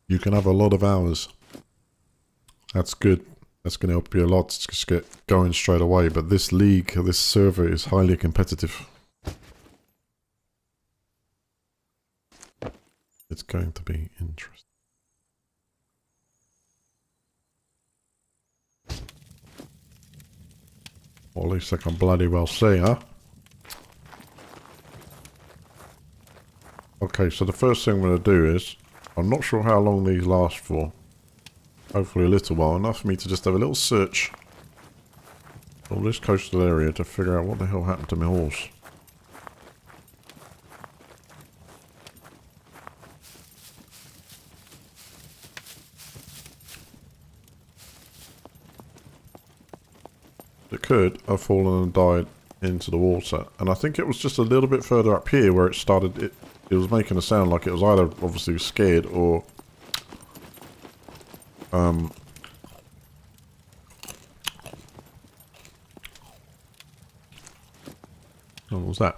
You can have a lot of hours. That's good. That's going to help you a lot to just get going straight away. But this league, this server is highly competitive. It's going to be interesting. Or at least I can bloody well say, huh? Okay, so the first thing I'm going to do is, I'm not sure how long these last for. Hopefully a little while, enough for me to just have a little search of this coastal area to figure out what the hell happened to my horse. It could have fallen and died into the water, and I think it was just a little bit further up here where it started, it was making a sound like it was either obviously scared or what was that?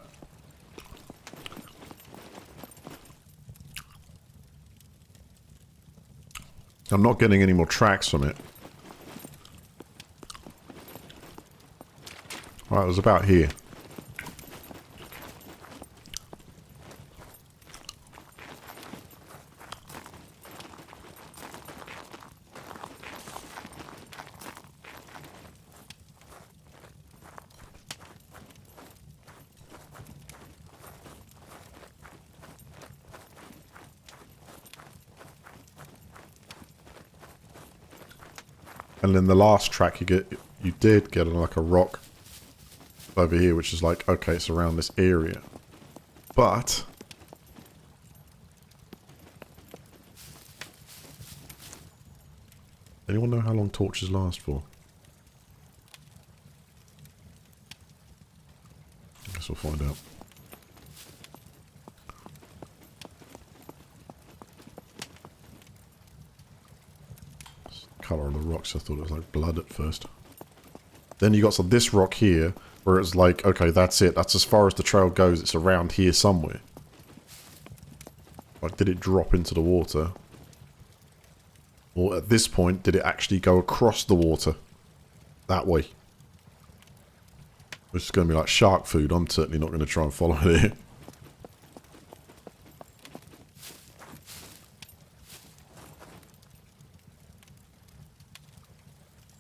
I'm not getting any more tracks from it. Right, it was about here. And then the last track you did get like a rock over here, which is like, okay, it's around this area. But anyone know how long torches last for? I guess we'll find out. colour of the rocks. I thought it was like blood at first. Then you got this rock here, where it's like, okay, that's it. That's as far as the trail goes. It's around here somewhere. Like, did it drop into the water? Or at this point, did it actually go across the water? That way. Which is going to be like shark food. I'm certainly not going to try and follow it here.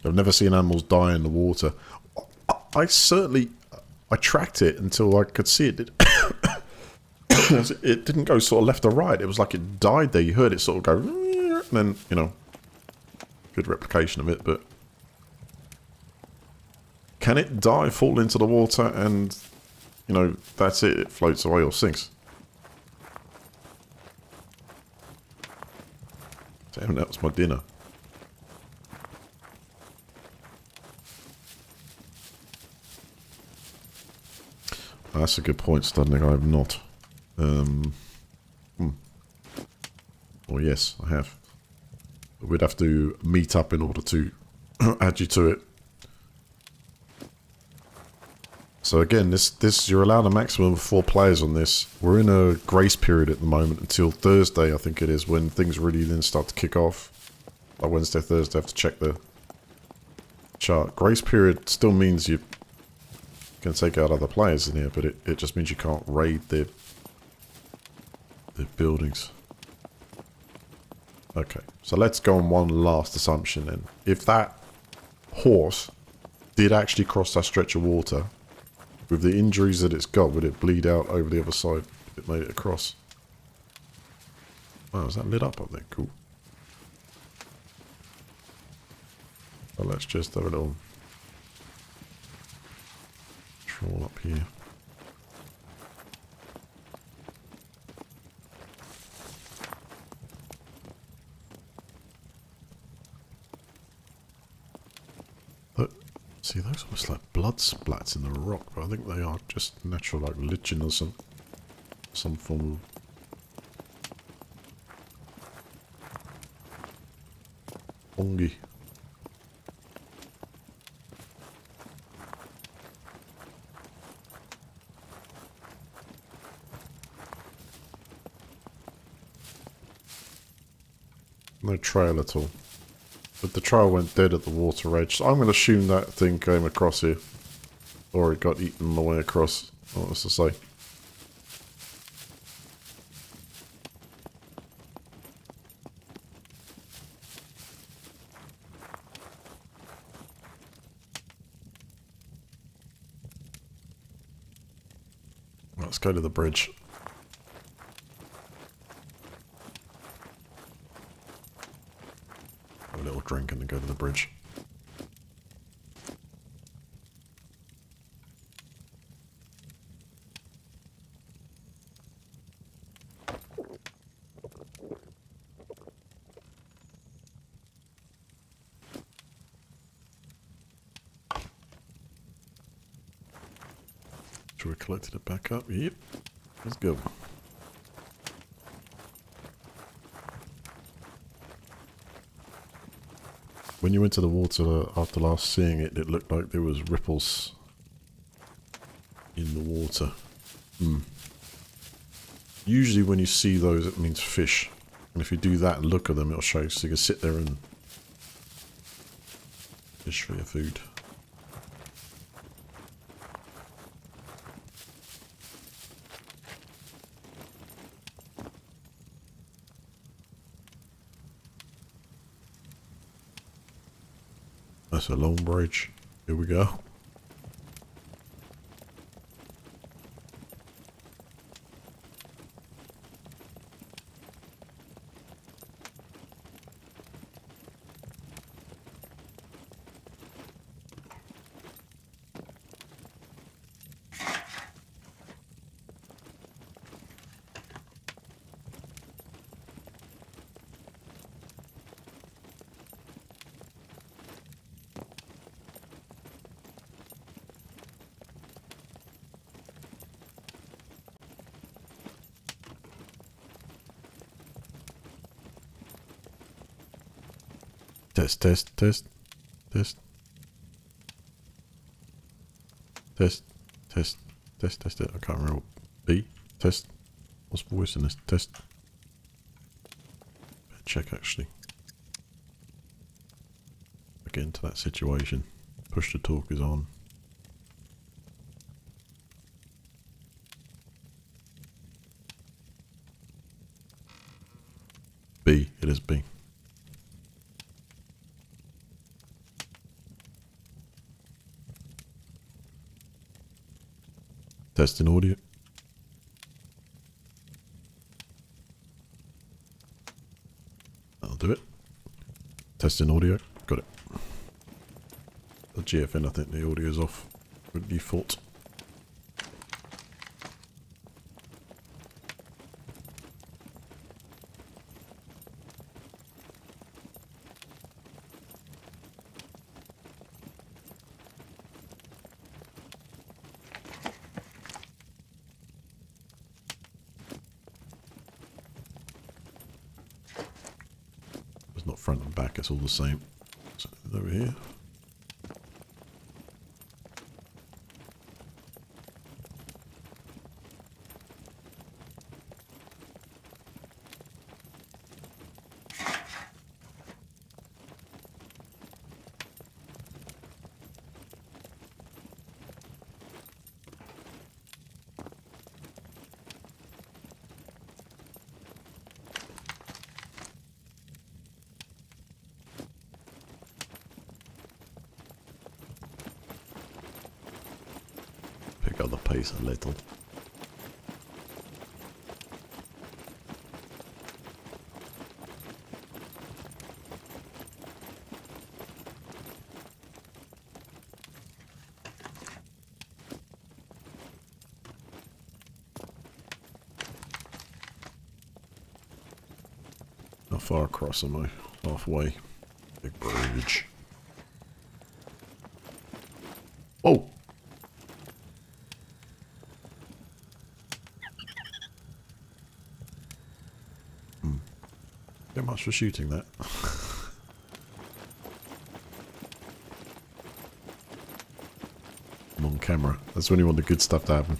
I've never seen animals die in the water. I certainly... I tracked it until I could see it. It didn't go sort of left or right. It was like it died there. You heard it sort of go... And then, you know... Good replication of it, but... Can it die, fall into the water, and... You know, that's it. It floats away or sinks. Damn, that was my dinner. That's a good point, Studnick. I have not. Well, yes, I have. But we'd have to meet up in order to add you to it. So again, this you're allowed a maximum of 4 players on this. We're in a grace period at the moment until Thursday, I think it is, when things really then start to kick off. Like Wednesday, Thursday, I have to check the chart. Grace period still means you can take out other players in here, but it just means you can't raid their buildings. Okay, so let's go on one last assumption then. If that horse did actually cross that stretch of water, with the injuries that it's got, would it bleed out over the other side if it made it across? Wow, is that lit up there? Cool. Well, let's just have a little troll up here. But, see, those almost like blood splats in the rock, but I think they are just natural, like lichen or some form of fungi. No trail at all. But the trail went dead at the water edge, so I'm going to assume that thing came across here. Or it got eaten on the way across. What was to say? Let's go to the bridge. Have a little drink and then go to the bridge. Should we collected it back up? Yep. Let's go. When you went to the water after last seeing it, it looked like there was ripples in the water. Usually when you see those, it means fish. And if you do that and look at them, it'll show you. So you can sit there and fish for your food. That's a long bridge. Here we go. Test, test, test, test. Test, test, test, test it. I can't remember. B, test. What's voice in this? Test. Check actually. Get into that situation. Push to talk is on. B, it is B. Testing audio. I'll do it. Testing audio. Got it. The GFN, I think the audio is off with default. It's not front and back, it's all the same. So over here. Pick up the pace a little. How far across am I? Halfway. Big bridge. Oh! Get much for shooting that. I'm on camera. That's when you want the good stuff to happen.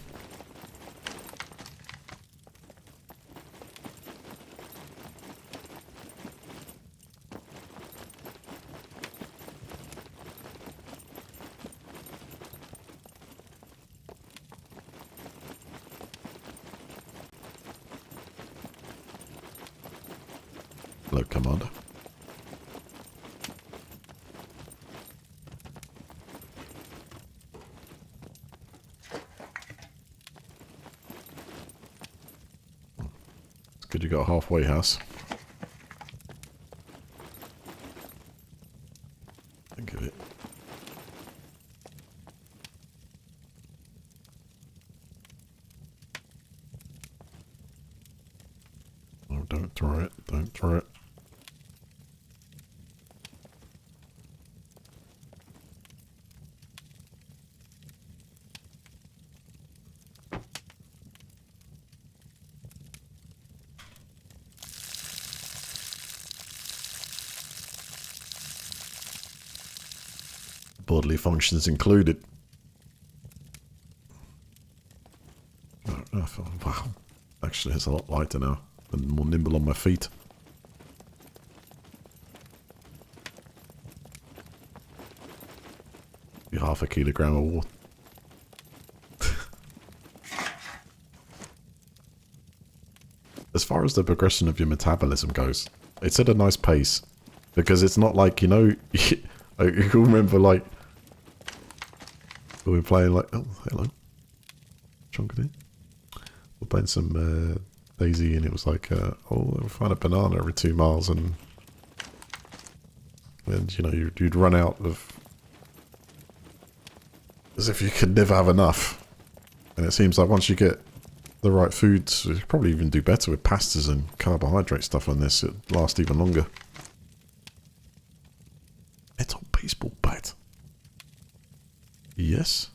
Hello, Commander. It's good you got a halfway house. Think of it. Oh, don't throw it. Don't throw it. Bodily functions included. Oh, wow. Actually, it's a lot lighter now. And more nimble on my feet. Be half a kilogram of water. As far as the progression of your metabolism goes, it's at a nice pace. Because it's not like, you know, I can remember like, we were playing like, oh, hello. Chunk it in. We're playing some Daisy and it was like, oh, we'll find a banana every 2 miles and you know, you'd run out of, as if you could never have enough. And it seems like once you get the right foods, you probably even do better with pastas and carbohydrate stuff on this, it'd last even longer. It's a baseball bat. Yes.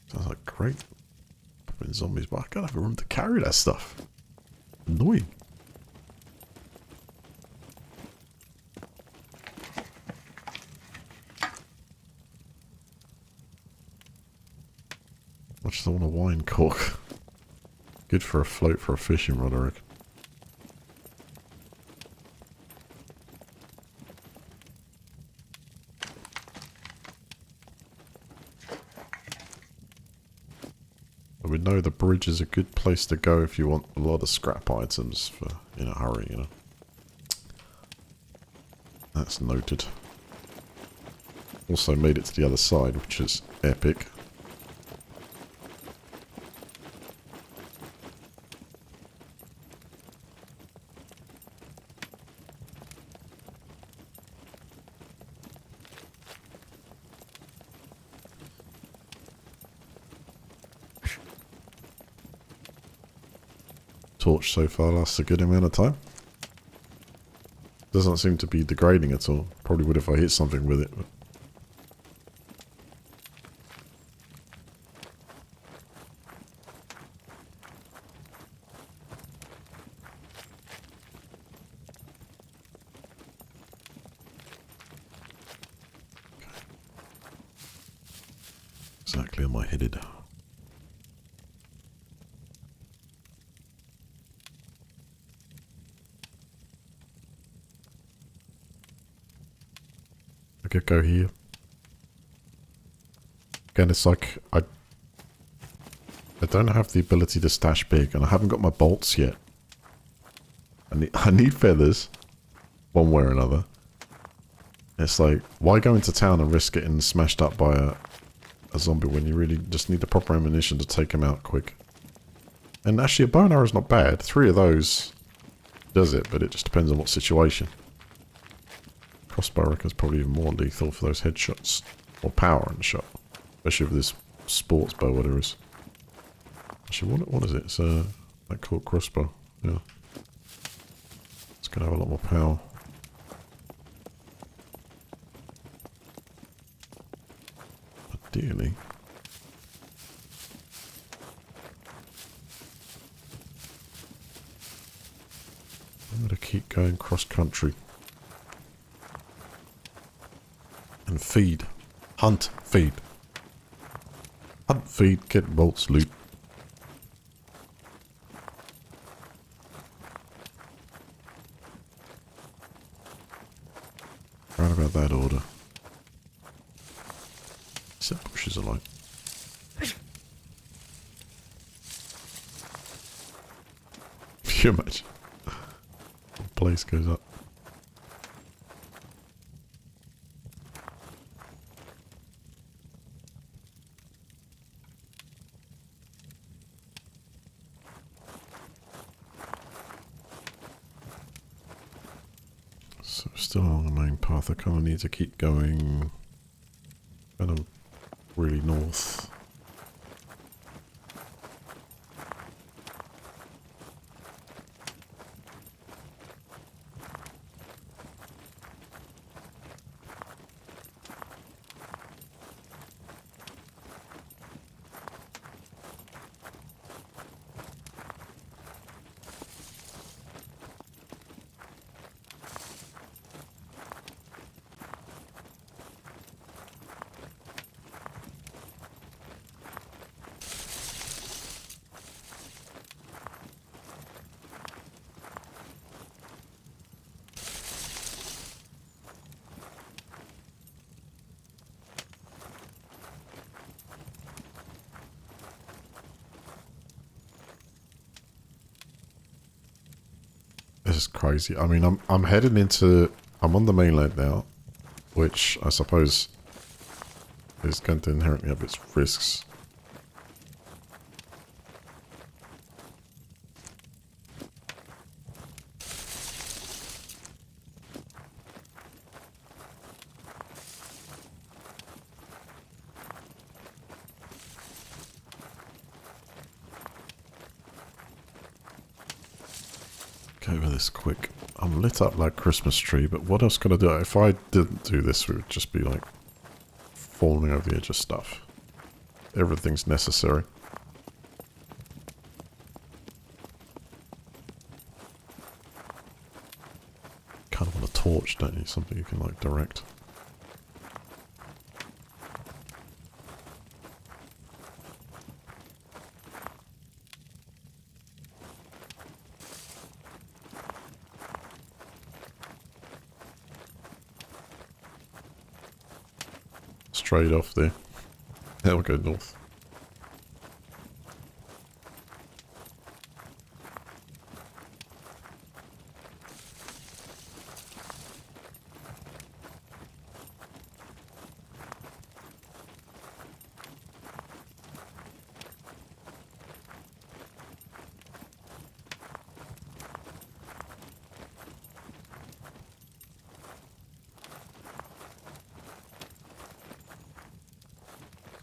Sounds like great. Popping zombies, but I gotta have a room to carry that stuff. Annoying. I just don't want a wine cork. Good for a float for a fishing rod, I reckon. We know the bridge is a good place to go if you want a lot of scrap items for in a hurry, you know. That's noted. Also made it to the other side, which is epic. Torch so far lasts a good amount of time. Doesn't seem to be degrading at all. Probably would if I hit something with it. But. Exactly am I headed? I could go here. Again, it's like I don't have the ability to stash big, and I haven't got my bolts yet. I need feathers, one way or another. It's like, why go into town and risk getting smashed up by a zombie when you really just need the proper ammunition to take him out quick? And actually, a bow and arrow is not bad. 3 of those does it, but it just depends on what situation. Crossbow, I reckon, is probably even more lethal for those headshots. Or power in the shot. Especially with this sports bow, whatever it is. Actually, what is it? It's a like called crossbow. Yeah. It's going to have a lot more power. Ideally. I'm going to keep going cross country. And feed. Hunt, feed. Hunt, feed, get bolts, loot. Right about that order. Set bushes alight. Can you imagine? The place goes up. So still on the main path. I kind of need to keep going kind of really north. This is crazy. I mean, I'm heading into... I'm on the mainland now, which I suppose is going to inherently have its risks. Go over this quick. I'm lit up like Christmas tree, but what else could I do? If I didn't do this, we would just be like falling over the edge of stuff. everything's necessary. Kind of want a torch, don't you? Something you can like direct. Straight off there. Now we'll go north.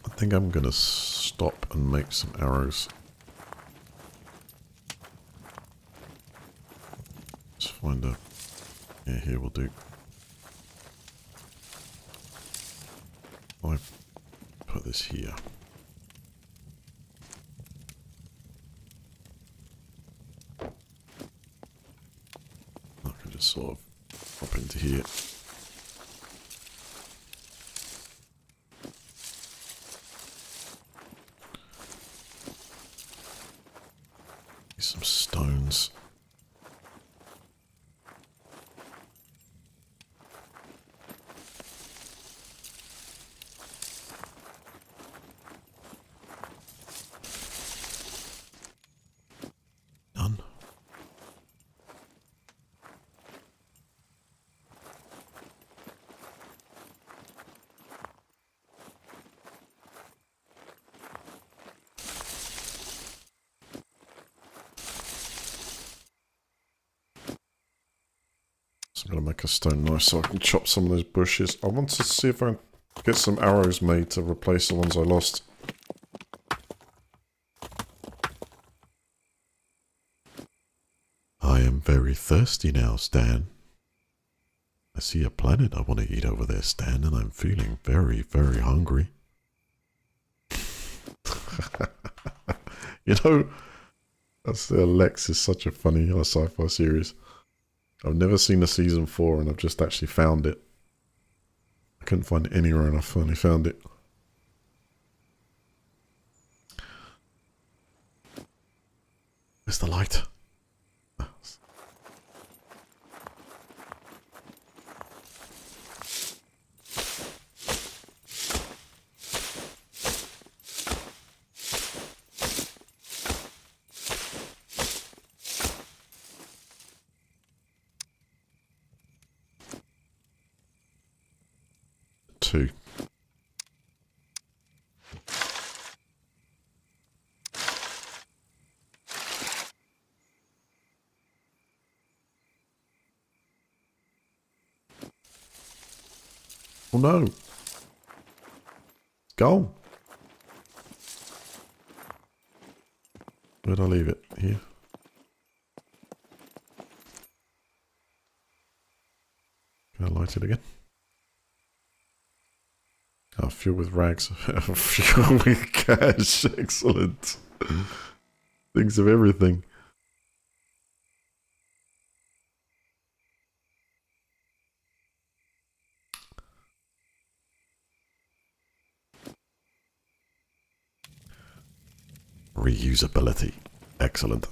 I think I'm gonna stop and make some arrows. Just find a... yeah, here will do. I put this here. I can just sort of hop into here. Some stones. None. I'm going to make a stone knife so I can chop some of those bushes. I want to see if I can get some arrows made to replace the ones I lost. I am very thirsty now, Stan. I see a planet I want to eat over there, Stan, and I'm feeling very, very hungry. You know, that's Lex is such a funny sci-fi series. I've never seen a season 4 and I've just actually found it. I couldn't find it anywhere and I finally found it. Where's the light? Two. Oh no. Go. Where'd I leave it? Here. Can I light it again? Oh, fuel with rags. Fuel with cash. Excellent. Thinks of everything. Reusability. Excellent.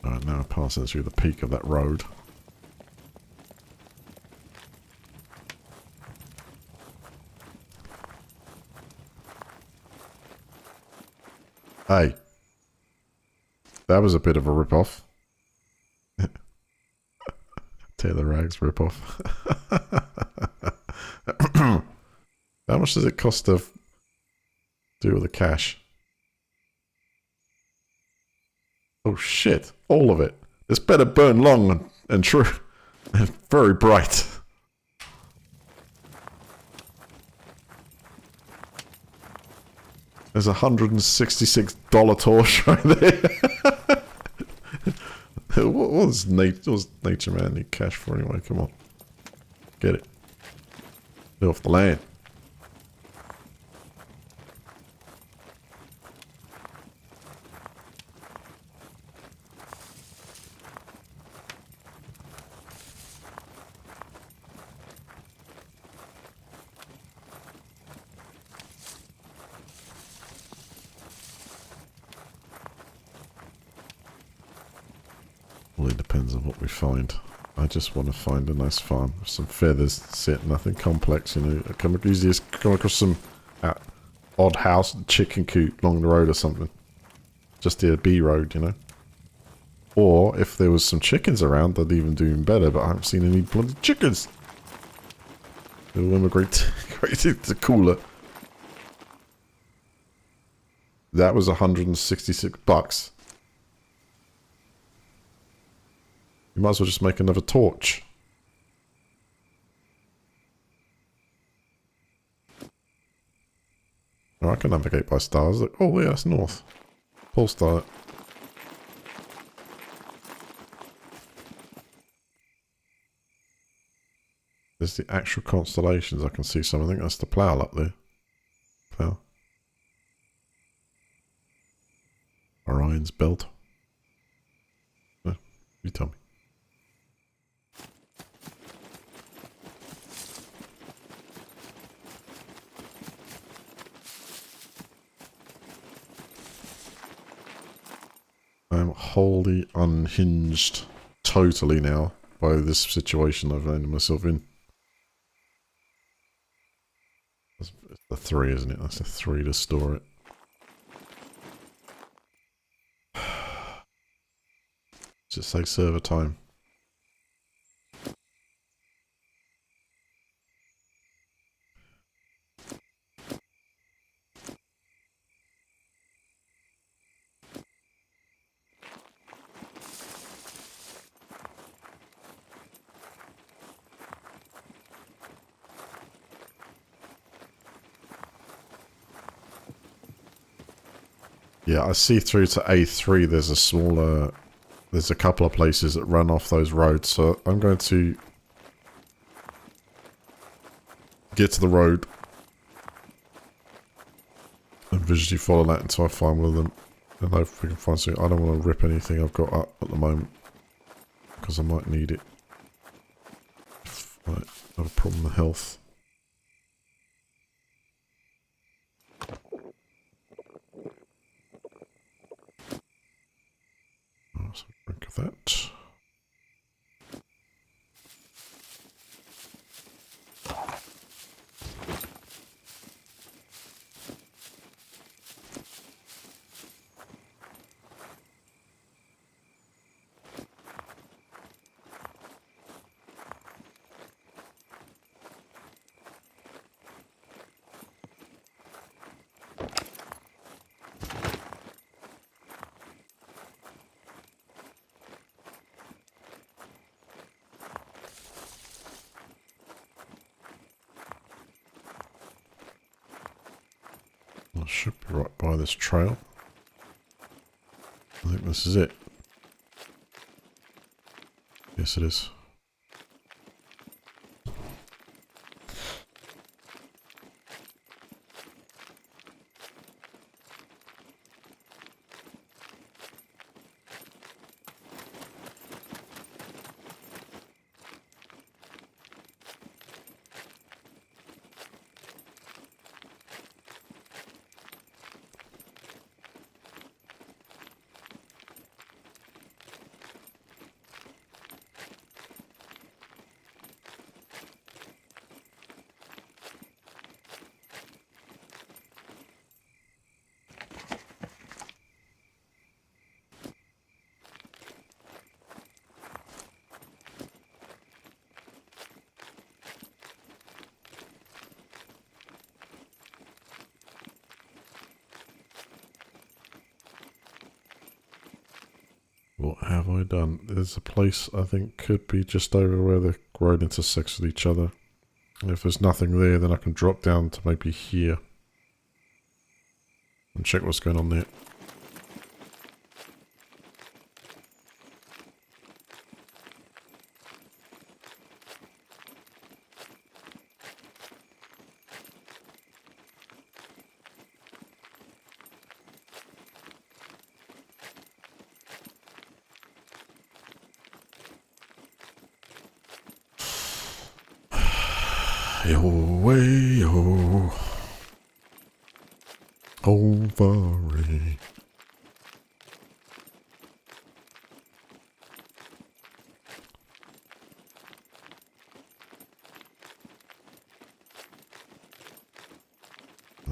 Alright, now passing through the peak of that road. Hey. That was a bit of a rip-off. Tear the rags rip-off. How much does it cost to do with the cash? Oh shit, all of it. This better burn long and true. And very bright. There's $166 torch right there. what does nature man need cash for anyway? Come on. Get it. Get off the land. Well, it depends on what we find. I just want to find a nice farm with some feathers. That's it. Nothing complex, you know. I come across some odd house, chicken coop along the road or something. Just the B road, you know. Or if there was some chickens around, that'd even do even better. But I haven't seen any bloody chickens. They'll immigrate to the cooler. That was $166. You might as well just make another torch. Oh, I can navigate by stars. Look. Oh, yeah, that's north. Pole star. There's the actual constellations. I can see some. I think that's the plough up there. Plough. Orion's belt. No, you tell me. I'm wholly unhinged totally now by this situation I've landed myself in. It's the 3, isn't it? That's a 3 to store it. Just say server time. Yeah, I see through to A3 there's a smaller... There's a couple of places that run off those roads, so I'm going to get to the road and visually follow that until I find one of them. And hopefully we can find something. I don't want to rip anything I've got up at the moment because I might need it. If I have a problem with health. Some drink of that. I should be right by this trail. I think this is it. Yes, it is. What have I done? There's a place I think could be just over where the road intersects with each other. And if there's nothing there, then I can drop down to maybe here. And check what's going on there. Your way, oh, over.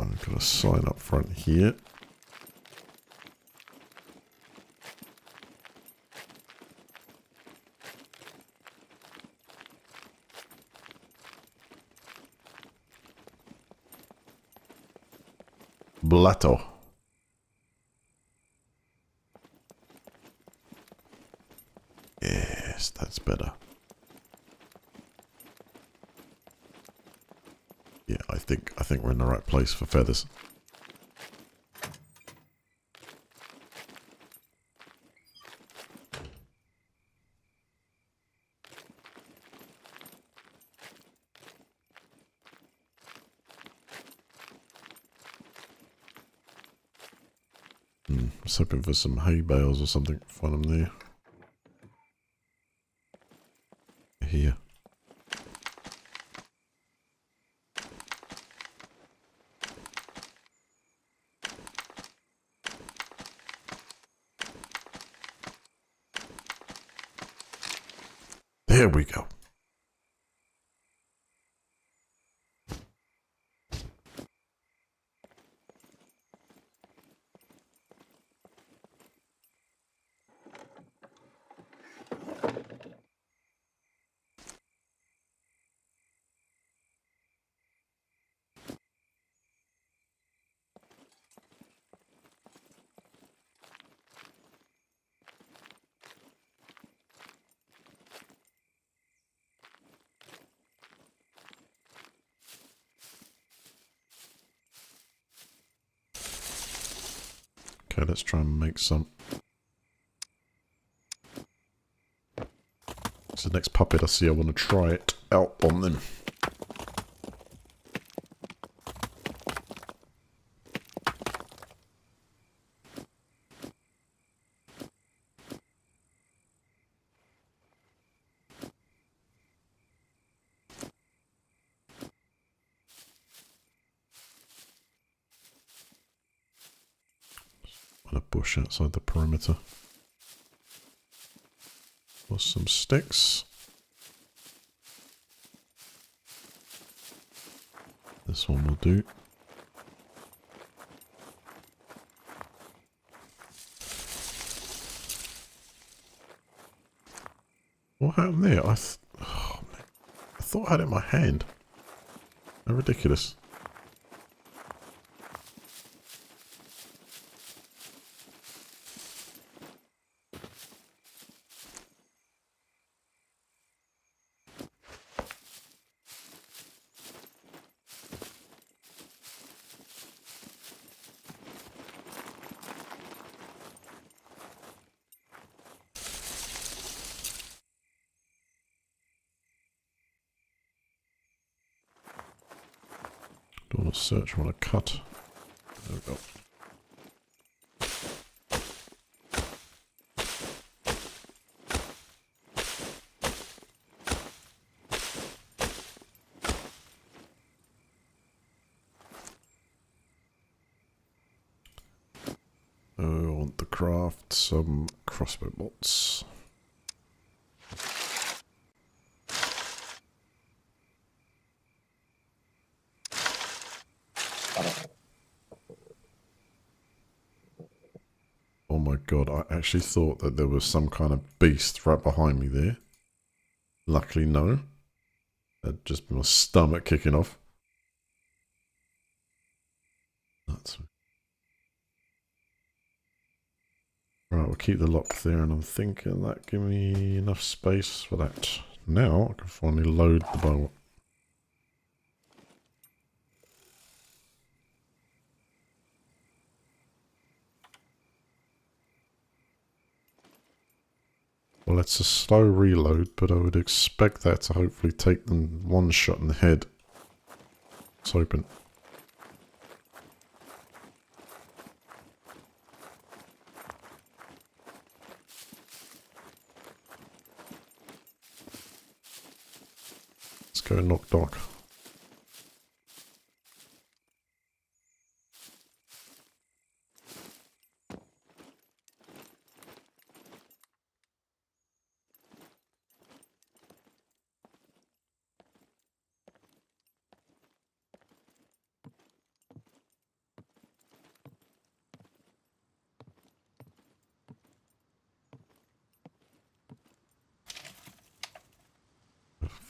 I've got a sign up front here. Blato. Yes, that's better. Yeah, I think we're in the right place for feathers. I was hoping for some hay bales or something. Find them there. Here. There we go. Okay, let's try and make some. It's the next puppet I see. I want to try it out on them. On a bush outside the perimeter. Plus some sticks. This one will do. What happened there? I thought I had it in my hand. How ridiculous. Don't want to search, I want to cut. There we go. I want to craft some crossbow bolts. Oh my god, I actually thought that there was some kind of beast right behind me there. Luckily, no. That'd just been my stomach kicking off. That's... Right, we'll keep the lock there, and I'm thinking that give me enough space for that. Now I can finally load the bow. Well, it's a slow reload, but I would expect that to hopefully take them one shot in the head. It's open. Let's go knock knock.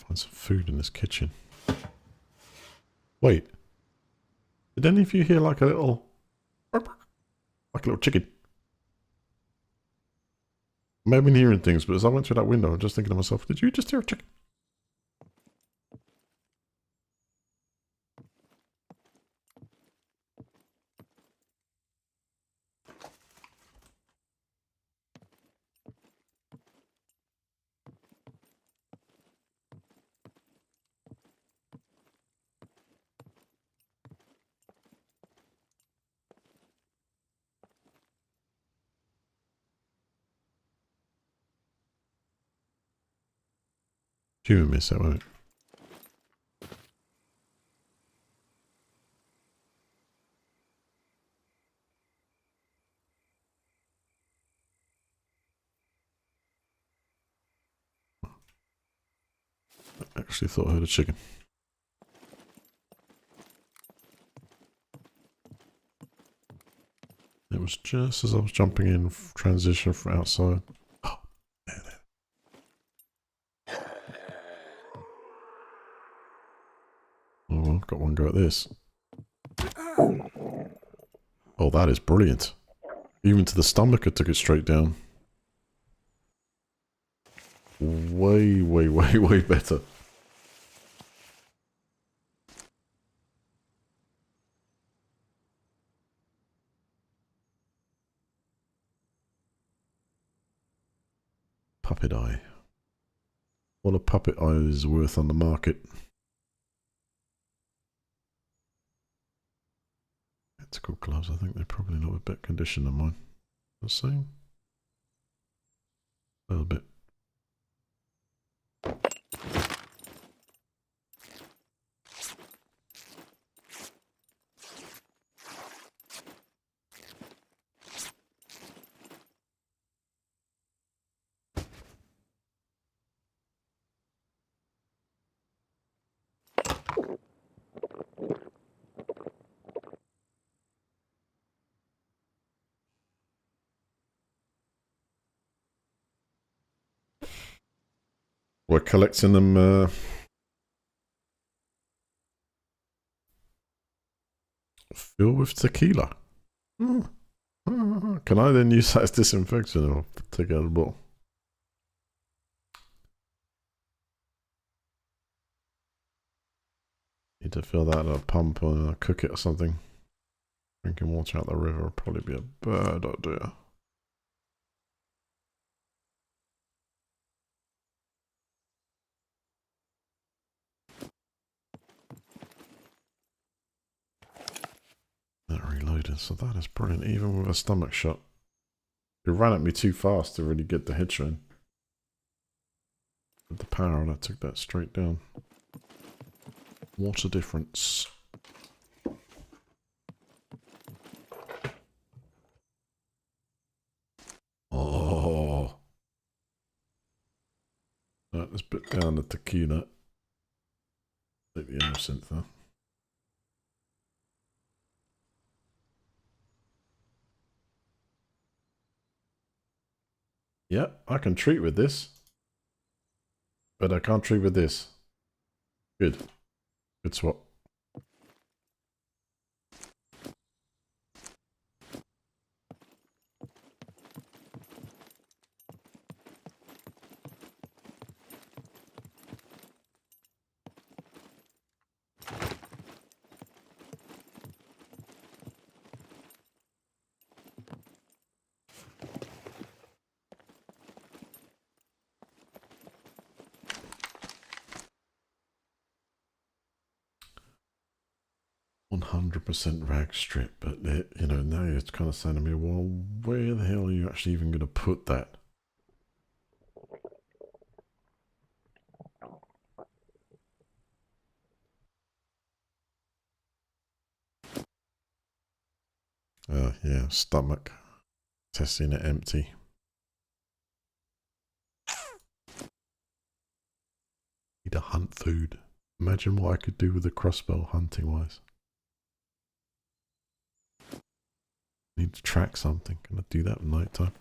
Find some food in this kitchen. Wait. Did any of you hear like a little... like a little chicken? I may have been hearing things, but as I went through that window, I'm just thinking to myself, did you just hear a chicken? Human miss that, won't it? I actually thought I heard a chicken. It was just as I was jumping in, transition from outside. Oh, there, there. Oh, well, got one go at this. Oh, that is brilliant. Even to the stomach, I took it straight down. Way, way, way, way better. Puppet eye. What a puppet eye is worth on the market. Tactical gloves, I think they're probably not a better condition than mine. The same? A little bit. We're collecting them filled with tequila. Can I then use that as disinfectant or take out the bottle? Need to fill that in a pump or cook it or something. Drinking water out the river would probably be a bad idea. That reloaded, so that is brilliant, even with a stomach shot. It ran at me too fast to really get the headshot in. With the power and I took that straight down. What a difference. Oh. Right, let's put down the tequila. Take the absinthe though. Yeah, I can treat with this. But I can't treat with this. Good. Good swap. 100% rag strip, but it, you know, now it's kind of saying to me, well, where the hell are you actually even going to put that? Yeah, stomach. Testing it empty. Need to hunt food. Imagine what I could do with a crossbow hunting wise. Need to track something. Can I do that at night time?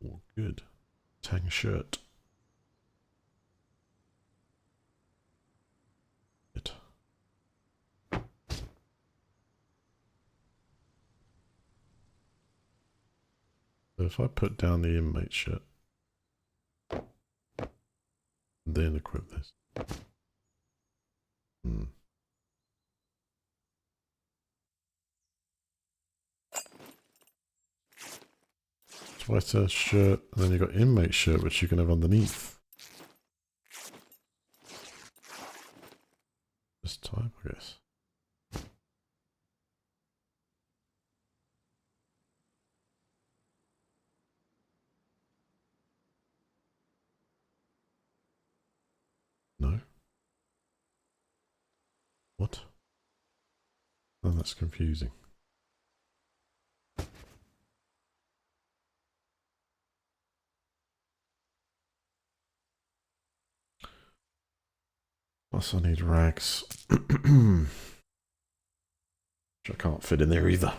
Oh, good. Tang shirt. Good. So if I put down the inmate shirt, then equip this. Sweater, shirt, and then you've got inmate shirt, which you can have underneath. This type, I guess. No. What? Oh, that's confusing. Plus I need rags. Which I can't fit in there either.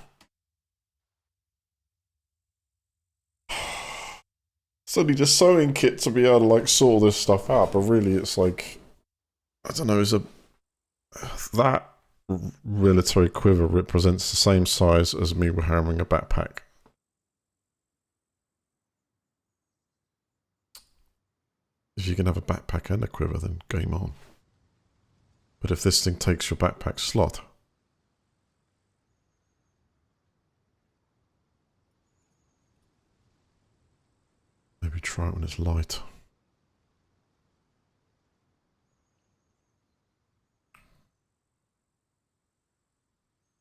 So I need a sewing kit to be able to like saw this stuff out, but really it's like, I don't know, that relatory quiver represents the same size as me hammering a backpack. If you can have a backpack and a quiver, then game on. But if this thing takes your backpack slot, maybe try it when it's light.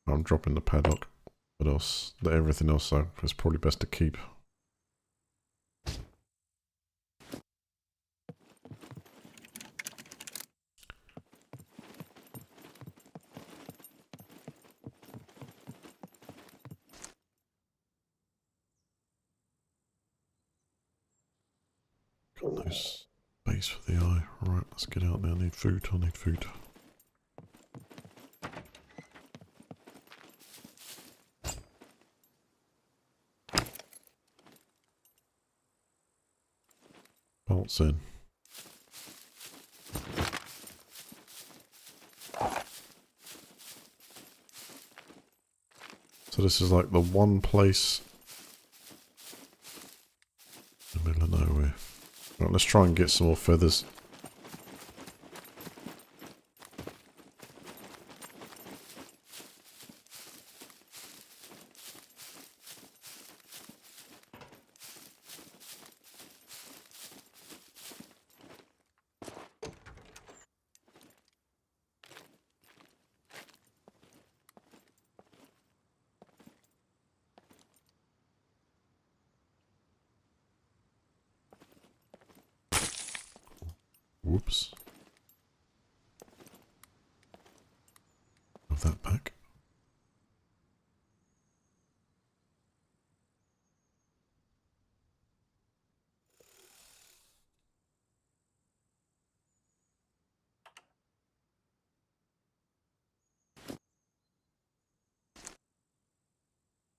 I'm dropping the padlock. What else? Everything else though is probably best to keep. Got no space for the eye. Right, let's get out there. I need food. I need food. Bolts in. So this is like the one place in the middle of nowhere. Right, let's try and get some more feathers. Whoops. Have that back.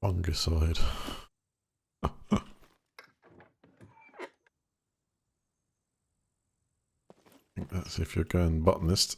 Fungicide. I think that's if you're going botanist.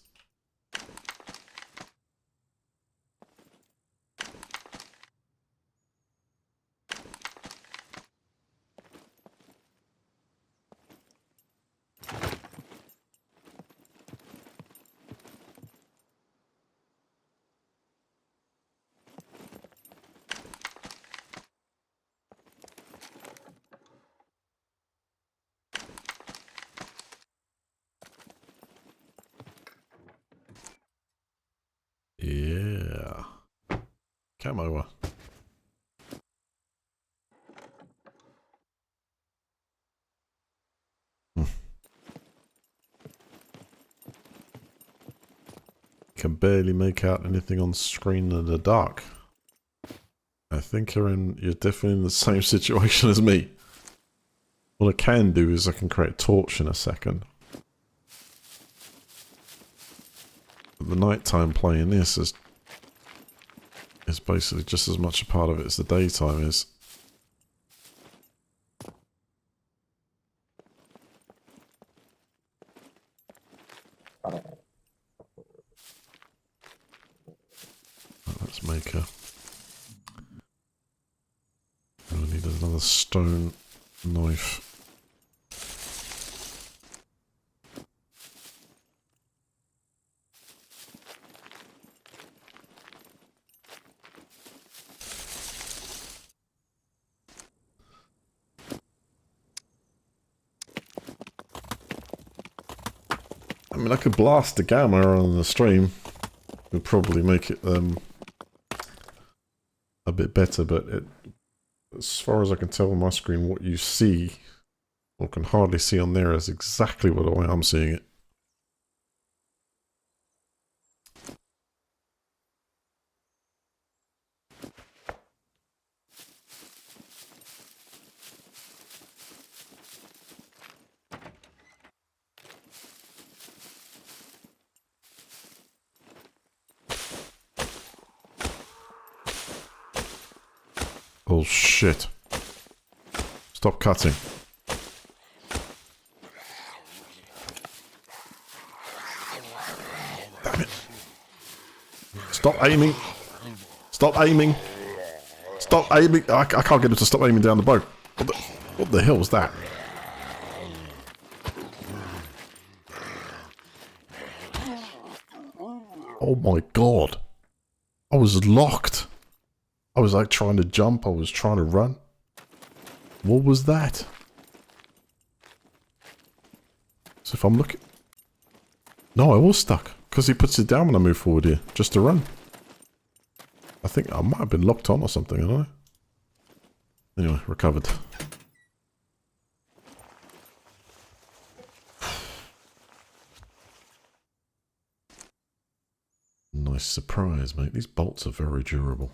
camo. Can barely make out anything on screen in the dark. I think you're definitely in the same situation as me. What I can do is I can create a torch in a second. But the nighttime playing this is basically just as much a part of it as the daytime is. Let's make a... I need another stone knife. I mean, I could blast the gamma on the stream. It would probably make it a bit better, but as far as I can tell on my screen, what you see or can hardly see on there is exactly the way I'm seeing it. Oh shit. Stop cutting. Damn it. Stop aiming. Stop aiming. Stop aiming. I can't get him to stop aiming down the bow. What the hell was that? Oh my god. I was locked. I was like trying to jump, I was trying to run. What was that? So if I'm looking... No, I was stuck. Because he puts it down when I move forward here, just to run. I think I might have been locked on or something, I don't know. Anyway, recovered. Nice surprise, mate. These bolts are very durable.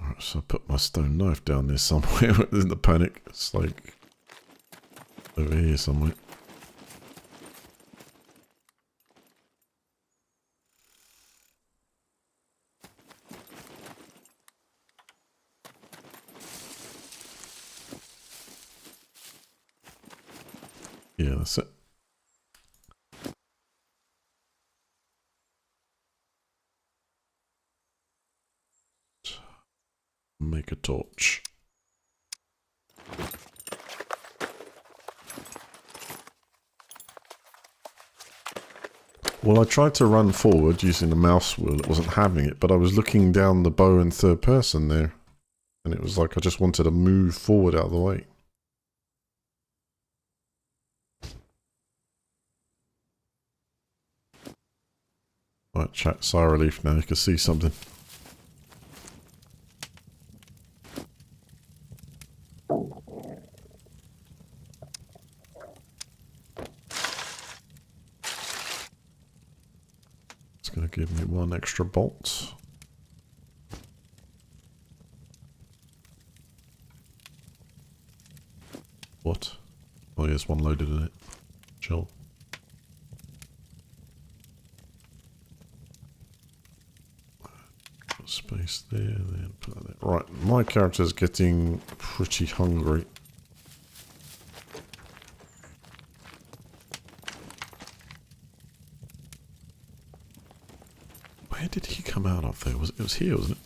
Alright, so I put my stone knife down there somewhere in the panic. It's like over here somewhere. Yeah, that's it. Make a torch. Well, I tried to run forward using the mouse wheel. It wasn't having it, but I was looking down the bow in third person there. And it was like I just wanted to move forward out of the way. Right, chat, sigh of relief now. You can see something. It's going to give me one extra bolt. What? Oh, there's one loaded in it. Chill. Put space there, then put that there. Right, my character's getting pretty hungry. Where did he come out of there? It was here, wasn't it?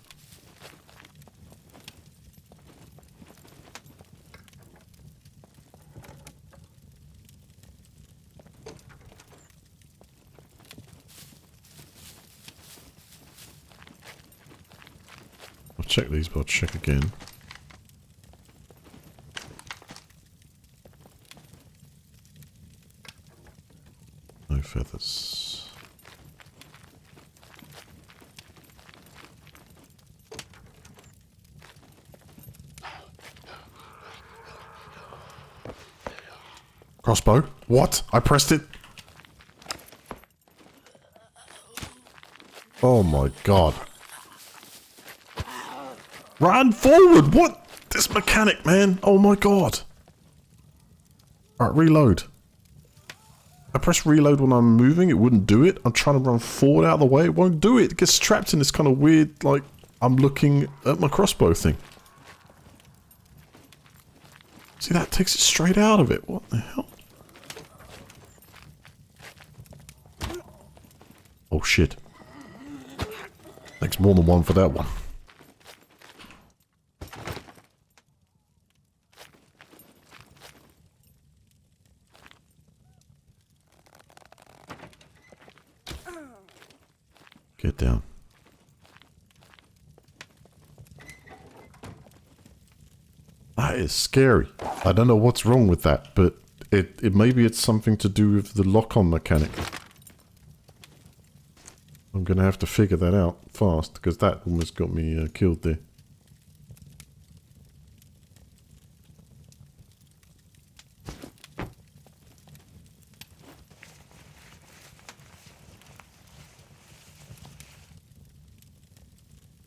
I'll check these, but I'll check again. No feathers. Crossbow? What? I pressed it? Oh my god. Run forward! What? This mechanic, man. Oh my god. Alright, reload. I press reload when I'm moving, it wouldn't do it. I'm trying to run forward out of the way, it won't do it. It gets trapped in this kind of weird, like, I'm looking at my crossbow thing. See, that takes it straight out of it. What the hell? Oh shit. Takes more than one for that one. Get down. That is scary. I don't know what's wrong with that, but it maybe it's something to do with the lock-on mechanic. I'm gonna have to figure that out fast, because that almost got me killed there.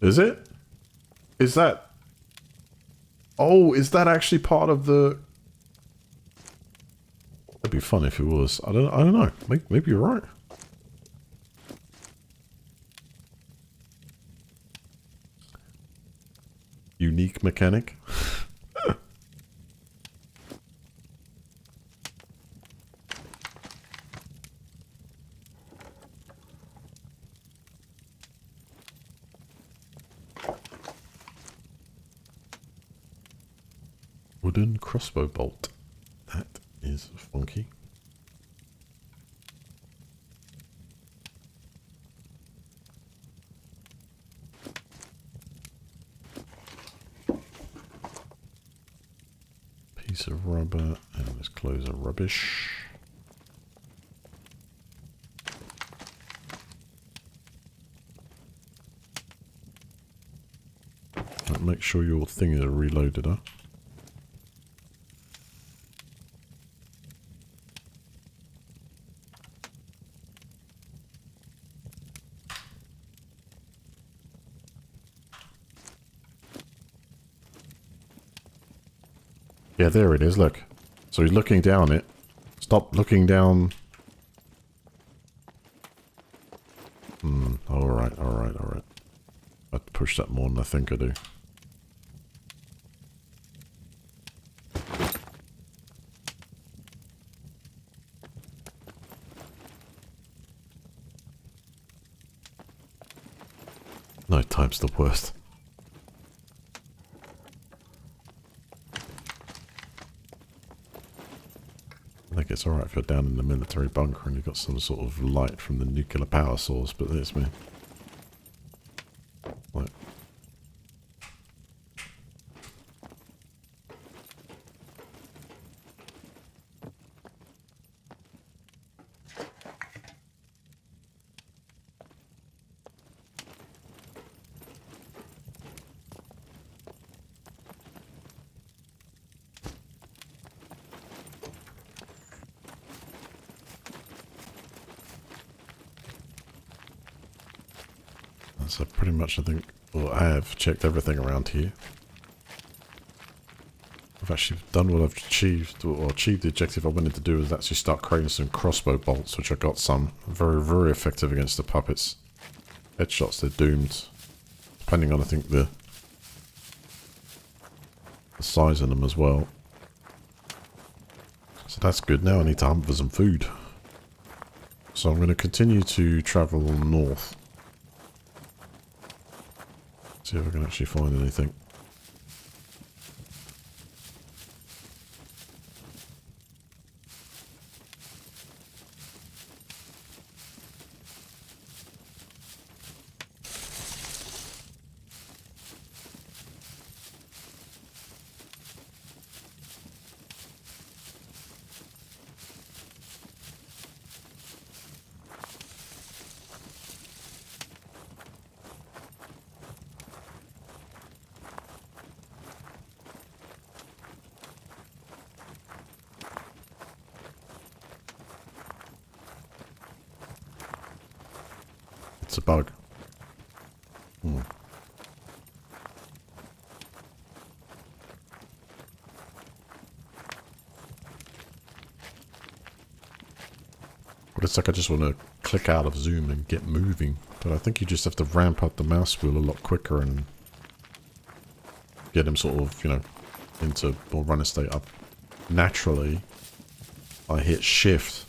Is it? Is that... Oh, is that actually part of the... That'd be fun if it was. I don't know. Maybe you're right. Unique mechanic. Wooden crossbow bolt. That is funky. Piece of rubber, and let's close our rubbish. Right, make sure your thing is reloaded, huh? Yeah, there it is, look. So he's looking down it. Stop looking down. Alright, alright, alright. I'd push that more than I think I do. No, time's the worst. I think it's alright if you're down in the military bunker and you've got some sort of light from the nuclear power source, but there's me. Like, so pretty much I think, well, I have checked everything around here. I've actually done what I've achieved, or achieved the objective I wanted to do, is actually start creating some crossbow bolts, which I got some. Very, very effective against the puppets. Headshots, they're doomed. Depending on, I think, the size of them as well. So that's good. Now I need to hunt for some food. So I'm going to continue to travel north. See if I can actually find anything. It's a bug. Hmm. But it's like I just want to click out of zoom and get moving. But I think you just have to ramp up the mouse wheel a lot quicker and get him sort of, you know, into more runner state up. Naturally, I hit shift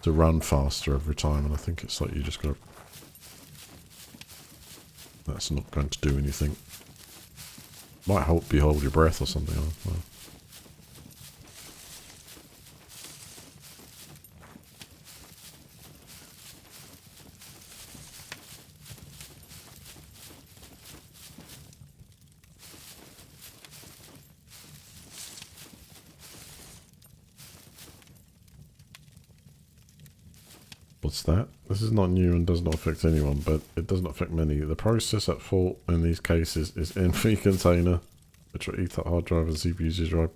to run faster every time, and I think it's like you just got to... That's not going to do anything. Might help you hold your breath or something. I don't know. What's that? This is not new and does not affect anyone, but it does not affect many. The process at fault in these cases is NV container, which will eat up hard drive and CPU's drive.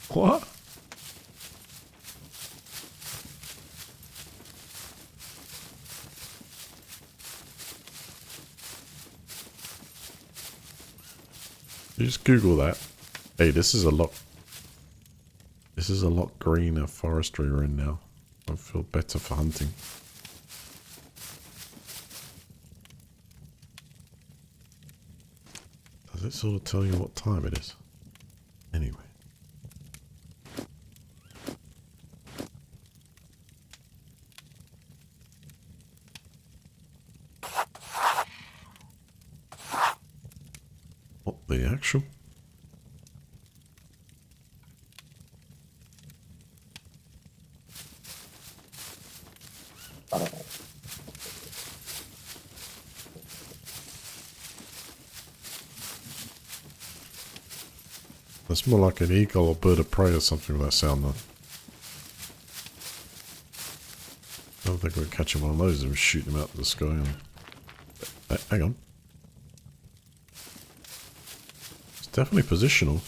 What? You just Google that. Hey, this is a lot greener forestry we're in now. I feel better for hunting. Does it sort of tell you what time it is? Anyway. What the actual? That's more like an eagle or bird of prey or something with that sound though. I don't think we're catching one of those and shoot them out of the sky. And... hang on. It's definitely positional.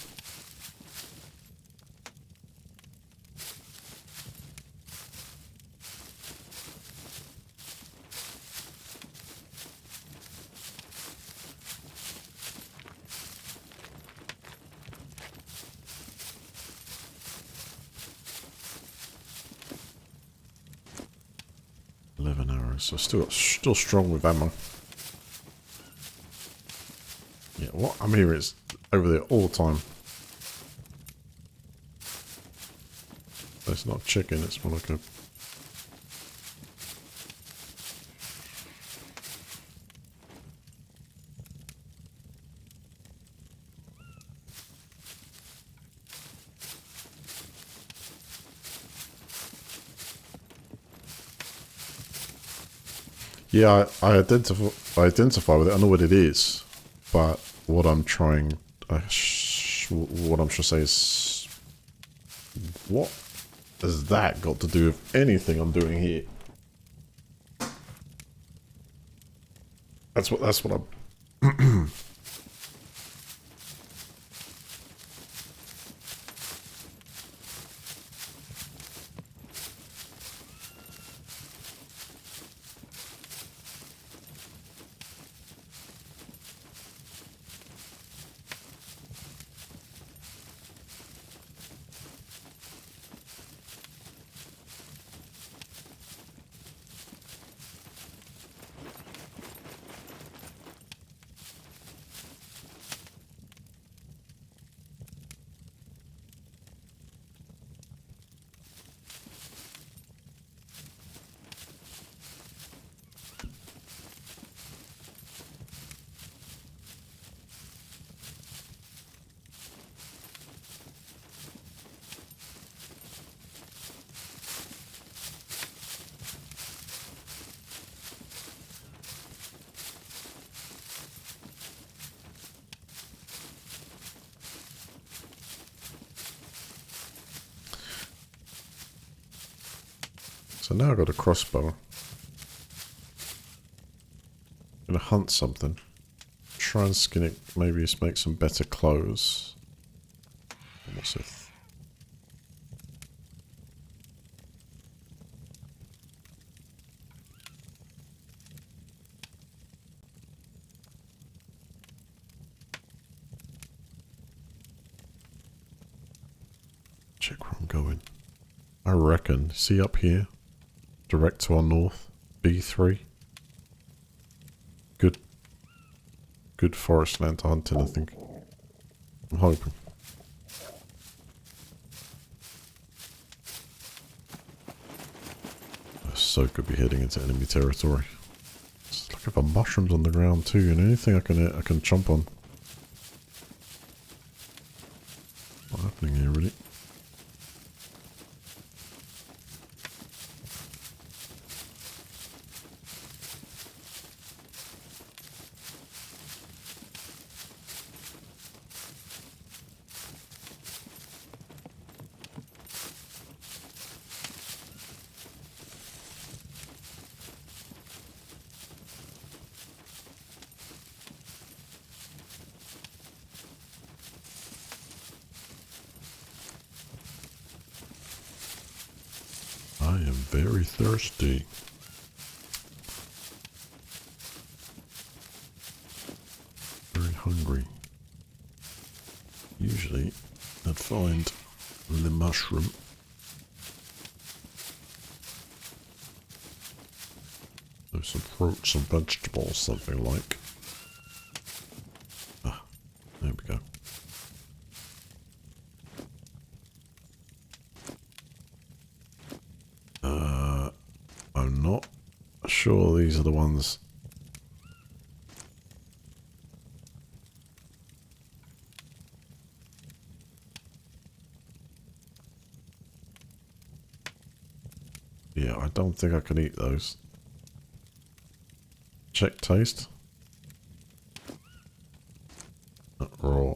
So still strong with ammo. Yeah, what I'm hearing is over there all the time. It's not chicken, it's more like a... Yeah, I identify with it. I know what it is, but what I'm trying, what I'm trying to say is, what has that got to do with anything I'm doing here? That's what I'm. So now I've got a crossbow. I'm gonna hunt something. Try and skin it, maybe just make some better clothes. What's it? check where I'm going. I reckon, see up here, direct to our north, B3. Good forest land to hunt in, I think. I'm hoping. So could be heading into enemy territory. Just looking for mushrooms on the ground too, and anything I can chomp on. What's happening here, really? I am very thirsty. Very hungry. Usually, I'd find the mushroom. So some fruits and vegetables, something like. Ah, there we go. I'm not sure these are the ones. Yeah, I don't think I can eat those. Check taste. Not raw.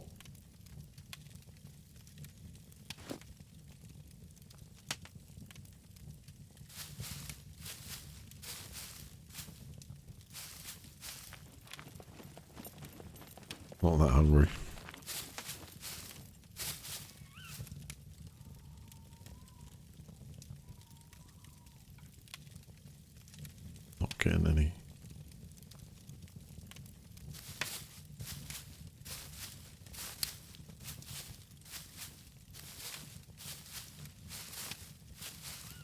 Not that hungry. Not getting any.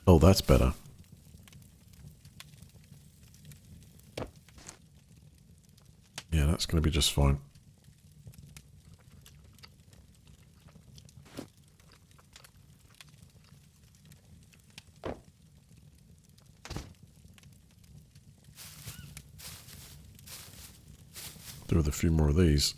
Oh, that's better. Yeah, that's going to be just fine. Do with a few more of these.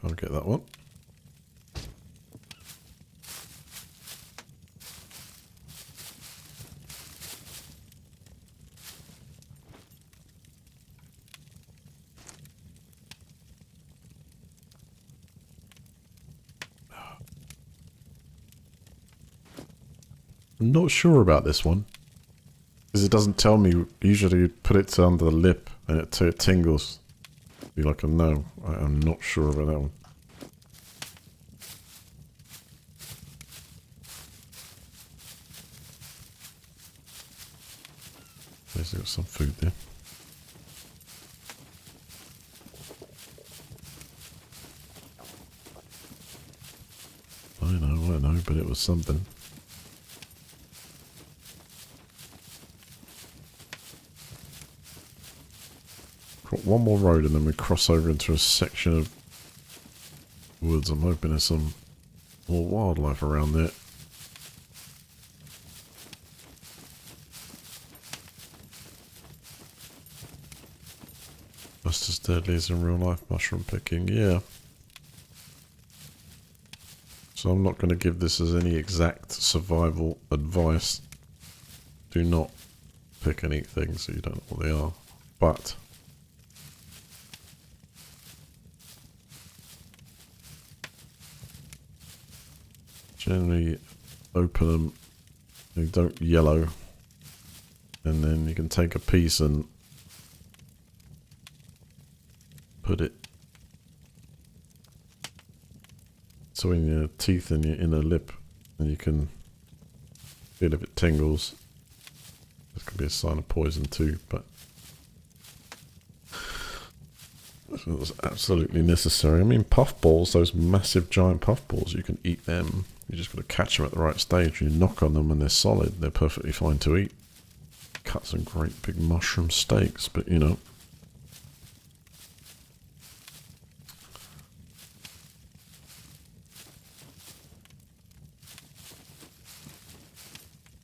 Can't get that one. I'm not sure about this one. Because it doesn't tell me. Usually you put it under the lip and it tingles. Be like, no, I'm not sure about that one. There's got some food there. I know, but it was something. Got one more road and then we cross over into a section of woods. I'm hoping there's some more wildlife around there. Just as deadly as in real life mushroom picking, yeah. So I'm not going to give this as any exact survival advice. Do not pick and eat things that you don't know what they are. But generally open them, they don't yellow. And then you can take a piece and put it between your teeth and your inner lip, and you can feel if it tingles. This could be a sign of poison too, but it was absolutely necessary. I mean, puffballs, those massive giant puffballs, you can eat them. You just got to catch them at the right stage. You knock on them and they're solid. They're perfectly fine to eat. Cut some great big mushroom steaks, but you know.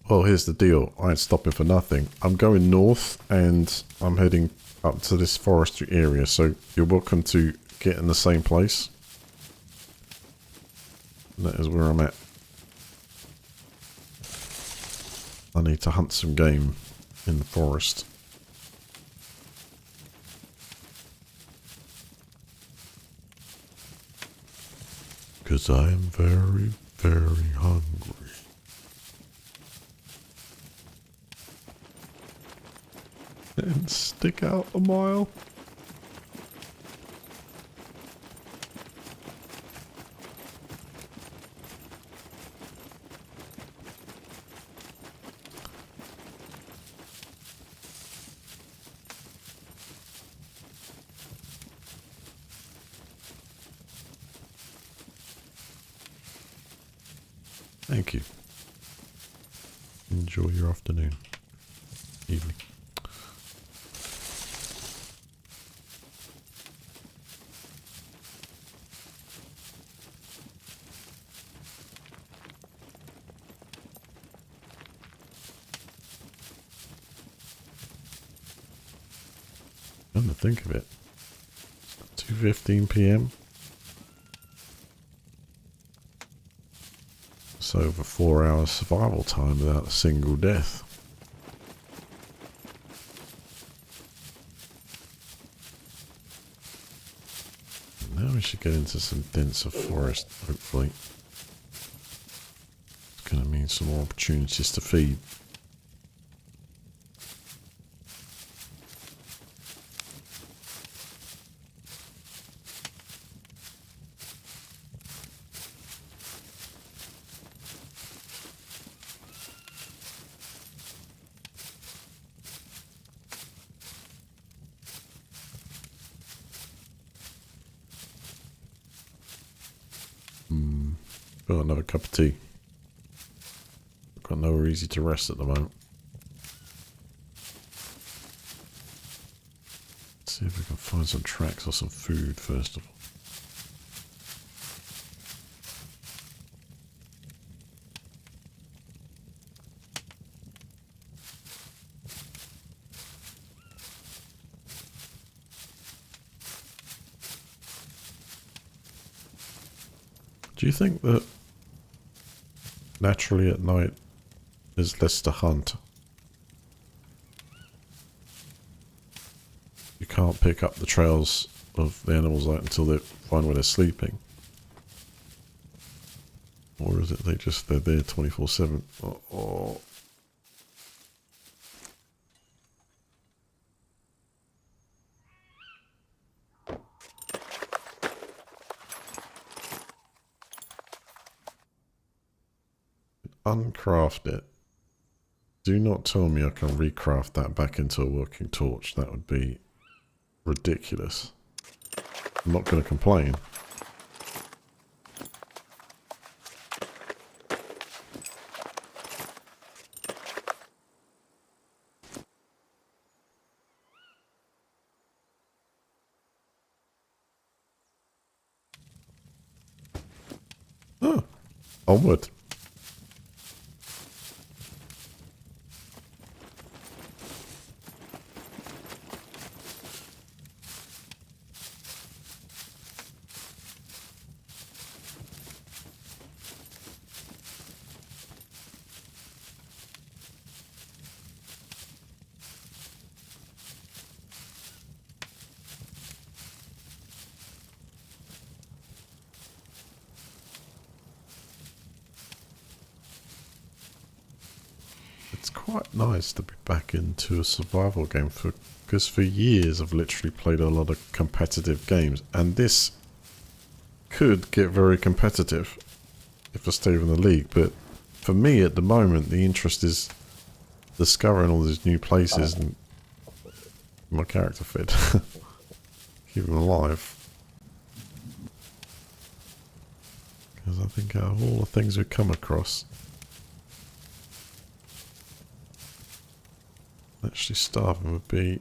Well, here's the deal. I ain't stopping for nothing. I'm going north and I'm heading up to this forestry area, so you're welcome to get in the same place. That is where I'm at. I need to hunt some game in the forest. Because I am very, very hungry. And stick out a mile. Thank you. Enjoy your afternoon. Evening. Come to think of it, 2:15 p.m. It's over 4 hours survival time without a single death. Now we should get into some denser forest, hopefully. It's going to mean some more opportunities to feed. Got another cup of tea. Got nowhere easy to rest at the moment. Let's see if we can find some tracks or some food first of all. Do you think that naturally at night there's less to hunt? You can't pick up the trails of the animals out until they find where they're sleeping? Or is it they're there 24/7? Oh. Uncraft it. Do not tell me I can recraft that back into a working torch. That would be ridiculous. I'm not going to complain. Oh, onward. quite nice to be back into a survival game because for years I've literally played a lot of competitive games, and this could get very competitive if I stay in the league, but for me at the moment the interest is discovering all these new places and my character fed. Keep him alive. Because I think out of all the things we come across, actually starving would be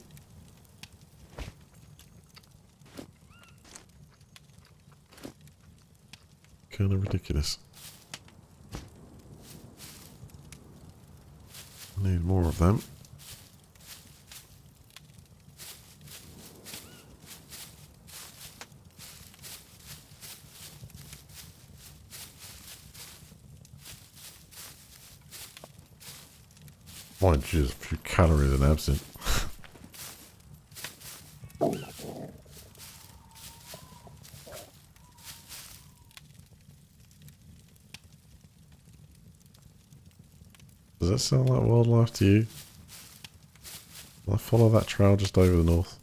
kind of ridiculous. I need more of them. Mind you, there's a few calories in absinthe. Does that sound like wildlife to you? Will I follow that trail just over the north?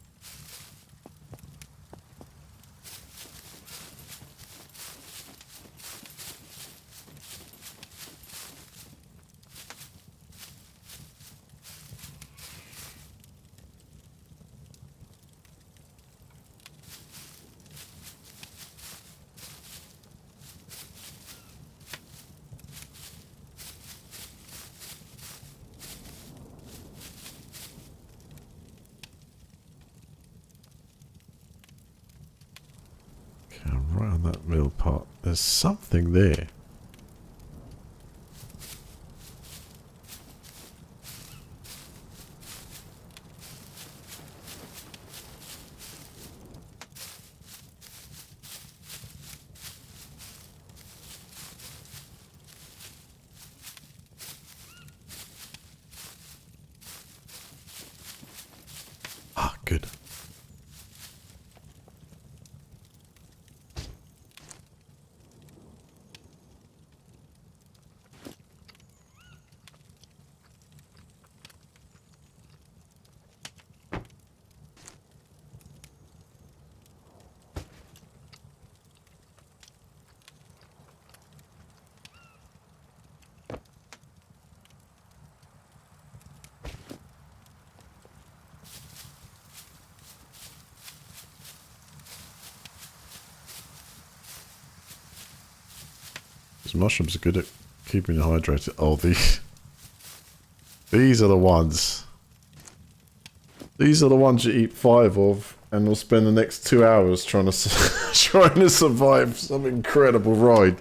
Right on that middle part. There's something there. Ah, good. These mushrooms are good at keeping you hydrated. Oh, these are the ones. These are the ones you eat 5 of, and we'll spend the next 2 hours trying to trying to survive some incredible ride.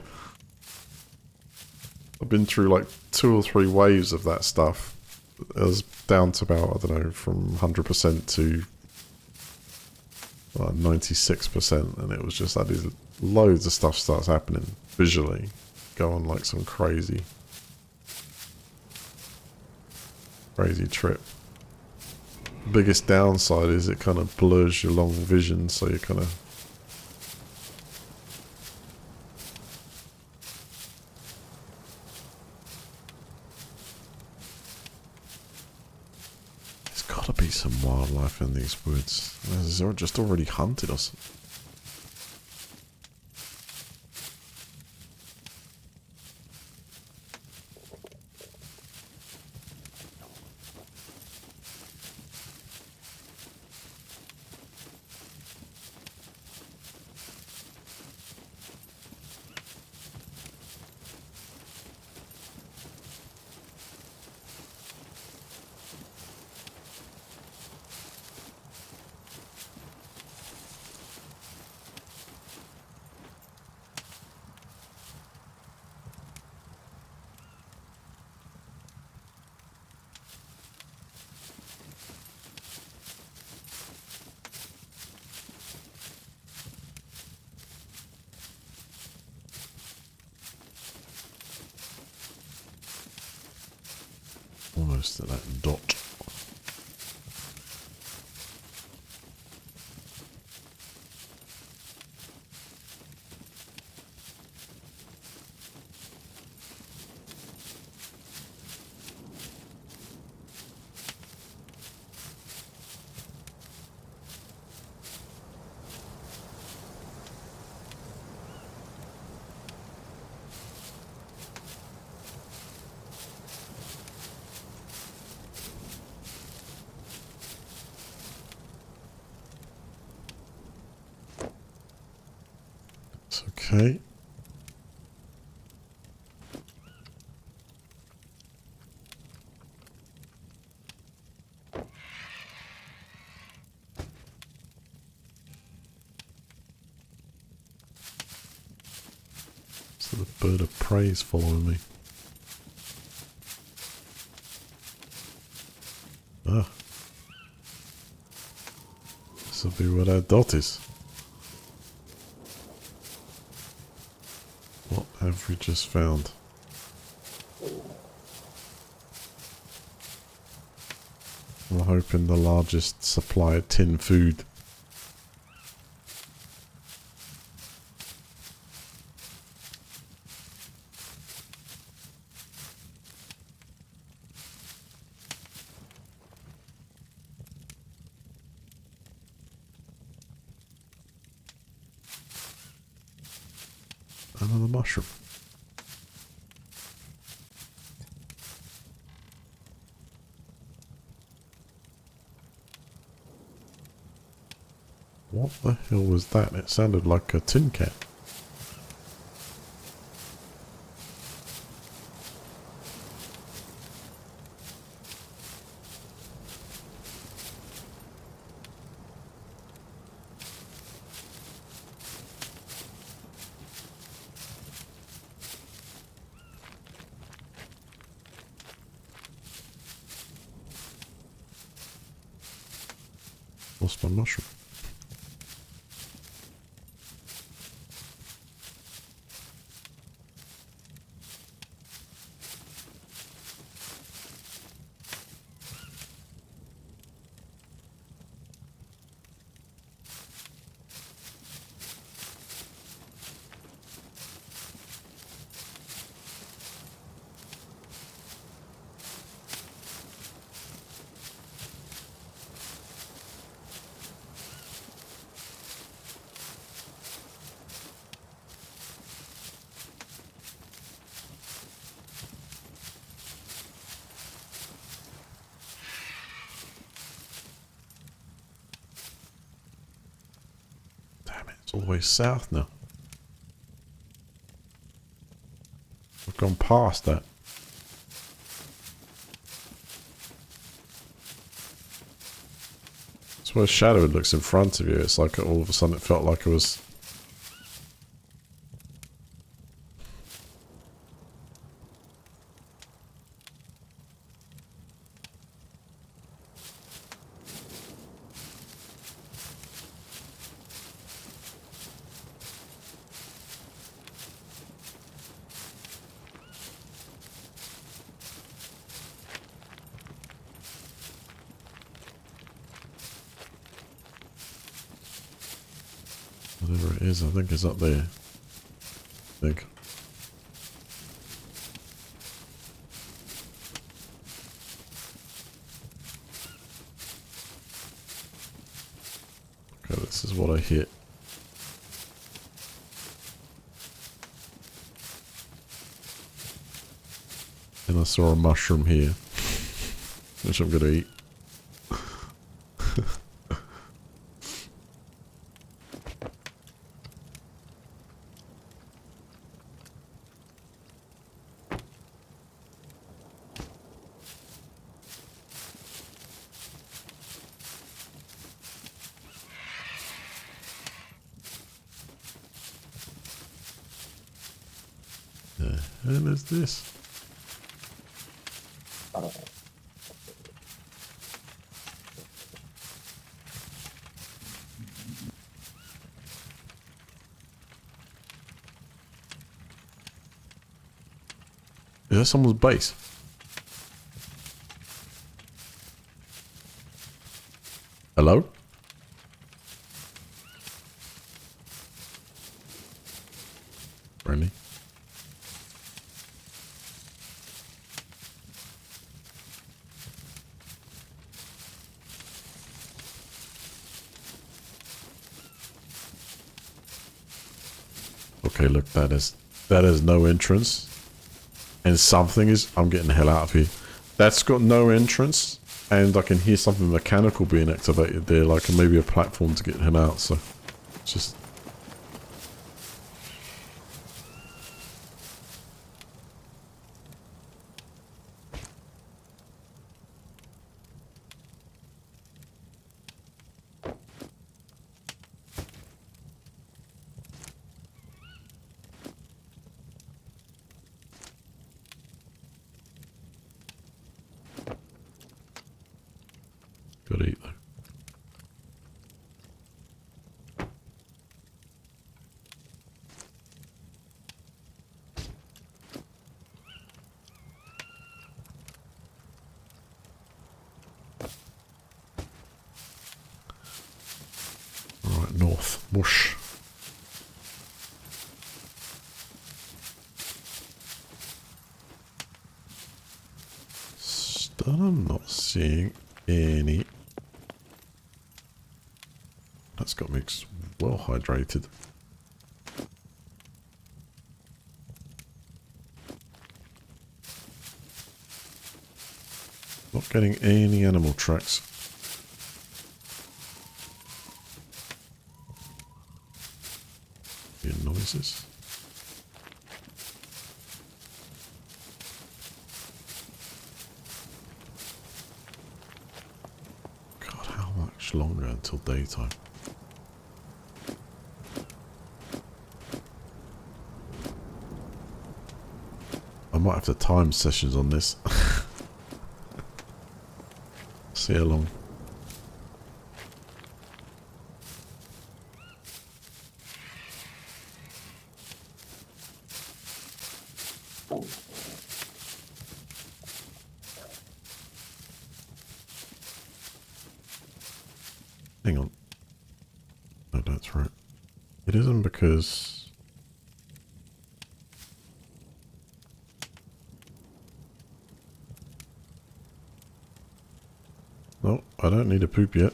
I've been through like 2 or 3 waves of that stuff. It was down to about, I don't know, from 100% to 96%, and it was just like these loads of stuff starts happening visually, go on like some crazy trip. Biggest downside is it kind of blurs your long vision, so you kind of there's got to be some wildlife in these woods. They're just already hunted us. Almost at that dot. It's okay. So the bird of prey is following me. Ah. This will be where that dot is. What have we just found? I'm hoping the largest supply of tin food. Another mushroom. What the hell was that? It sounded like a tin can. Lost my mushroom. Damn it, it's all the way south now. We've gone past that. It's where shadow looks in front of you. It's like all of a sudden it felt like it was... Whatever it is, I think it's up there. I think. Okay, this is what I hit. And I saw a mushroom here, which I'm gonna eat. The hell is this? Is that someone's base? Hello? Brandy? Okay, look, that is no entrance. And something is... I'm getting the hell out of here. That's got no entrance. And I can hear something mechanical being activated there. Like maybe a platform to get him out. So, just... north. Whoosh. Still I'm not seeing any. That's got me well hydrated. Not getting any animal tracks. Hear noises. God, how much longer until daytime? I might have to time sessions on this. See how long. Hang on. No, that's right. It isn't because... No, I don't need a poop yet.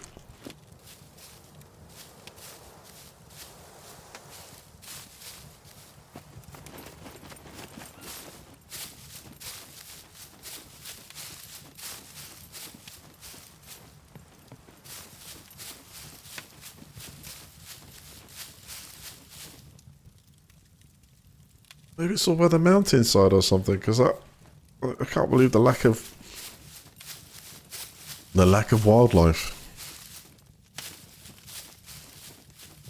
Maybe it's all by the mountainside or something, because I can't believe the lack of wildlife.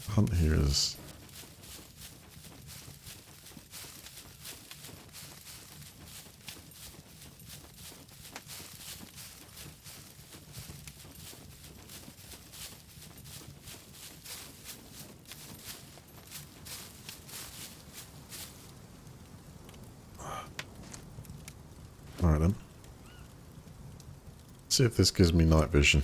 Hunt here is alright then. See if this gives me night vision.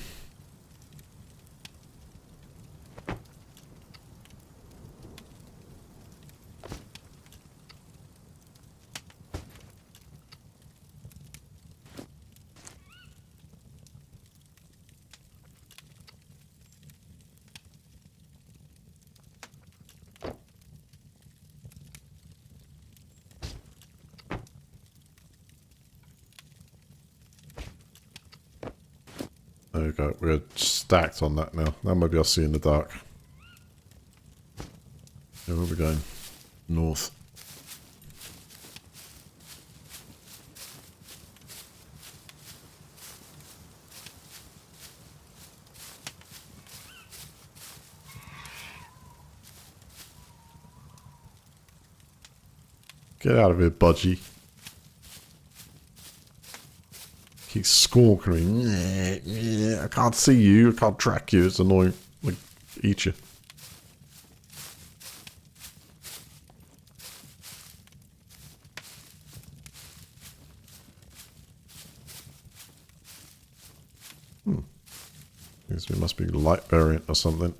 There we go. We're stacked on that now. Now maybe I'll see in the dark. Yeah, where are we going? North. Get out of here, budgie. Keeps squawking. I can't see you. I can't track you. It's annoying. Like, eat you. Guess we must be light variant or something.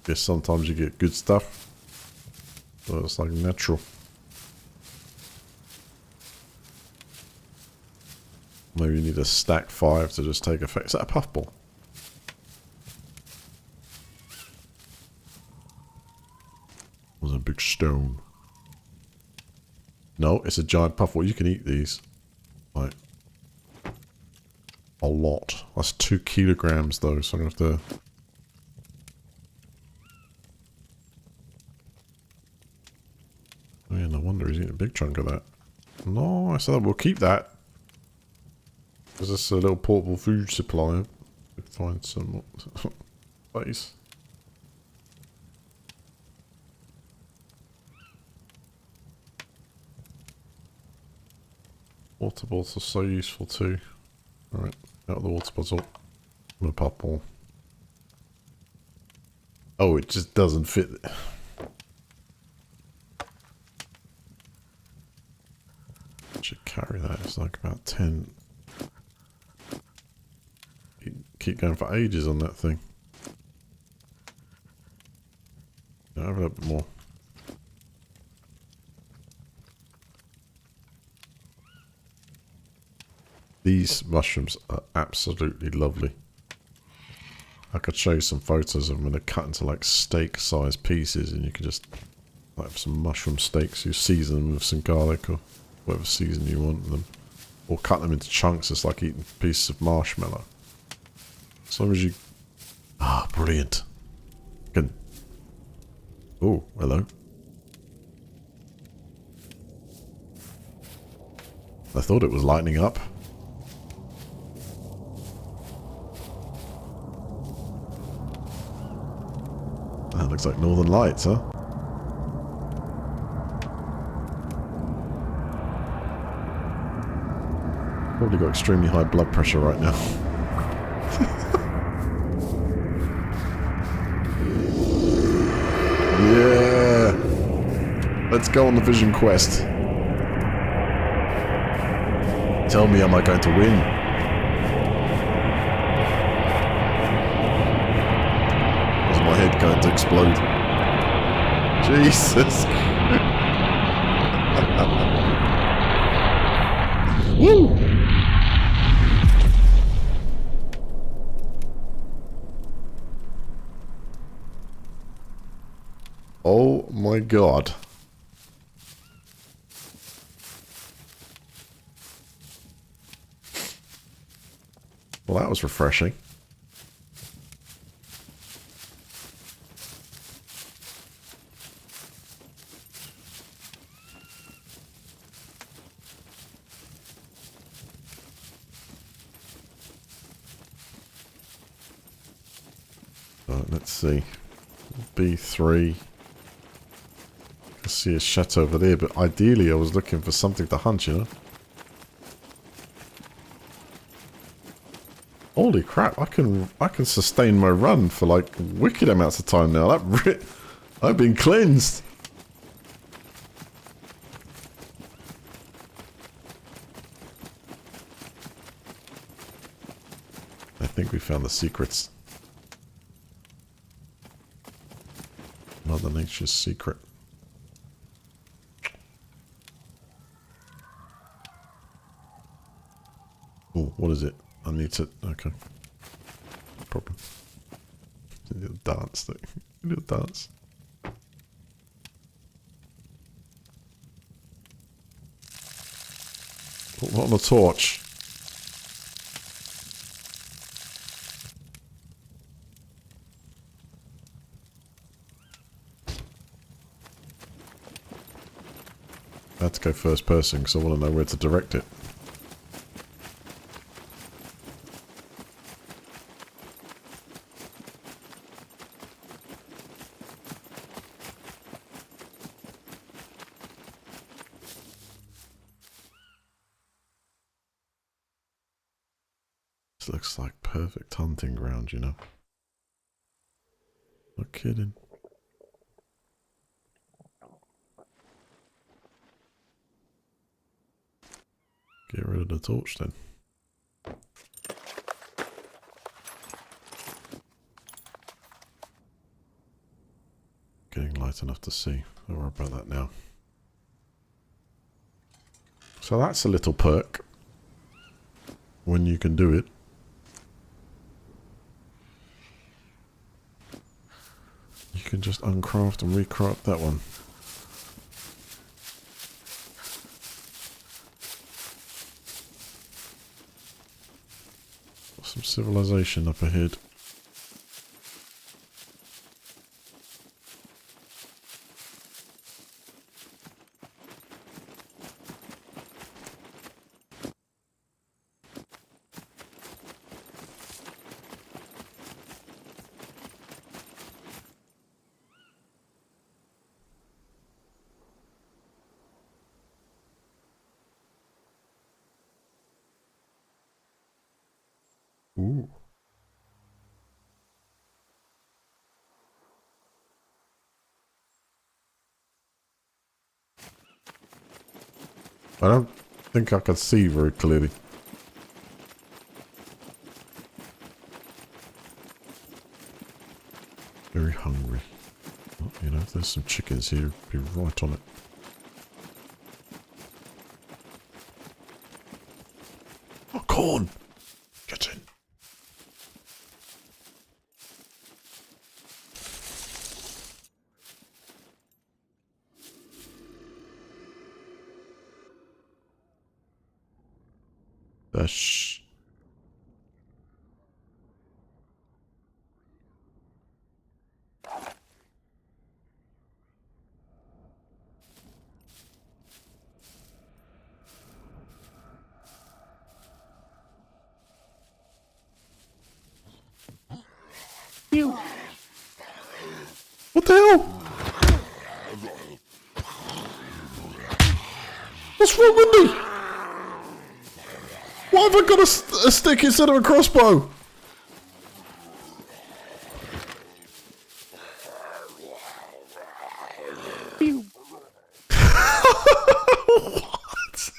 Guess sometimes you get good stuff. So it's like natural. Maybe you need a stack 5 to just take effect. Is that a puffball? Was a big stone. No, it's a giant puffball. You can eat these. Like a lot. That's 2 kilograms though, so I'm gonna have to. Oh yeah, no wonder he's eating a big chunk of that. No, I said we'll keep that. Because this is a little portable food supply. Find some place. Water bottles are so useful too. Alright, out of the water bottle. I'm gonna pop all. Oh, it just doesn't fit. Should carry that. It's like about 10. Keep going for ages on that thing. Have a little bit more. These mushrooms are absolutely lovely. I could show you some photos of them, and they're cut into like steak-sized pieces, and you can just like have some mushroom steaks. You season them with some garlic or whatever season you want them, or cut them into chunks. It's like eating pieces of marshmallow. As long as you... Ah, brilliant. Good. Oh, hello. I thought it was lighting up. That looks like Northern Lights, huh? Probably got extremely high blood pressure right now. Yeah! Let's go on the vision quest. Tell me, am I going to win? Is my head going to explode? Jesus! Woo! Oh my god. Well, that was refreshing. Right, let's see. B3. I see a chateau over there, but ideally I was looking for something to hunt, you know? Holy crap, I can sustain my run for like wicked amounts of time now. I've been cleansed. I think we found the secrets. Mother Nature's secret. Oh, what is it? I need to... Okay. No problem. I need a dance thing. I need a dance. Put one on the torch. I had to go first person because I want to know where to direct it. This looks like perfect hunting ground, you know. No kidding. Get rid of the torch then. Getting light enough to see. Don't worry about that now. So that's a little perk. When you can do it. You can just uncraft and recraft that one. Some civilization up ahead. Ooh. I don't think I can see very clearly. Very hungry. Well, you know, if there's some chickens here, be right on it. Oh, corn! Get in. Shh. What the hell? What's wrong with me? Why have I got a stick instead of a crossbow? What?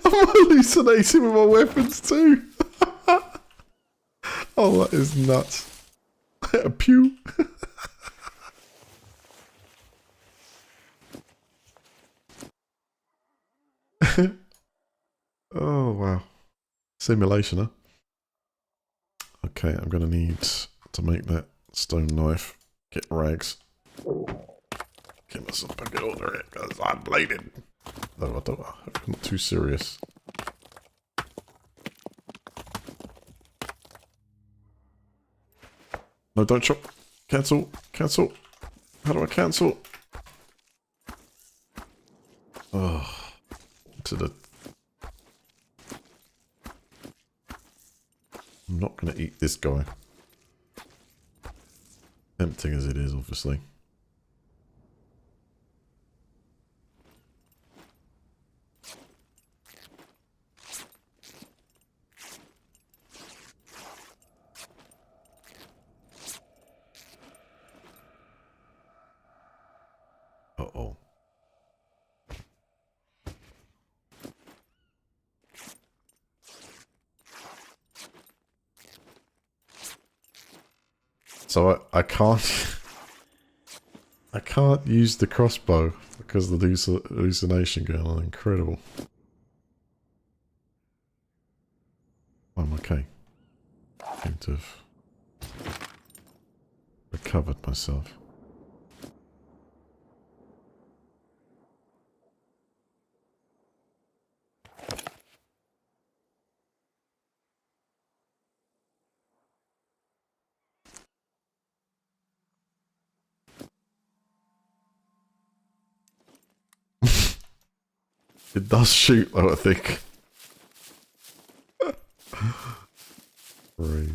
I'm hallucinating with my weapons too. Oh, that is nuts. Pew. Oh, wow. Simulation, huh? Okay, I'm going to need to make that stone knife. Get rags. Get myself back in order here, because I'm bleeding. No, I'm not too serious. No, don't chop. Cancel. Cancel. How do I cancel? Oh, to the... I'm not going to eat this guy. Tempting as it is, obviously. Uh-oh. So I can't... I can't use the crossbow because of the hallucination going on. Incredible. I'm okay. I seem to have recovered myself. It does shoot though, I think. Crazy.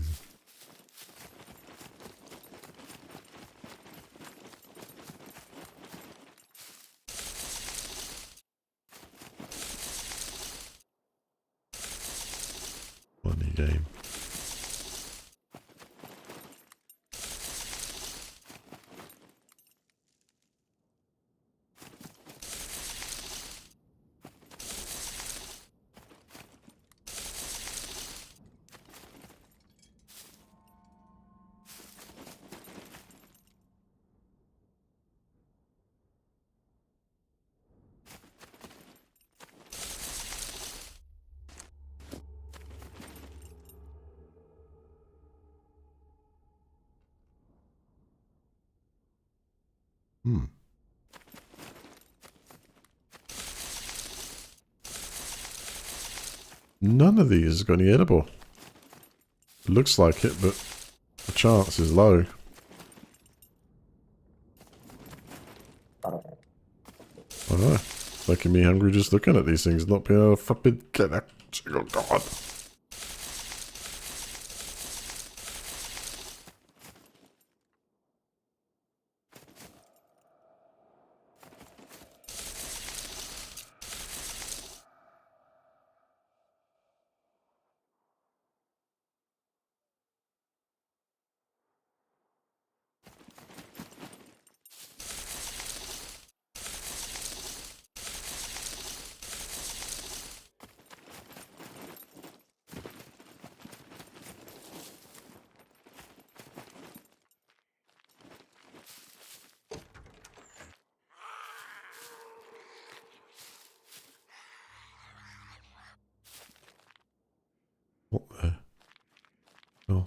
Funny game. Hmm. None of these has got any edible. It looks like it, but the chance is low. I don't know. Making me hungry just looking at these things, not being able to fucking get that. Oh god. Oh.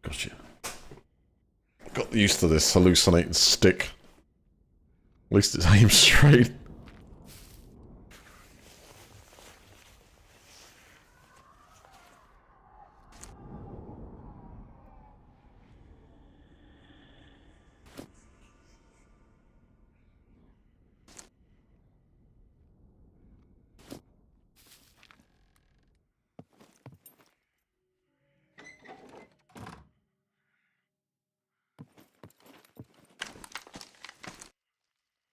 Gotcha. Got used to this hallucinating stick. At least it's aimed straight.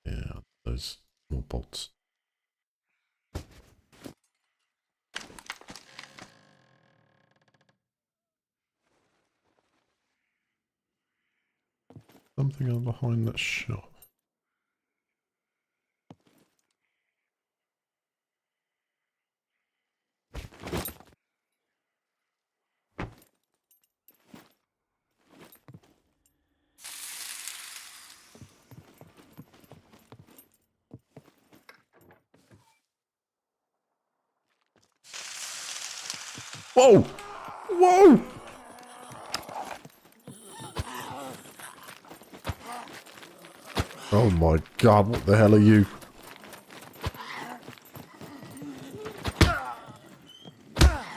Yeah, those more bolts. Something on behind that shelf. Whoa! Whoa! Oh my god, what the hell are you?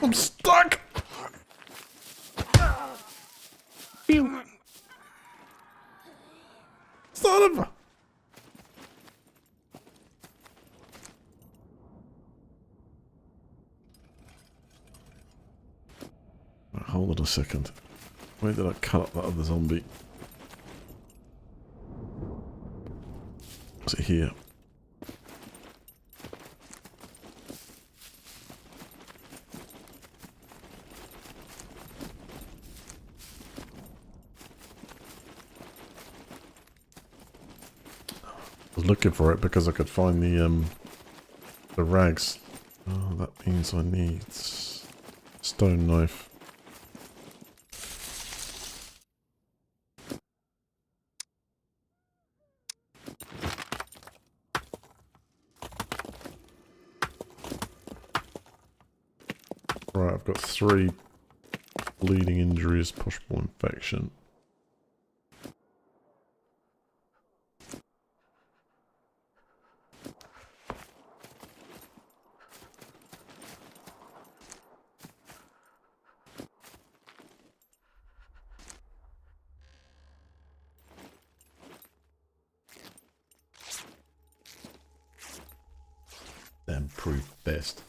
I'm stuck! Pew! Son of a... Hold on a second. Where did I cut up that other zombie? Was it here? I was looking for it because I could find the rags. Oh, that means I need stone knife. Right, I've got 3 bleeding injuries, possible infection. Then proof best.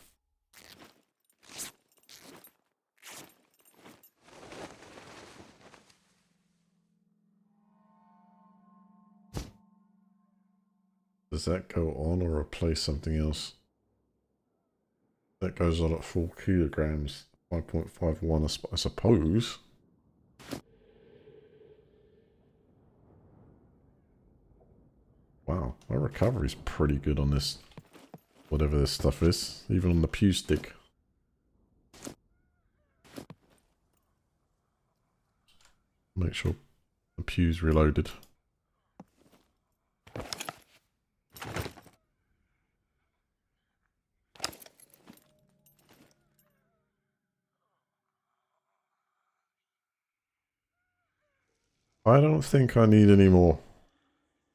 Does that go on or replace something else? That goes on at 4 kilograms, 5.51, I suppose. Wow, my recovery's pretty good on this, whatever this stuff is, even on the pew stick. Make sure the pew's reloaded. I don't think I need any more.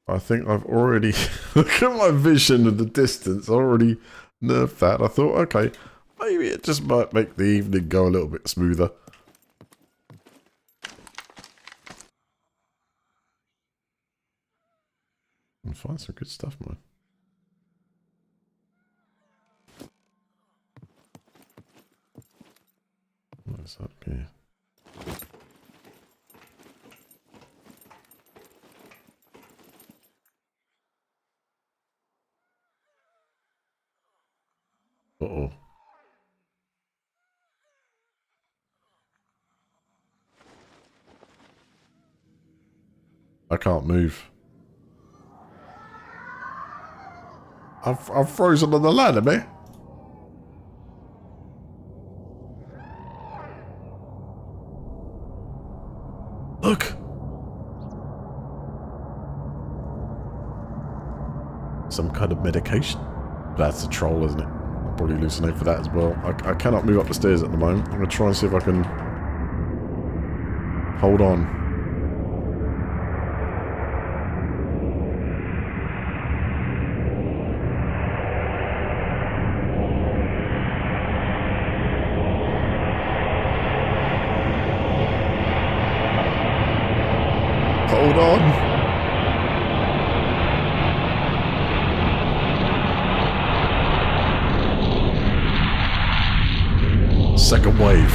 I think I've already... Look at my vision of the distance. I already nerfed that. I thought, okay, maybe it just might make the evening go a little bit smoother. And find some good stuff, man. What is up here? Uh-oh. I can't move. I've frozen on the ladder, man. Look. Some kind of medication. That's a troll, isn't it? I'll probably hallucinate for that as well. I cannot move up the stairs at the moment. I'm going to try and see if I can hold on. Hold on. Second wave.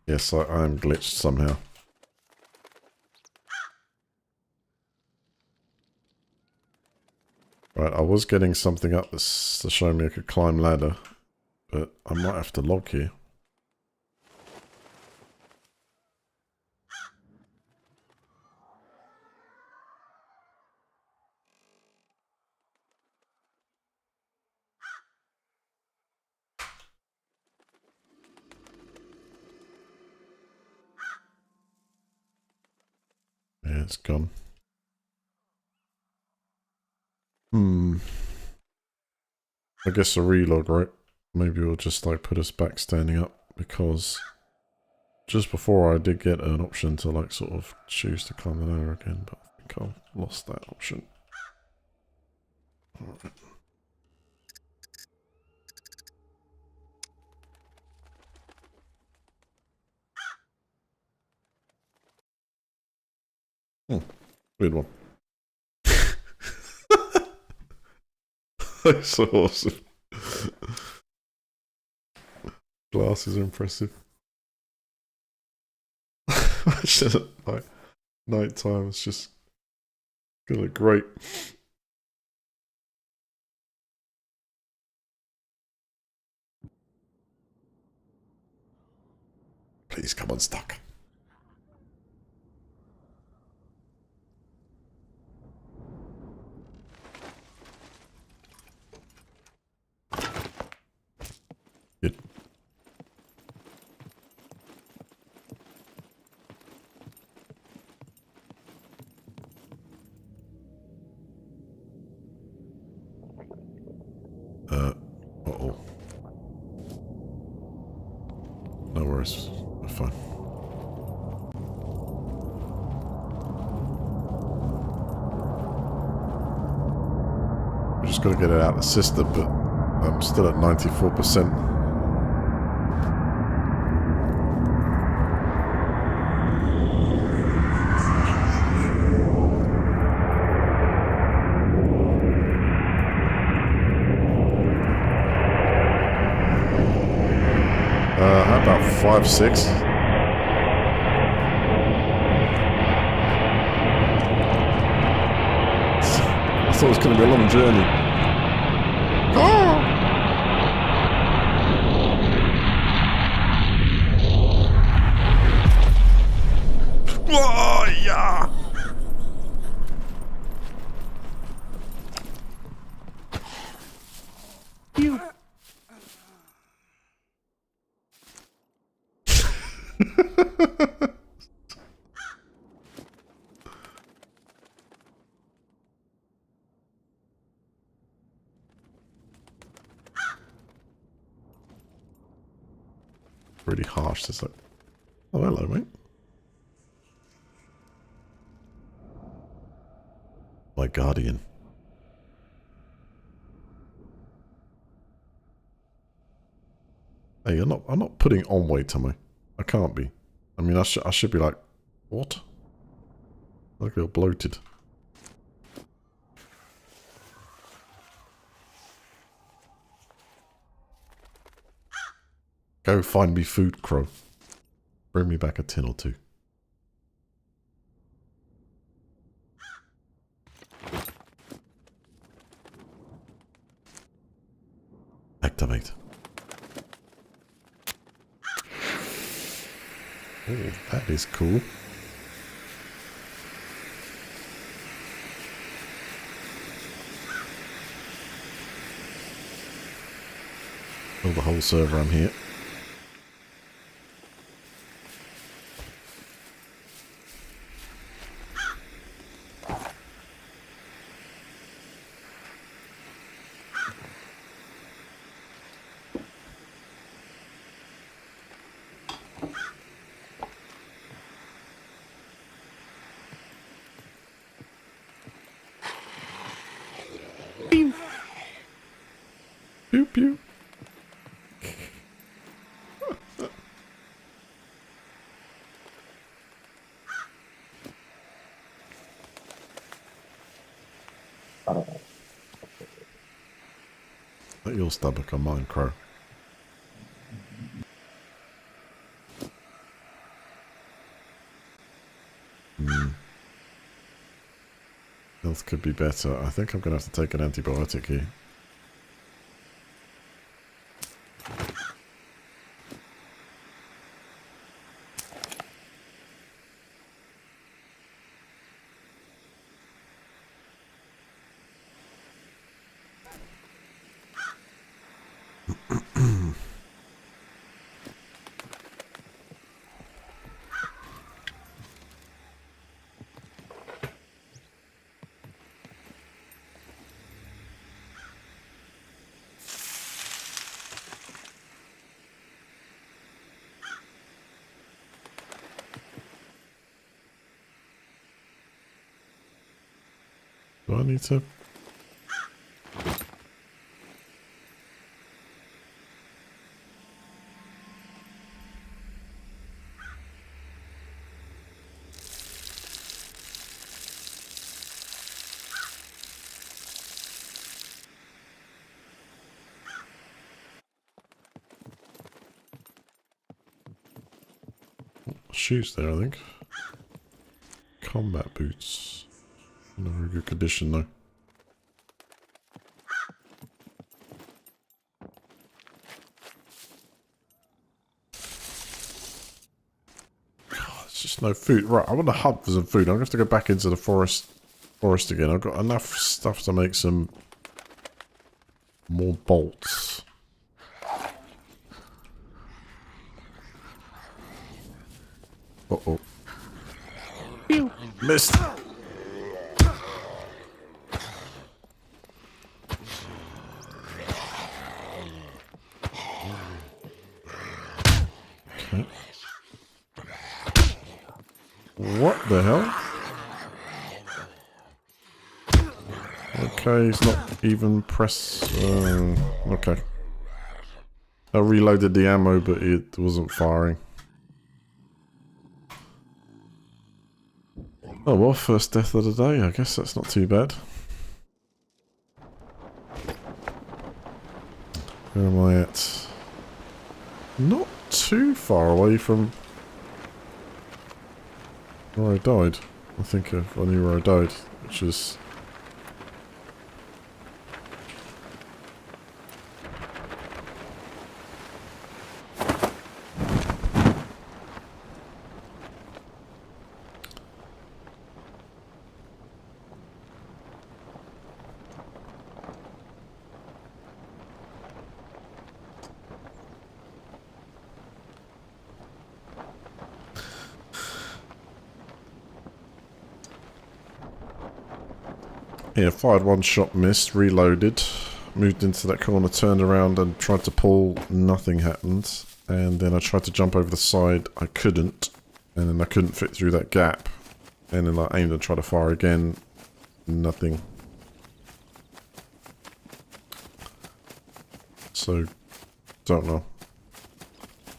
Yes, I am glitched somehow. Right, I was getting something up to show me I could climb ladder, but I might have to log here. Yeah, it's gone. I guess a relog, right? Maybe we'll just like put us back standing up, because just before I did get an option to like sort of choose to climb the ladder again, but I think I've lost that option. Alright. Weird one. That's so awesome. Glasses are impressive. Imagine at like night time, it's just gonna look great. Please come unstuck. Good. Uh-oh. No worries. We're fine. We just got to get it out of the system, but I'm still at 94%. How about 5, 6? I thought it was going to be a long journey. Oh! Oh, yeah! You. Really harsh. It's like, oh, hello, mate. My guardian. Hey, I'm not putting on weight, am I? I can't be. I mean, I should be like, what? I look a little bloated. Go find me food, Crow. Bring me back a tin or two. Activate. Oh, that is cool. Build the whole server, I'm here. Let your stomach on mine, Crow. Health could be better. I think I'm going to have to take an antibiotic here. Do I need to? Shoes there, I think. Combat boots. Not very good condition though. It's just no food. Right, I want to hunt for some food. I'm going to have to go back into the forest again. I've got enough stuff to make some more bolts. Uh-oh. Missed. Okay. What the hell? Okay, he's not even okay. I reloaded the ammo, but it wasn't firing. Oh well, first death of the day. I guess that's not too bad. Where am I at? Not too far away from where I died. I think I knew where I died, which is... Yeah, fired one shot, missed, reloaded, moved into that corner, turned around and tried to pull, nothing happened. And then I tried to jump over the side, I couldn't. And then I couldn't fit through that gap. And then I aimed and tried to fire again, nothing. So, don't know.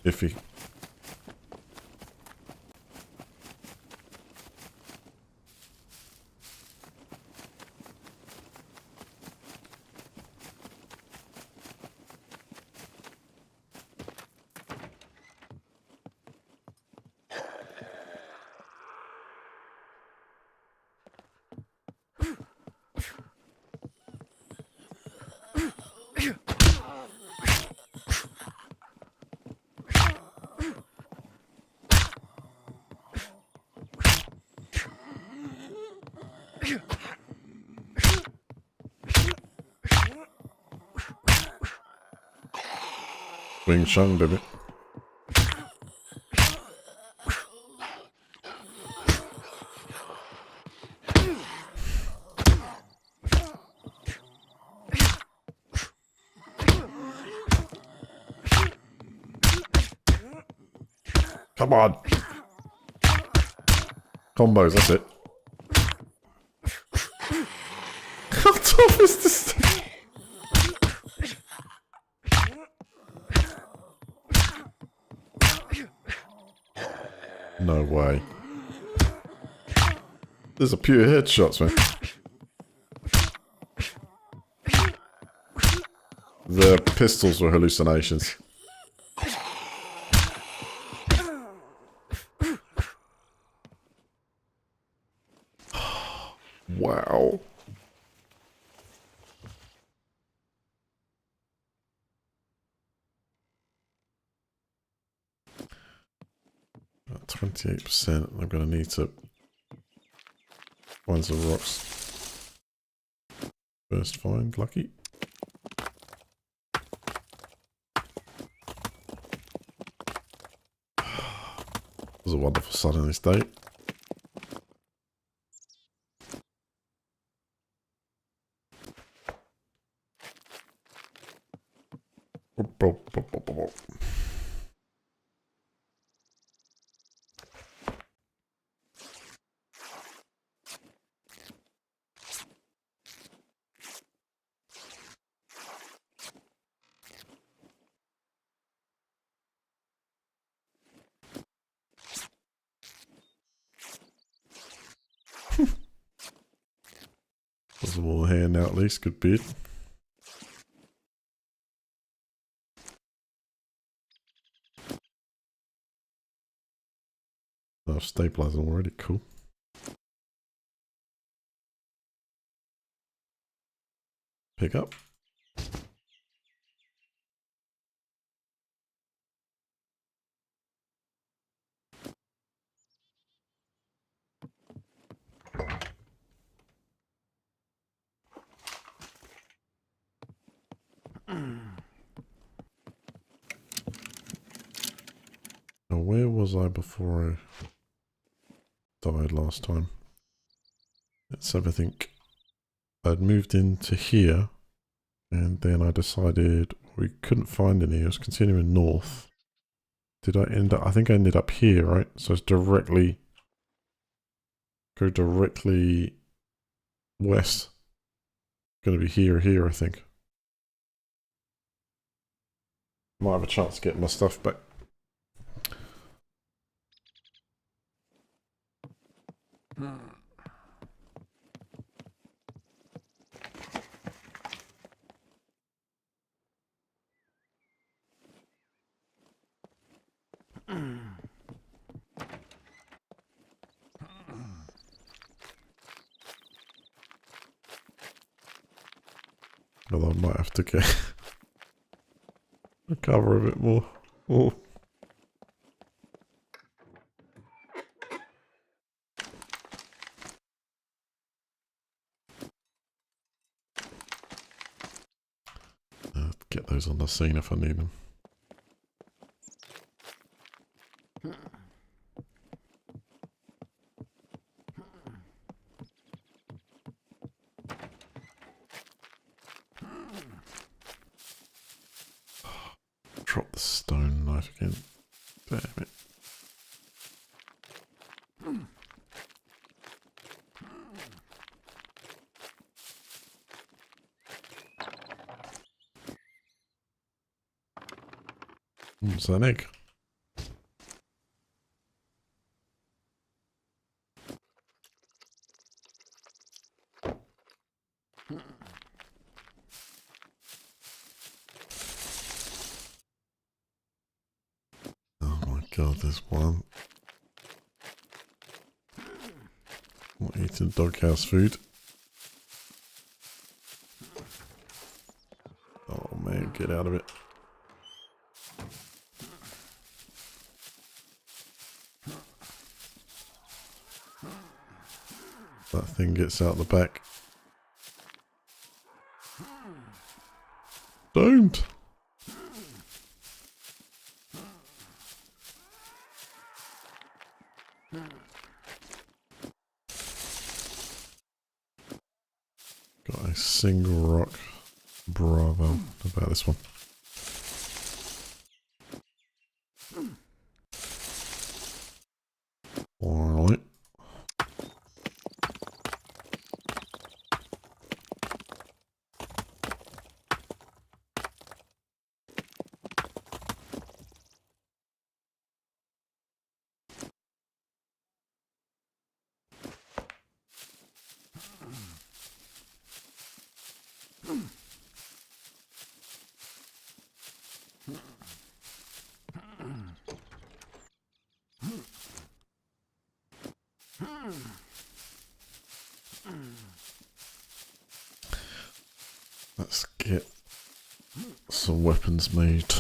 Iffy. Wing Chun, baby. Come on. Combos, that's it. How tough is this thing? No way. There's a pure headshots, man. pistols were hallucinations. Wow. About 28%. I'm going to need to find some rocks. First find, lucky. It was a wonderful sun on this day. Got some more hair now at least, good beard. I've stabilized them already, cool. Pick up. Now where was I before I died last time? Let's have a think. I'd moved into here and then I decided we couldn't find any. I was continuing north. Did I end up? I think I ended up here, right? So it's directly, go directly west. Gonna be here, I think. Might have a chance to get my stuff back. Although I might have to get recover a bit more. Oh. Get those on the scene if I need them. Drop the stone knife again. Damn it. It's an egg. Oh my god, there's one. I'm not eating doghouse food. Oh man, get out of it. That thing gets out the back. Don't! Got a single rock. Bravo. How about this one? Alright. Let's get some weapons made.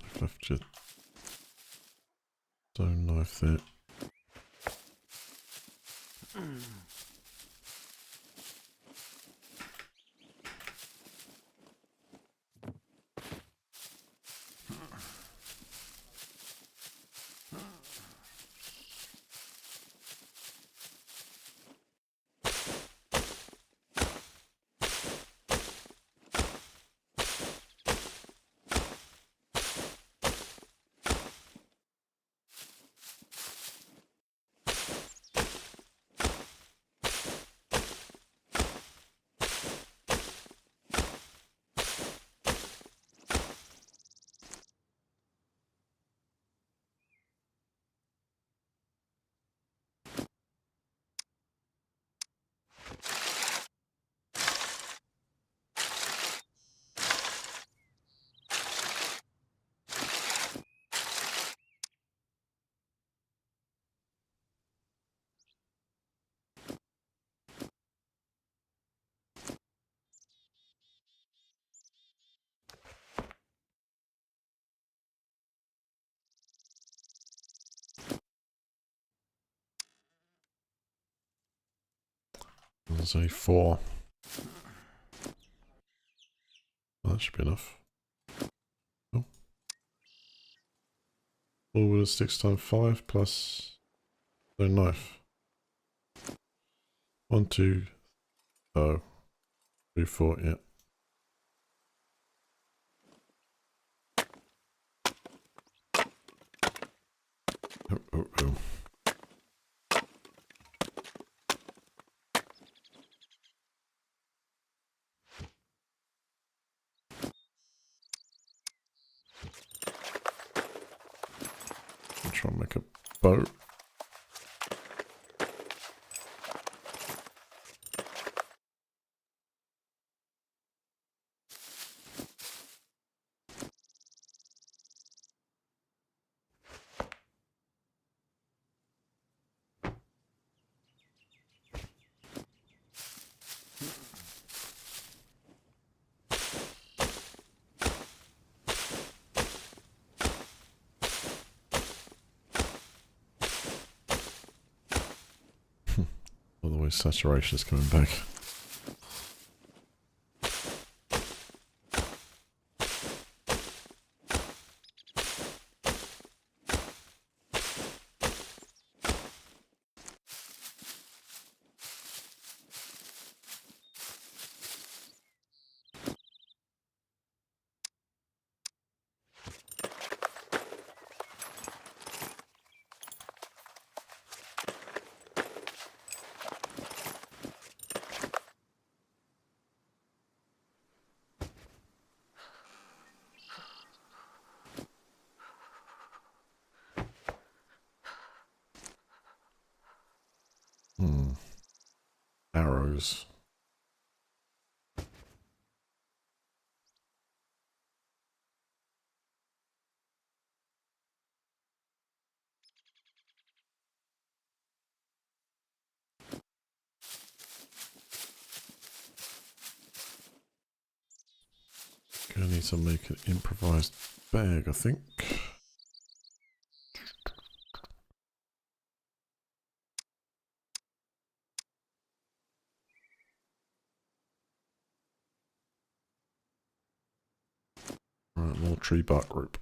I've left your stone knife there. There's a 4. Well, that should be enough. Oh. 4 with a 6 times 5 plus the knife. 1, 2, 3, 4, yeah. Oh. I'll try and make a boat. Otherwise saturation is coming back. Arrows. Gonna need to make an improvised bag, I think. Right, more tree bark rope.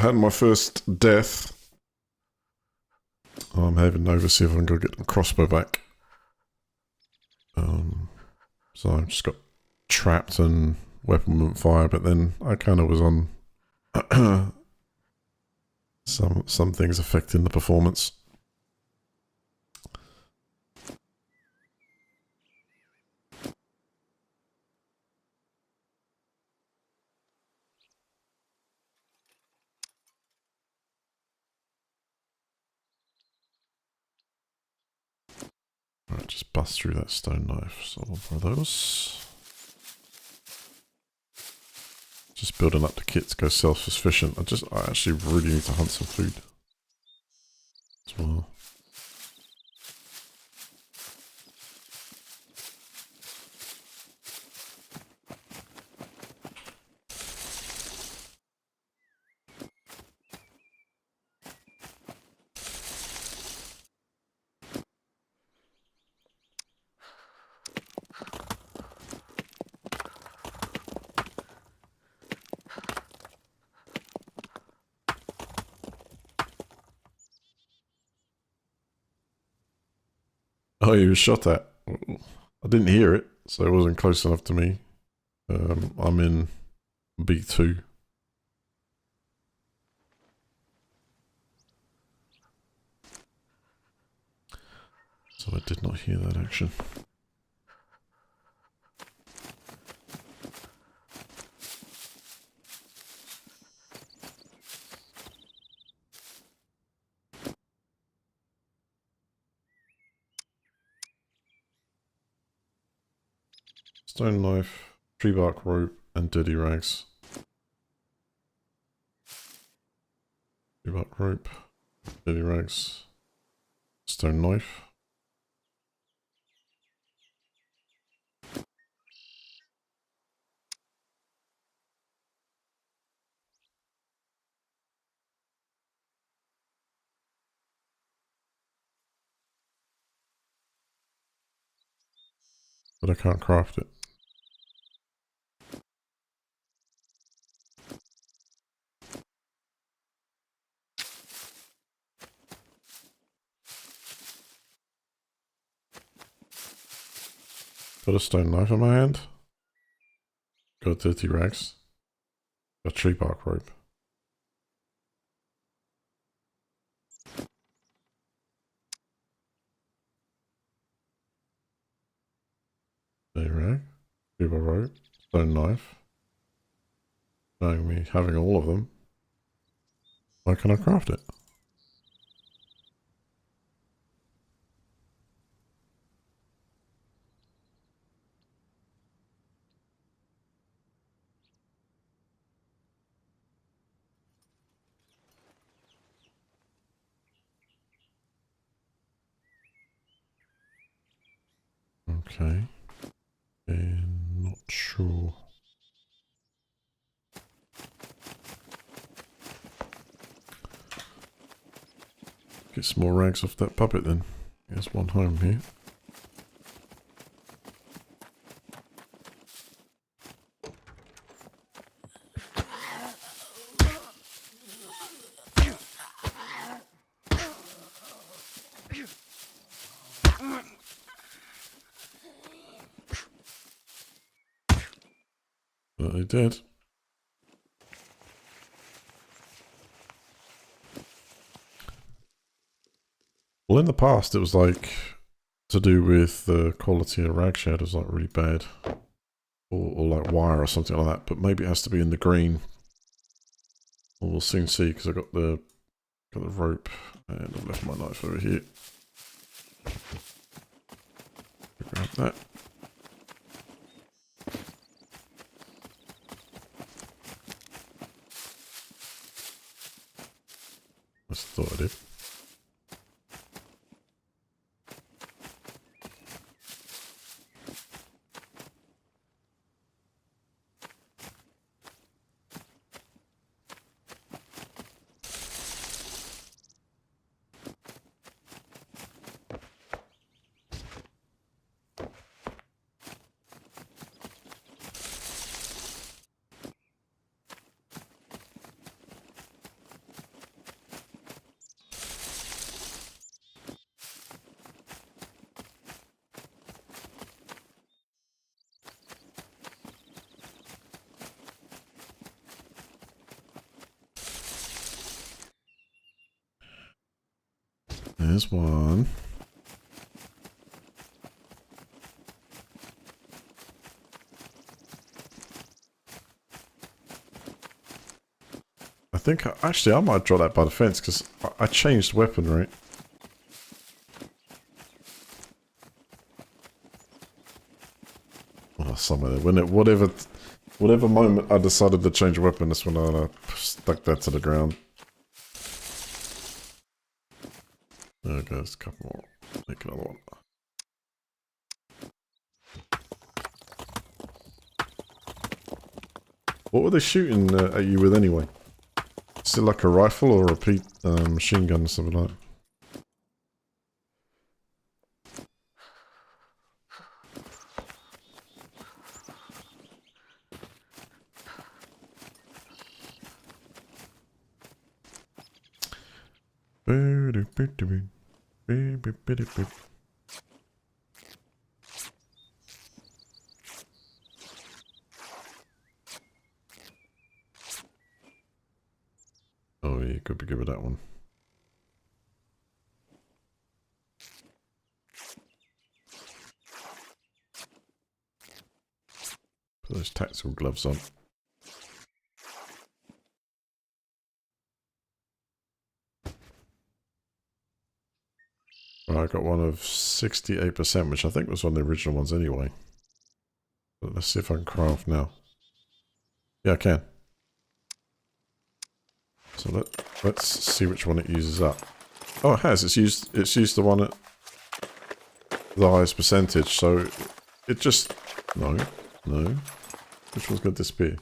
had my first death. I'm heading over to see if I can go get the crossbow back. So I just got trapped and weapon wouldn't fire, but then I kind of was on some things affecting the performance. Alright, just bust through that stone knife. So one of those. Just building up the kit to go self-sufficient. I actually really need to hunt some food as well. Oh, he was shot at. I didn't hear it, so it wasn't close enough to me. I'm in B2. So I did not hear that action. Stone knife, tree bark rope, and dirty rags. Tree bark rope, dirty rags, stone knife. But I can't craft it. Got a stone knife in my hand. Got dirty rags. Got tree bark rope. Dirty rag. Tree bark rope. Stone knife. Showing me having all of them. Why can I craft it? Okay. And not sure. Get some more rags off that puppet then. There's one home here. But they did. Well, in the past, it was like to do with the quality of rag shed was like really bad, or like wire or something like that. But maybe it has to be in the green. Well, we'll soon see because I got the rope and I've left my knife over here. Grab that. I just thought I did. There's one. I think, actually, I might draw that by the fence, because I changed weapon, right? Oh, somewhere there. When it, whatever moment I decided to change weapon, that's when I stuck that to the ground. There goes a couple more. Make another one. What were they shooting at you with anyway? Is it like a rifle or a machine gun or something like that? Oh, yeah, could be good with that one. Put those tactical gloves on. Right, I got one of 68%, which I think was one of the original ones anyway. But let's see if I can craft now. Yeah, I can. So let's see which one it uses up. Oh, it has. It's used the one at the highest percentage. So it just no. Which one's going to disappear?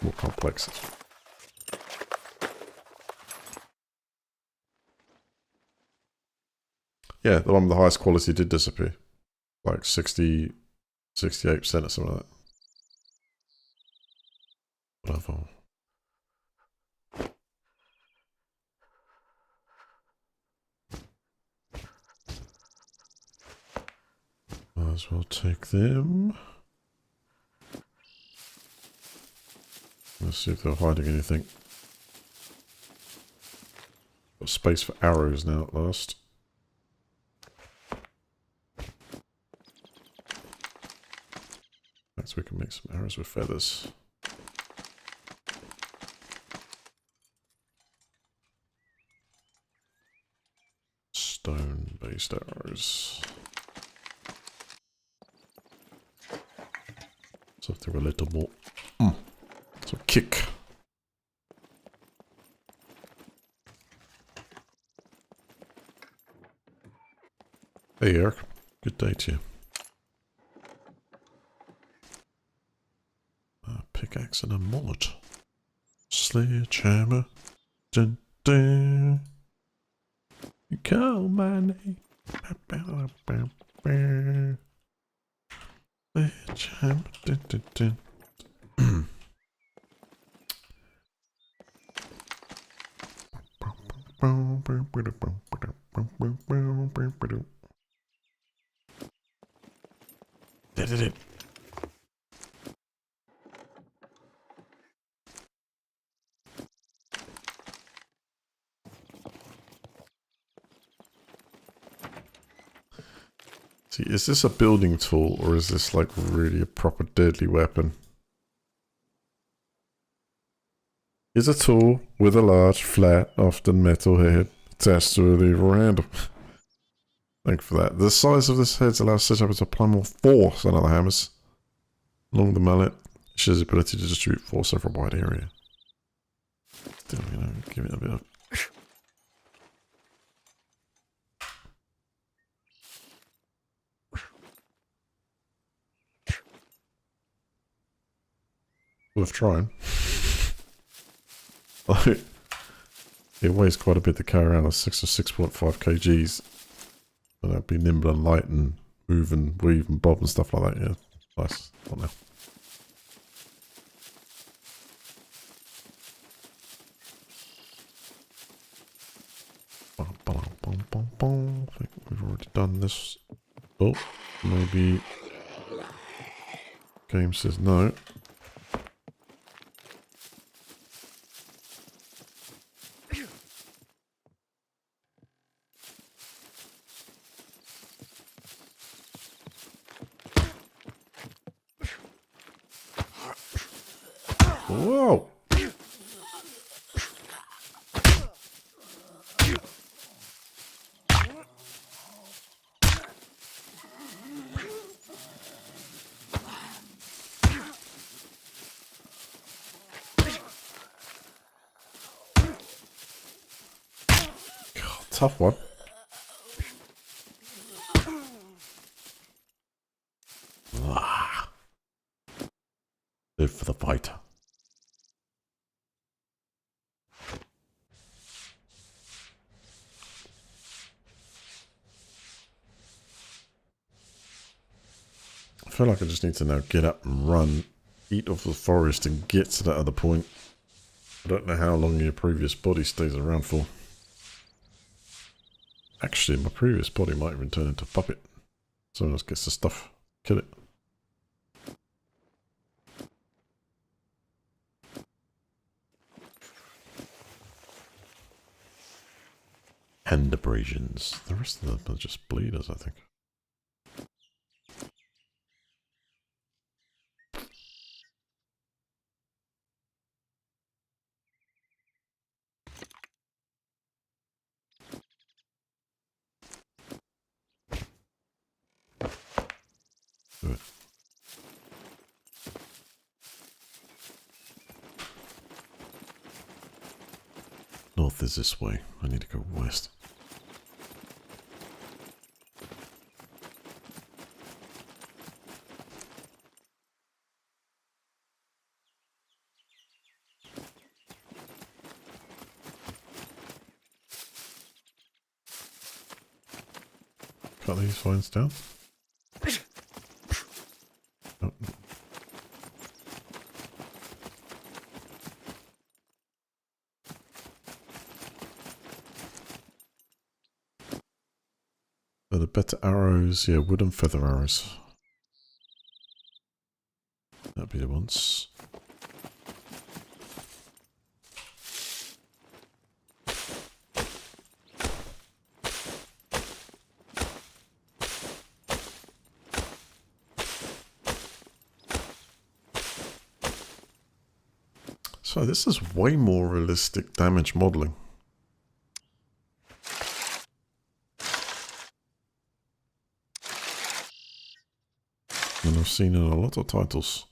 More complex. Yeah, the one with the highest quality did disappear. Like 68% or something like that. Whatever. Might as well take them. Let's see if they're hiding anything. Got space for arrows now at last. Next we can make some arrows with feathers. Stone-based arrows. Something relatable. So kick. Hey Eric, good day to you. A pickaxe and a mullet. Sledgehammer. Dun, dun. You call my name. Sledgehammer. Dun, dun, dun. Did it. See, is this a building tool or is this like really a proper deadly weapon? Is a tool with a large, flat, often metal head attached to a lever handle. Thank you for that. The size of this head allows setup to apply more force than other hammers. Along the mallet, it shares the ability to distribute force over a wide area. Still, you know, give it a bit of... worth trying. It weighs quite a bit to carry around, 6 or 6.5 kgs. And that'd be nimble and light and move and weave and bob and stuff like that, yeah. Nice. Not now. I think we've already done this. Oh, maybe Game says no. Whoa! God, tough one. Ah. Live for the fighter. I feel like I just need to now get up and run, eat off the forest and get to that other point. I don't know how long your previous body stays around for. Actually, my previous body might even turn into a puppet. Someone else gets the stuff. Kill it. Hand abrasions. The rest of them are just bleeders, I think. Do it. North is this way. I need to go west. Cut these vines down. Oh. Are the better arrows? Yeah, wooden feather arrows. That'd be the ones. So this is way more realistic damage modeling than I've seen in a lot of titles.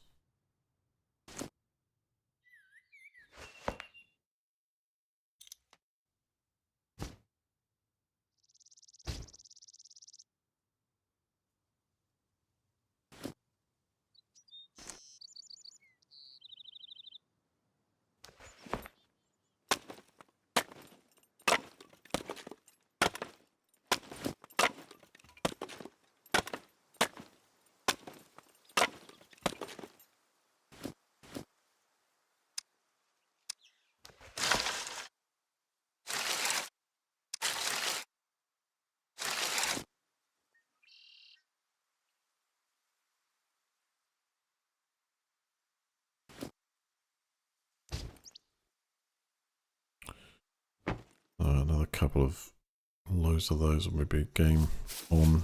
Another couple of loads of those will be game on.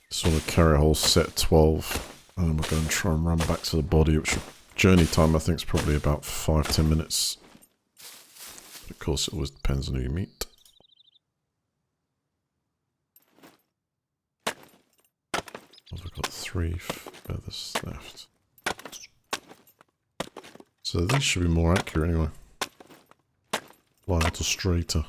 Sort of carry a whole set 12, and then we're going to try and run back to the body, which journey time I think is probably about 5-10 minutes. But of course it always depends on who you meet. I've got 3 feathers left. So these should be more accurate anyway. Fly a little straighter.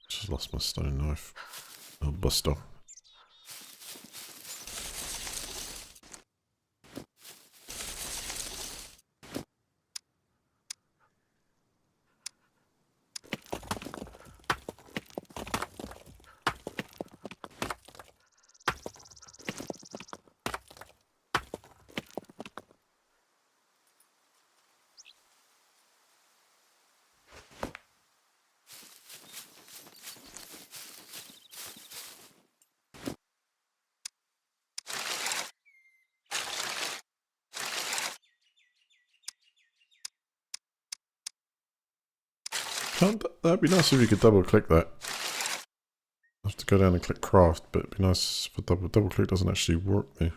Just lost my stone knife. Oh, buster. Can't, that'd be nice if you could double click that. I have to go down and click craft, but it'd be nice if double click doesn't actually work there.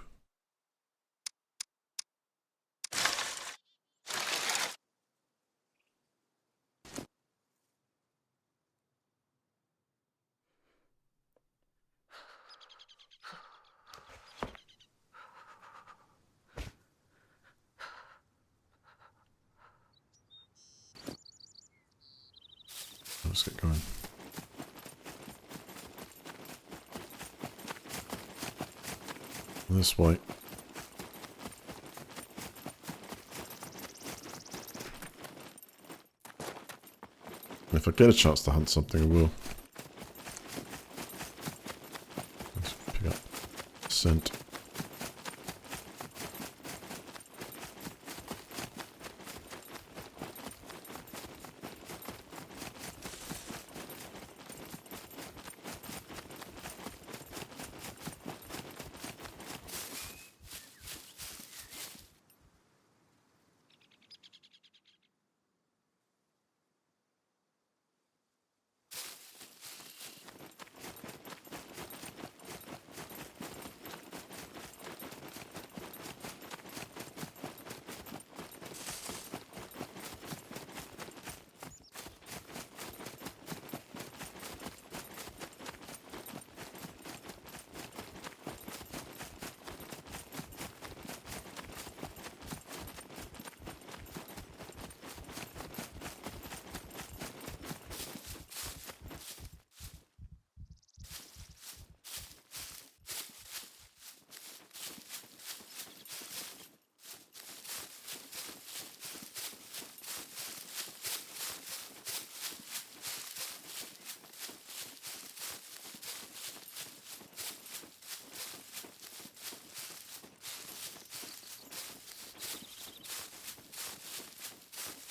Let's get going. This way. If I get a chance to hunt something, I will. Let's pick up scent.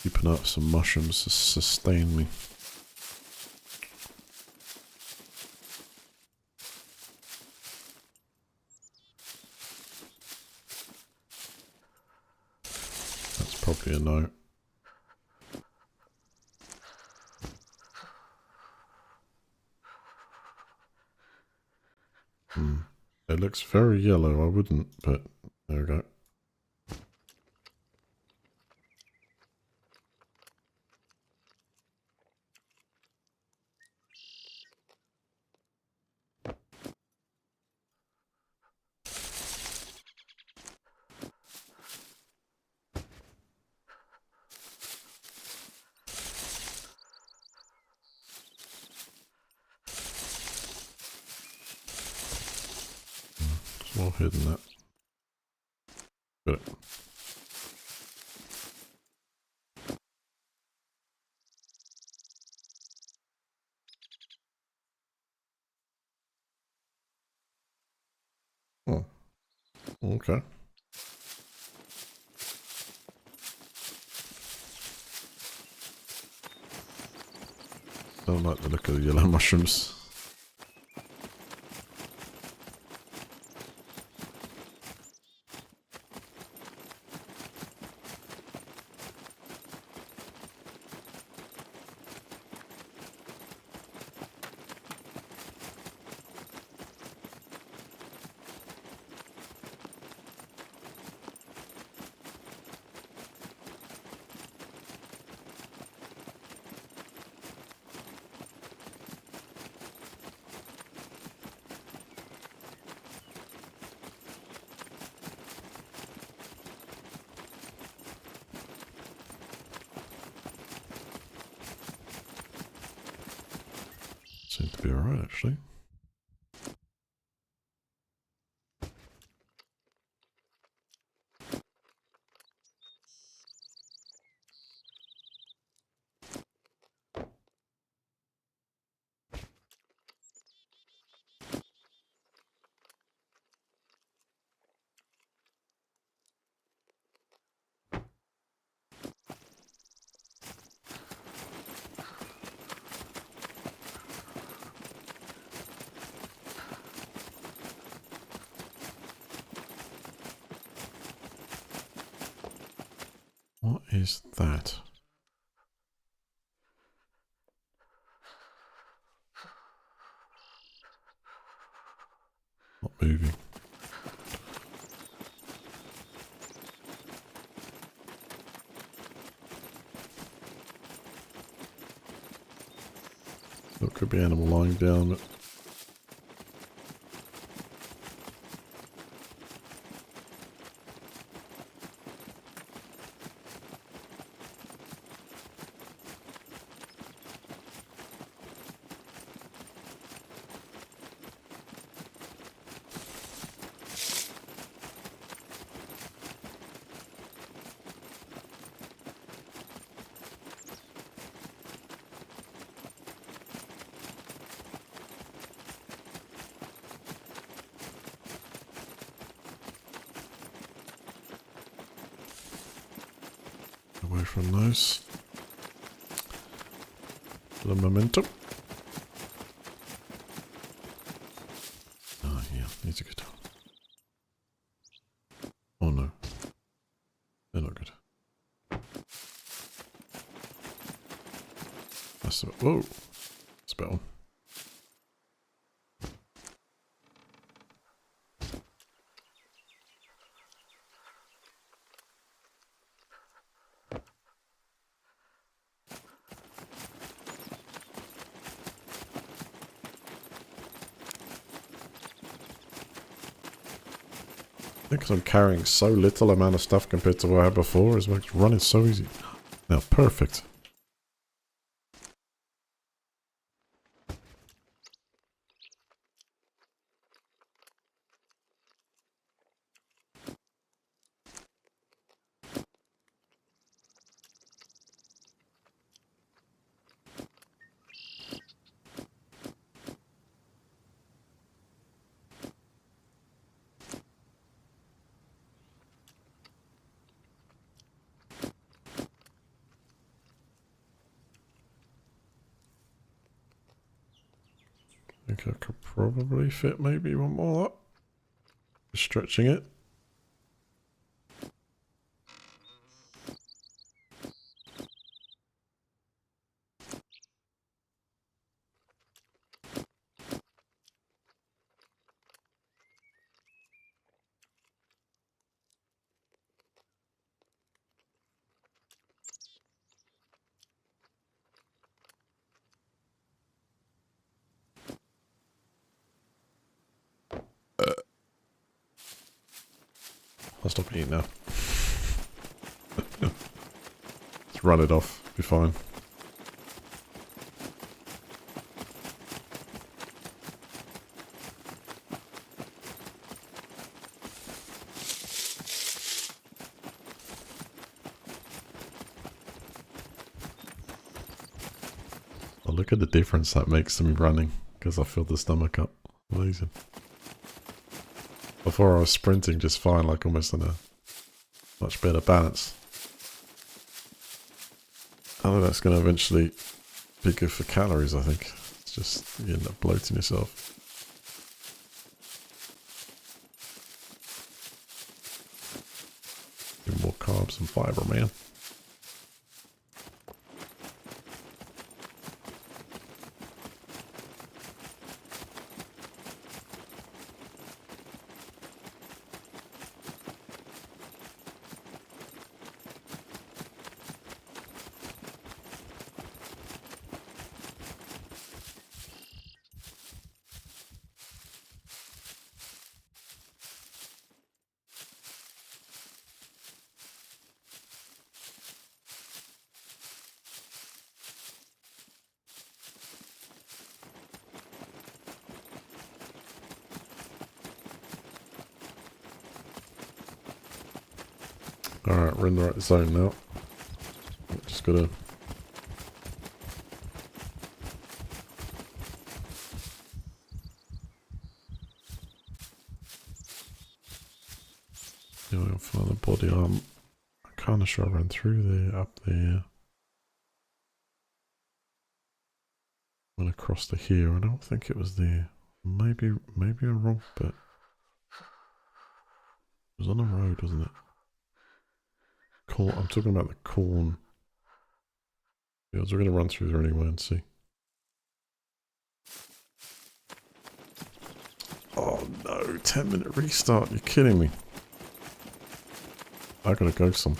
Keeping up some mushrooms to sustain me. That's probably a no. It looks very yellow, I wouldn't, but there we go. It's more hidden that. Got it. Oh, okay. Don't like the look of the yellow mushrooms. Seems to be alright, actually. What is that? Not moving. There could be animal lying down, but away from those. The momentum. Oh yeah, these are good. Oh no. They're not good. That's a, whoa. That's a better one. Because I'm carrying so little amount of stuff compared to what I had before, is makes running so easy. Now, perfect. I think I could probably fit maybe one more up. Just stretching it. I'll stop eating now. Just run it off. Be fine. Oh, look at the difference that makes to me running because I filled the stomach up. Amazing. Before I was sprinting just fine, like almost in a much better balance. I know that's going to eventually be good for calories, I think. It's just, you end up bloating yourself. Give more carbs and fiber, man. Alright, we're in the right zone now. Just gotta... I'll find the body arm. I'm kinda sure I ran through there, up there. Went across to here. I don't think it was there. Maybe I'm wrong, but... It was on the road, wasn't it? I'm talking about the corn. Yeah, we're going to run through there anyway and see. Oh, Oh no, 10-minute restart. You're kidding me. I gotta go some.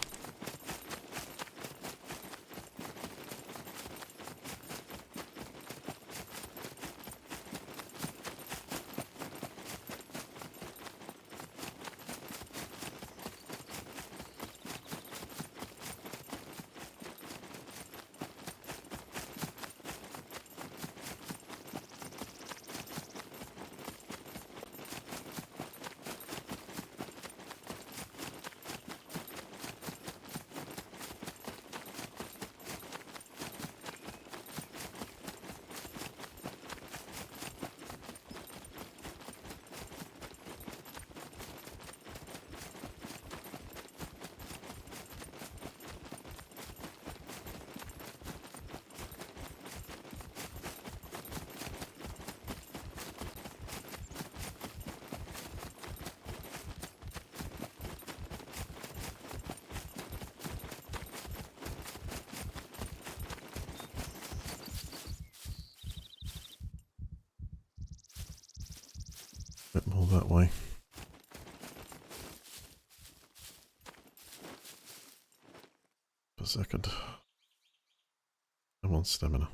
Bit more that way. Per second. Come on, stamina.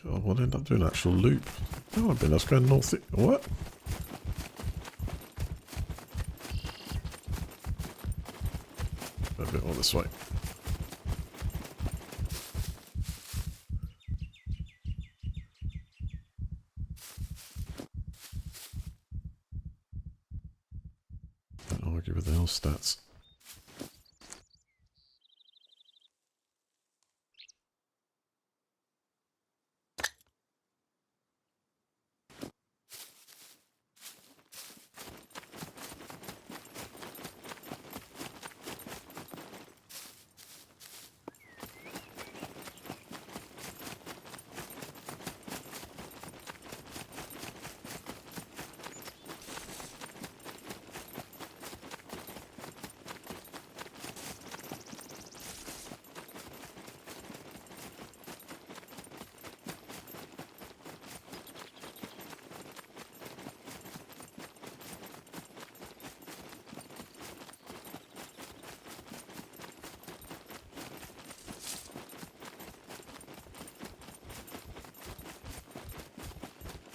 God, we'll end up doing an actual loop. Oh, I've been. Let's go north. What? A bit more this way. Don't argue with the health stats.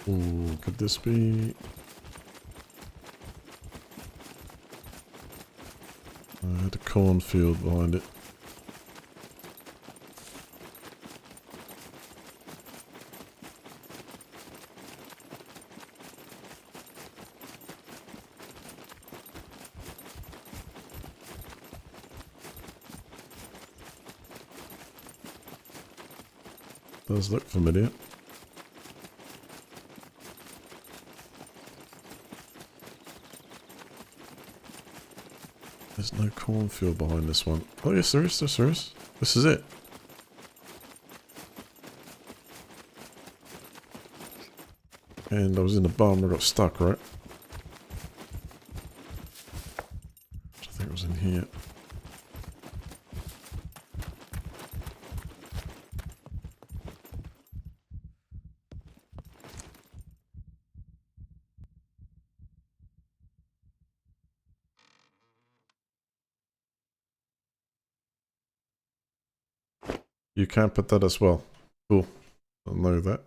Ooh, could this be... I had a cornfield behind it. Does look familiar. There's no cornfield behind this one. Oh yes, there is. This is it. And I was in the barn, I got stuck, right? I think it was in here. You can put that as well. Cool. I know that.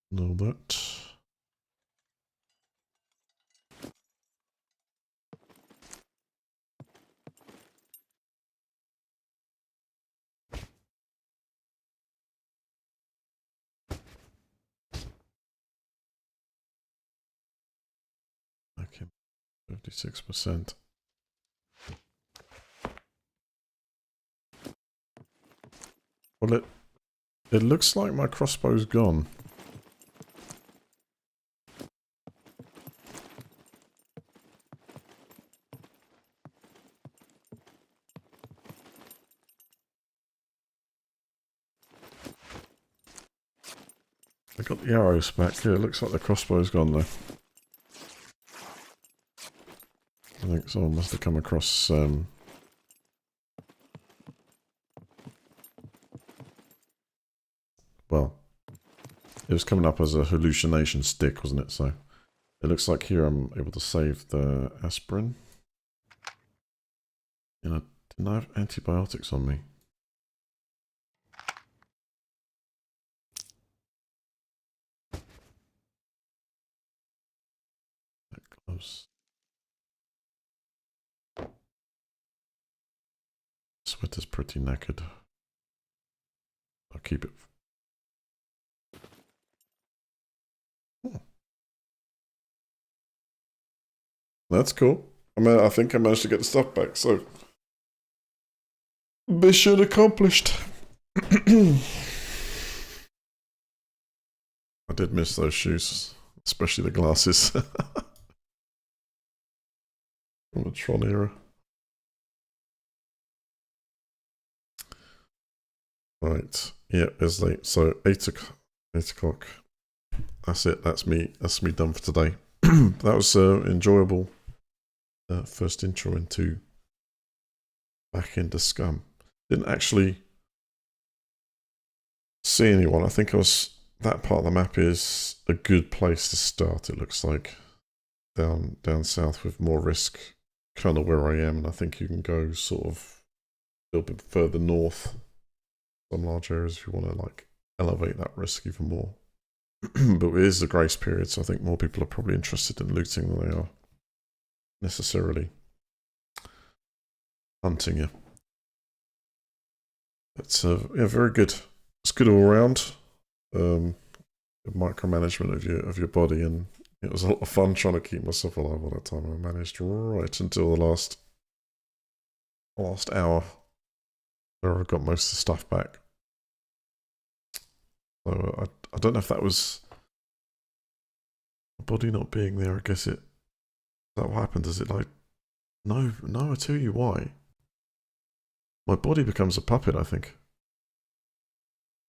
Know that. Okay, 56%. Well, it looks like my crossbow's gone. I got the arrows back. Yeah, it looks like the crossbow's gone though. I think someone must have come across well, it was coming up as a hallucination stick, wasn't it? So it looks like here I'm able to save the aspirin. And I didn't have antibiotics on me. Gloves. Sweater's pretty knackered. I'll keep it. Oh. That's cool. I think I managed to get the stuff back, so mission accomplished. I did miss those shoes, especially the glasses from the Tron era. Right, yeah, it's late. So 8 o'clock. That's it. That's me. That's me done for today. That was enjoyable. First intro back into Scum. Didn't actually see anyone. I think that part of the map is a good place to start. It looks like down south with more risk, kind of where I am, and I think you can go sort of a little bit further north, some large areas if you want to like elevate that risk even more. But it is the grace period, so I think more people are probably interested in looting than they are necessarily hunting you. But yeah, very good. It's good all around. Micromanagement of your body, and it was a lot of fun trying to keep myself alive all that time. I managed right until the last hour where I got most of the stuff back. So I don't know if that was my body not being there. I guess is that what happened? Is it like no? I tell you why. My body becomes a puppet, I think.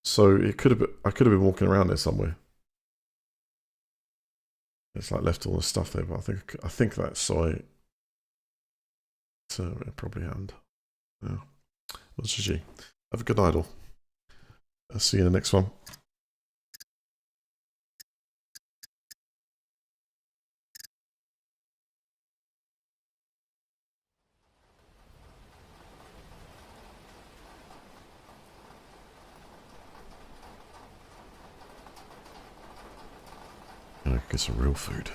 So it could have been, I could have been walking around there somewhere. It's like left all the stuff there, but I think that's so it probably happened. Yeah. Well, GG. Have a good night all. I'll see you in the next one. Get some real food.